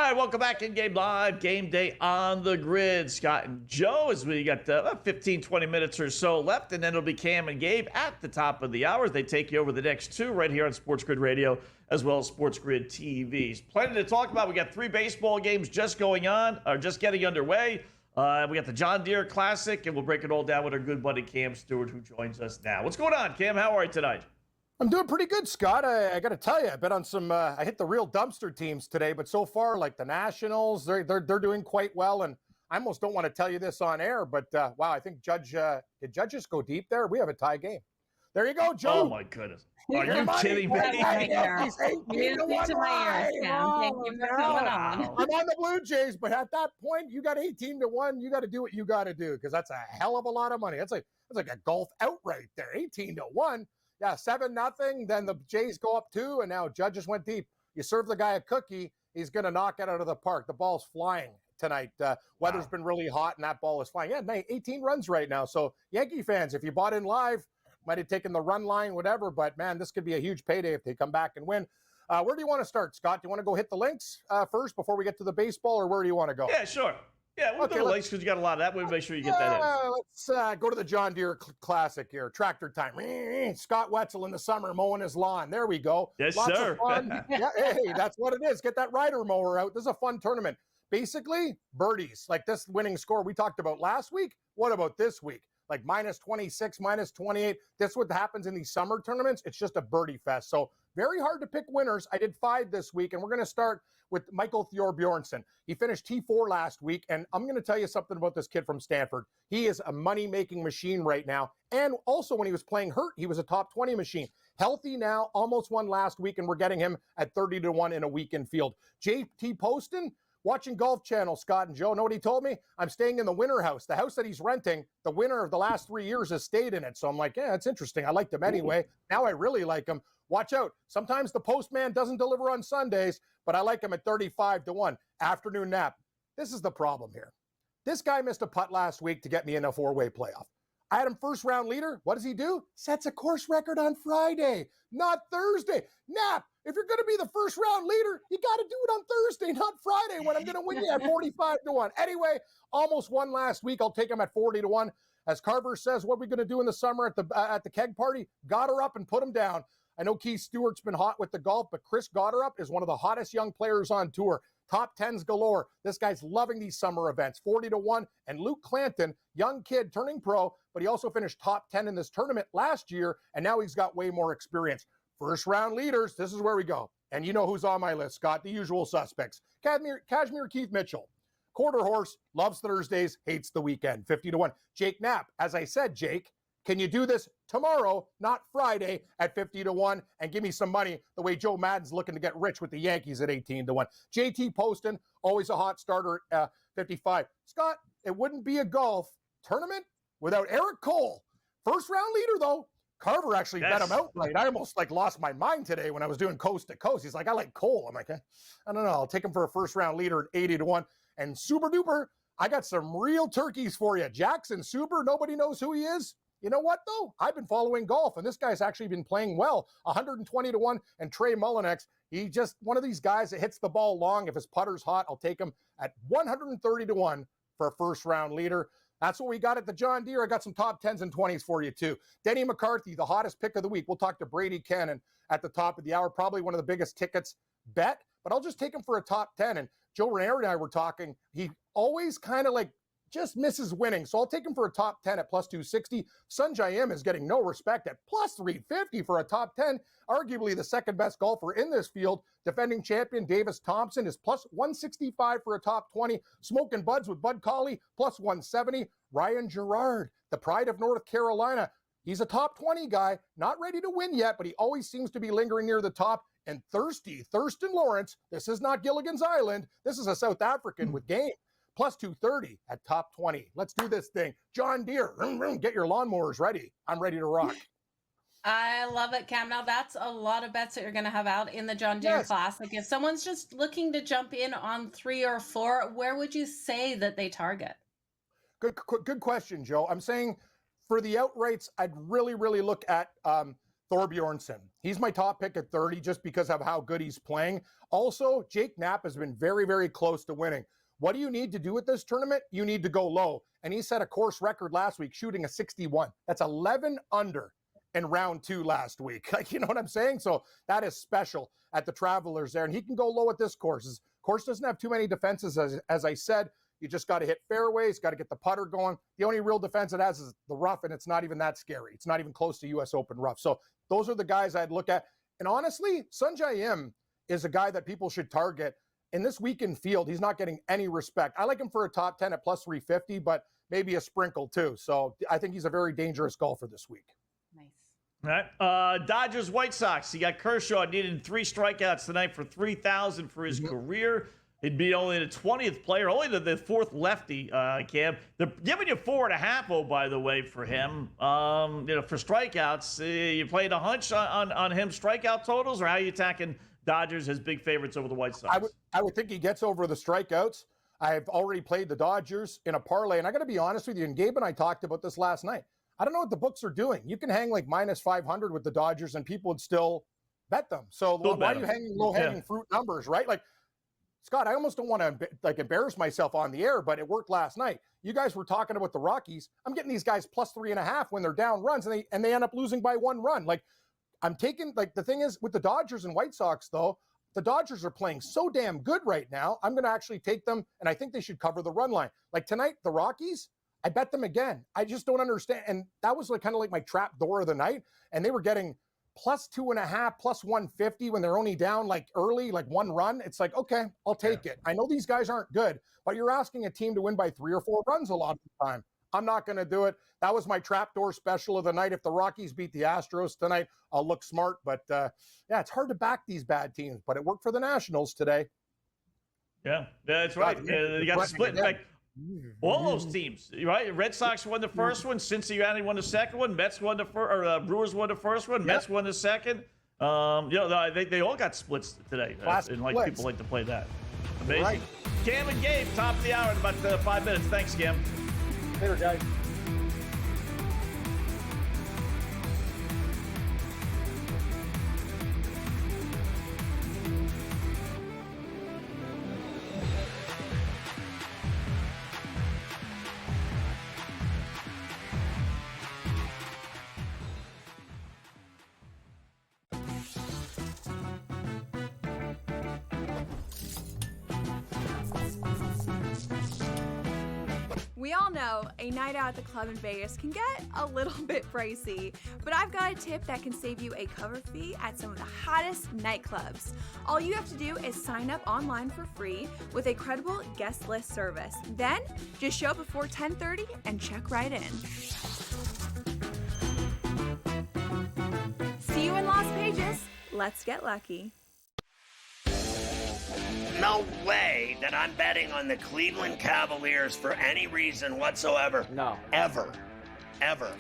S9: right, welcome back in Game Live, Game Day on the Grid. Scott and Joe, as we got about 15, 20 minutes or so left, and then it'll be Cam and Gabe at the top of the hour. They take you over the next two right here on SportsGrid Radio, as well as SportsGrid TVs. Plenty to talk about. We got 3 baseball games just going on, or just getting underway. We got the John Deere Classic, and we'll break it all down with our good buddy Cam Stewart, who joins us now. What's going on, Cam? How are you tonight?
S18: I'm doing pretty good, Scott. I got to tell you, I bet on some. I hit the real dumpster teams today, but so far, like the Nationals, they're doing quite well. And I almost don't want to tell you this on air, but wow, I think did Judge just go deep there? We have a tie game. There you go, Joe.
S9: Oh my goodness! Are you kidding me?
S10: Right there. Music to my ears, Cam. Thank you for coming on.
S18: I'm on the Blue Jays, but at that point, you got 18-1. You got to do what you got to do because that's a hell of a lot of money. That's like a golf outright there. 18-1. Yeah, 7-0. Then the Jays go up 2, and now Judge just went deep. You serve the guy a cookie, he's going to knock it out of the park. The ball's flying tonight. Weather's been really hot, and that ball is flying. Yeah, 18 runs right now. So Yankee fans, if you bought in live, might have taken the run line, whatever. But, man, this could be a huge payday if they come back and win. Where do you want to start, Scott? Do you want to go hit the links first before we get to the baseball, or where do you want to go?
S9: Yeah, sure. Yeah, we'll do the links because you got a lot of that. We'll make sure you get that in.
S18: Let's go to the John Deere Classic here. Tractor time. Scott Wetzel in the summer mowing his lawn. There we go.
S9: Yes,
S18: Lots
S9: sir.
S18: of fun. Yeah, hey, that's what it is. Get that rider mower out. This is a fun tournament. Basically, birdies. Like this winning score we talked about last week. What about this week? Like minus 26, minus 28. That's what happens in these summer tournaments. It's just a birdie fest. So very hard to pick winners. I did 5 this week, and we're going to start with Michael Bjornsson. He finished T4 last week, and I'm going to tell you something about this kid from Stanford. He is a money-making machine right now, and also when he was playing hurt, he was a top 20 machine. Healthy now, almost won last week, and we're getting him at 30-1 in a weekend field. JT Poston, watching Golf Channel, Scott and Joe, know what he told me? I'm staying in the winner house. The house that he's renting, the winner of the last 3 years has stayed in it. So I'm like, yeah, it's interesting. I liked him anyway. Now I really like him. Watch out. Sometimes the postman doesn't deliver on Sundays, but I like him at 35-1. Afternoon nap. This is the problem here. This guy missed a putt last week to get me in a 4-way playoff. I had him first round leader. What does he do? Sets a course record on Friday, not Thursday. Nap. If you're going to be the first round leader, you got to do it on Thursday, not Friday when I'm going to win you at 45-1. Anyway, almost won last week. I'll take him at 40-1. As Carver says, what are we going to do in the summer at the keg party? Got her up and put him down. I know Keith Stewart's been hot with the golf, but Chris Gotterup is one of the hottest young players on tour. Top 10s galore. This guy's loving these summer events. 40-1. And Luke Clanton, young kid turning pro, but he also finished top 10 in this tournament last year, and now he's got way more experience. First round leaders, this is where we go. And you know who's on my list, Scott, the usual suspects. Kashmir Keith Mitchell, quarter horse, loves Thursdays, hates the weekend, 50-1. Jake Knapp, as I said, Jake, can you do this tomorrow, not Friday, at 50-1, and give me some money the way Joe Madden's looking to get rich with the Yankees at 18-1. JT Poston, always a hot starter at 55. Scott, it wouldn't be a golf tournament without Eric Cole. First round leader, though. Carver actually bet him outright. I almost lost my mind today when I was doing coast to coast. He's like, I like Cole. I'm like, I don't know. I'll take him for a first round leader at 80-1. And Super Duper, I got some real turkeys for you. Jackson Super, nobody knows who he is. You know what, though? I've been following golf, and this guy's actually been playing well. 120-1. And Trey Mullinex, he's just one of these guys that hits the ball long. If his putter's hot, I'll take him at 130-1 for a first-round leader. That's what we got at the John Deere. I got some top 10s and 20s for you, too. Denny McCarthy, the hottest pick of the week. We'll talk to Brady Cannon at the top of the hour. Probably one of the biggest tickets bet, but I'll just take him for a top 10. And Joe Ranieri and I were talking. He always kind of just misses winning. So I'll take him for a top 10 at plus 260. Sunjay M is getting no respect at plus 350 for a top 10. Arguably the second best golfer in this field. Defending champion Davis Thompson is plus 165 for a top 20. Smoking Buds with Bud Colley, plus 170. Ryan Gerard, the pride of North Carolina. He's a top 20 guy, not ready to win yet, but he always seems to be lingering near the top. And Thurston Lawrence, this is not Gilligan's Island. This is a South African with game. Plus 230 at top 20. Let's do this thing. John Deere, get your lawnmowers ready. I'm ready to rock.
S10: I love it, Cam. Now, that's a lot of bets that you're going to have out in the John Deere Classic. If someone's just looking to jump in on 3 or 4, where would you say that they target?
S18: Good question, Joe. I'm saying for the outrights, I'd really look at Thorbjornsson. He's my top pick at 30 just because of how good he's playing. Also, Jake Knapp has been very, very close to winning. What do you need to do at this tournament? You need to go low. And he set a course record last week, shooting a 61. That's 11 under in round 2 last week. Like, you know what I'm saying? So that is special at the Travelers there. And he can go low at this course. This course doesn't have too many defenses, as I said. You just got to hit fairways, got to get the putter going. The only real defense it has is the rough, and it's not even that scary. It's not even close to U.S. Open rough. So those are the guys I'd look at. And honestly, Sunjae Im is a guy that people should target. In this weekend field, he's not getting any respect. I like him for a top 10 at plus 350, but maybe a sprinkle too. So I think he's a very dangerous golfer this week.
S10: Nice.
S9: All right. Dodgers, White Sox. You got Kershaw needed 3 strikeouts tonight for 3,000 for his career. He'd be only the 20th player, only the 4th lefty, Cam. They're giving you 4.5, by the way, for him. For strikeouts. You playing a hunch on him strikeout totals, or how are you attacking Dodgers as big favorites over the White Sox?
S18: I would think he gets over the strikeouts. I've already played the Dodgers in a parlay, and I got to be honest with you, and Gabe and I talked about this last night. I don't know what the books are doing. You can hang like minus 500 with the Dodgers, and people would still bet them. So why are you hanging low-hanging fruit numbers, right? Like, Scott, I almost don't want to embarrass myself on the air, but it worked last night. You guys were talking about the Rockies. I'm getting these guys plus 3.5 when they're down runs, and they end up losing by 1 run. Like, I'm taking, the thing is with the Dodgers and White Sox, though, the Dodgers are playing so damn good right now. I'm going to actually take them, and I think they should cover the run line. Like tonight, the Rockies, I bet them again. I just don't understand. And that was kind of like my trap door of the night. And they were getting plus 2.5, plus 150 when they're only down early, 1 run. It's like, okay, I'll take it. I know these guys aren't good, but you're asking a team to win by 3 or 4 runs a lot of the time. I'm not going to do it. That was my trapdoor special of the night. If the Rockies beat the Astros tonight, I'll look smart. But it's hard to back these bad teams, but it worked for the Nationals today.
S9: Yeah, that's right. You got to split. In fact, all those teams, right? Red Sox won the first one. Cincinnati won the second one. Mets won the first. Or Brewers won the first one. Mets won the second. They all got splits today. And people like to play that. Amazing. Right. Cam and Gabe, top of the hour in about 5 minutes. Thanks, Cam.
S18: Later, guys.
S13: We all know a night out at the club in Vegas can get a little bit pricey, but I've got a tip that can save you a cover fee at some of the hottest nightclubs. All you have to do is sign up online for free with a credible guest list service. Then just show up before 10:30 and check right in. See you in Las Vegas. Let's get lucky.
S14: No way that I'm betting on the Cleveland Cavaliers for any reason whatsoever.
S5: No.
S14: Ever.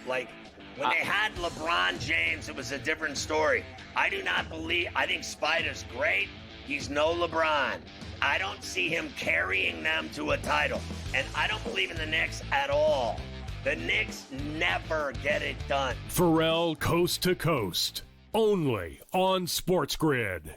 S14: Like, when they had LeBron James, it was a different story. I think Spider's great. He's no LeBron. I don't see him carrying them to a title. And I don't believe in the Knicks at all. The Knicks never get it done.
S15: Pharrell Coast to Coast. Only on SportsGrid.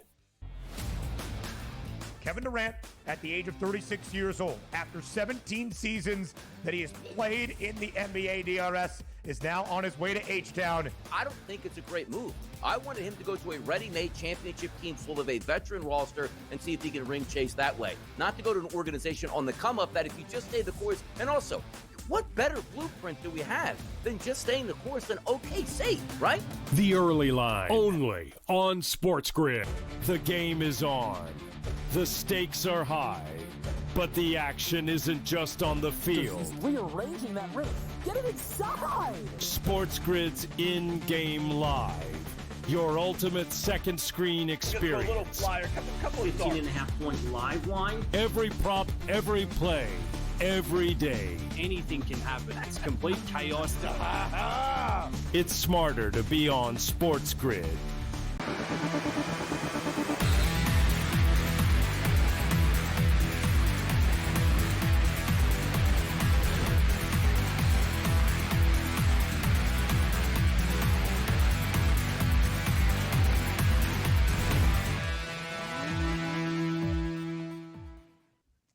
S4: Kevin Durant, at the age of 36 years old, after 17 seasons that he has played in the NBA DRS, is now on his way to H-Town.
S5: I don't think it's a great move. I wanted him to go to a ready-made championship team full of a veteran roster and see if he can ring chase that way. Not to go to an organization on the come-up that if you just stay the course, and also, what better blueprint do we have than just staying the course and okay, safe, right?
S15: The Early Line. Only on SportsGrid. The game is on. The stakes are high, but the action isn't just on the field.
S12: He's rearranging that roof. Get it inside!
S15: SportsGrid's in-game live. Your ultimate second screen experience.
S9: Just a little flyer, couple of
S12: 18.5-point live line.
S15: Every prop, every play, every day.
S12: Anything can happen. That's complete chaos.
S15: It's smarter to be on SportsGrid.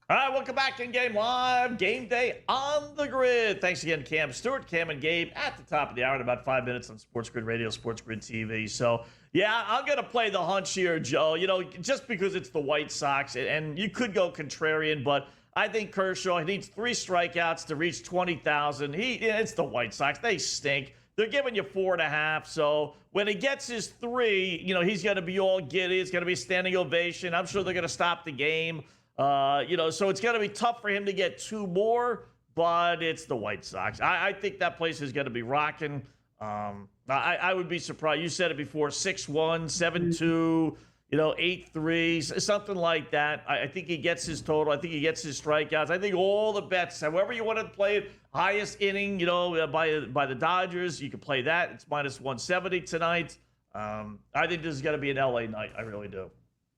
S9: All right, welcome back to In-Game Live. Game day on the grid. Thanks again, Cam Stewart, Cam and Gabe at the top of the hour in about 5 minutes on SportsGrid Radio, SportsGrid TV. So, yeah, I'm going to play the hunch here, Joe. You know, just because it's the White Sox, and you could go contrarian, but I think Kershaw needs 3 strikeouts to reach 20,000. It's the White Sox. They stink. They're giving you 4.5. So when he gets his 3, you know, he's going to be all giddy. It's going to be a standing ovation. I'm sure they're going to stop the game. You know, so it's going to be tough for him to get 2 more, but it's the White Sox. I think that place is going to be rocking. I would be surprised. You said it before, 6-1, 7-2, you know, 8-3, something like that. I think he gets his total. I think he gets his strikeouts. I think all the bets, however you want to play it, highest inning, you know, by the Dodgers, you can play that. It's minus 170 tonight. I think this is going to be an LA night. I really do.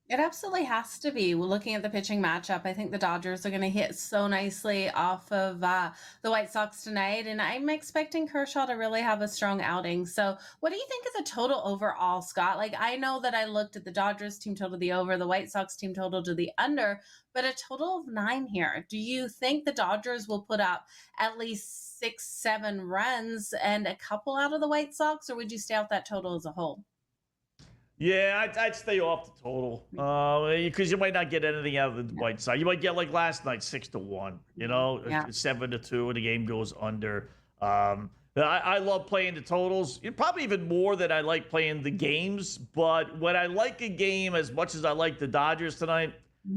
S10: It absolutely has to be. We're looking at the pitching matchup. I think the Dodgers are going to hit so nicely off of the White Sox tonight, and I'm expecting Kershaw to really have a strong outing. So what do you think is a total overall, Scott? Like, I know that I looked at the Dodgers team total to the over, the White Sox team total to the under, but a total of 9 here. Do you think the Dodgers will put up at least 6-7 runs and a couple out of the White Sox, or would you stay out that total as a whole?
S9: Yeah, I'd stay off the total because you might not get anything out of the White Sox. You might get like last night, 6-1. You know, 7-2, and the game goes under. I love playing the totals, probably even more than I like playing the games. But when I like a game as much as I like the Dodgers tonight,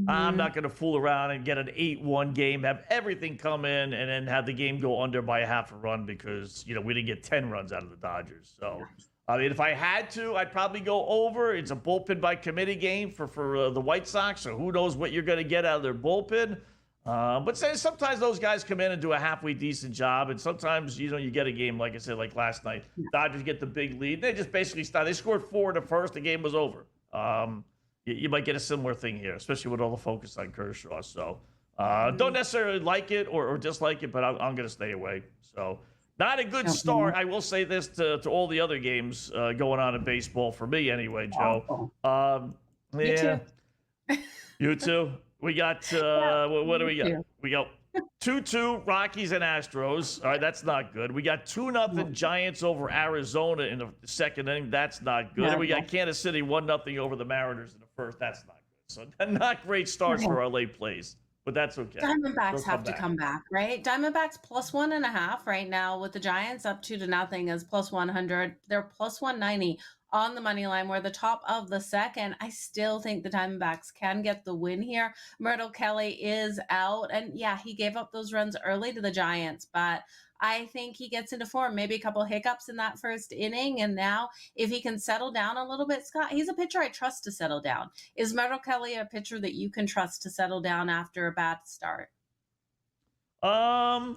S9: I'm not going to fool around and get an 8-1 game, have everything come in, and then have the game go under by a half a run because, you know, we didn't get 10 runs out of the Dodgers. So. I mean, if I had to, I'd probably go over. It's a bullpen by committee game for the White Sox, so who knows what you're going to get out of their bullpen. But sometimes those guys come in and do a halfway decent job, and sometimes, you know, you get a game, like I said, like last night. Dodgers get the big lead. They just basically start. They scored 4 in the first. The game was over. You might get a similar thing here, especially with all the focus on Kershaw. So don't necessarily like it or dislike it, but I'm going to stay away. So. Not a good start. I will say this to all the other games going on in baseball for me anyway, Joe. Yeah. You too. We got, what do we got? We got 2-2 Rockies and Astros. All right, that's not good. We got 2-0 Giants over Arizona in the second inning. That's not good. And we got Kansas City 1-0 over the Mariners in the first. That's not good. So not great starts for our late plays. But that's okay.
S10: Diamondbacks have to come back, right? Diamondbacks plus 1.5 right now with the Giants up 2-0 as plus 100. They're plus 190 on the money line. We're the top of the second. I still think the Diamondbacks can get the win here. Myrtle Kelly is out, and yeah, he gave up those runs early to the Giants, but I think he gets into form. Maybe a couple hiccups in that first inning, and now if he can settle down a little bit, Scott, he's a pitcher I trust to settle down. Is Myrtle Kelly a pitcher that you can trust to settle down after a bad start?
S9: Yeah,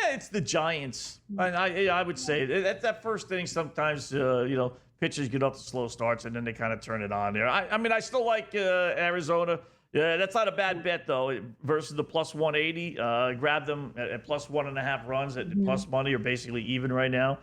S9: it's the Giants. I would say that first inning sometimes, you know, pitchers get off to slow starts and then they kind of turn it on there. I mean, I still like Arizona. Yeah, that's not a bad bet, though, versus the plus 180. Grab them at plus 1.5 runs at plus money or basically even right now.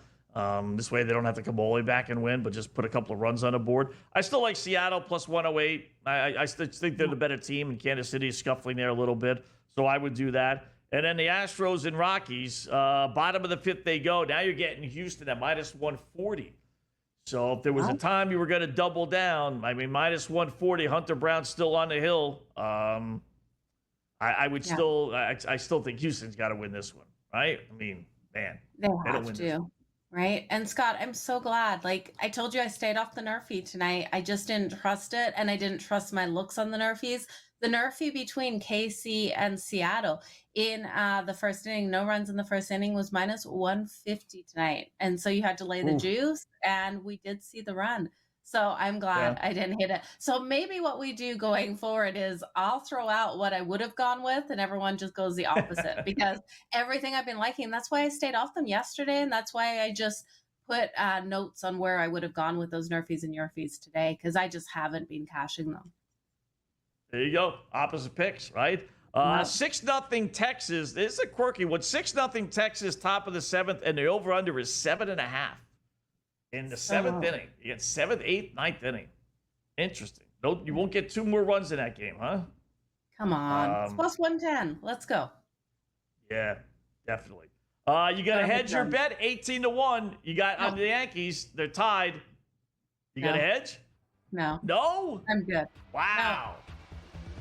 S9: This way they don't have to come all the way back and win, but just put a couple of runs on the board. I still like Seattle plus 108. I still think they're the better team, and Kansas City is scuffling there a little bit, so I would do that. And then the Astros and Rockies, bottom of the 5th they go. Now you're getting Houston at minus 140. So if there was a time you were going to double down, I mean, minus 140, Hunter Brown's still on the hill. I still think Houston's got to win this one, right? I mean, man,
S10: they have to, right? And Scott, I'm so glad. Like I told you, I stayed off the Nerfie tonight. I just didn't trust it, and I didn't trust my looks on the Nerfies. The Nerfie between KC and Seattle in the first inning, no runs in the first inning, was minus 150 tonight. And so you had to lay the juice, and we did see the run. So I'm glad I didn't hit it. So maybe what we do going forward is I'll throw out what I would have gone with, and everyone just goes the opposite because everything I've been liking, that's why I stayed off them yesterday, and that's why I just put notes on where I would have gone with those Nerfies and Yerfies today because I just haven't been cashing them.
S9: There you go. Opposite picks, right? 6-0 Texas. This is a quirky one. 6-0 Texas, top of the 7th, and the over-under is 7.5 in the 7th inning. You get 7th, 8th, 9th inning. Interesting. No, you won't get 2 more runs in that game, huh?
S10: Come on. It's plus 110. Let's go.
S9: Yeah, definitely. You got to hedge your bet 18-1. You got on the Yankees. They're tied. You got to hedge?
S10: No.
S9: No?
S10: I'm good.
S9: Wow.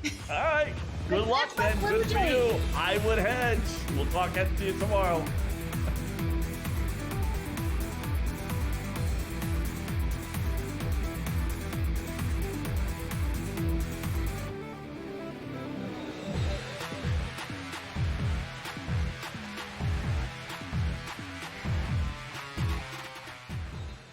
S9: No. All right. Good luck then. Good for you. I would hedge. We'll talk to you tomorrow.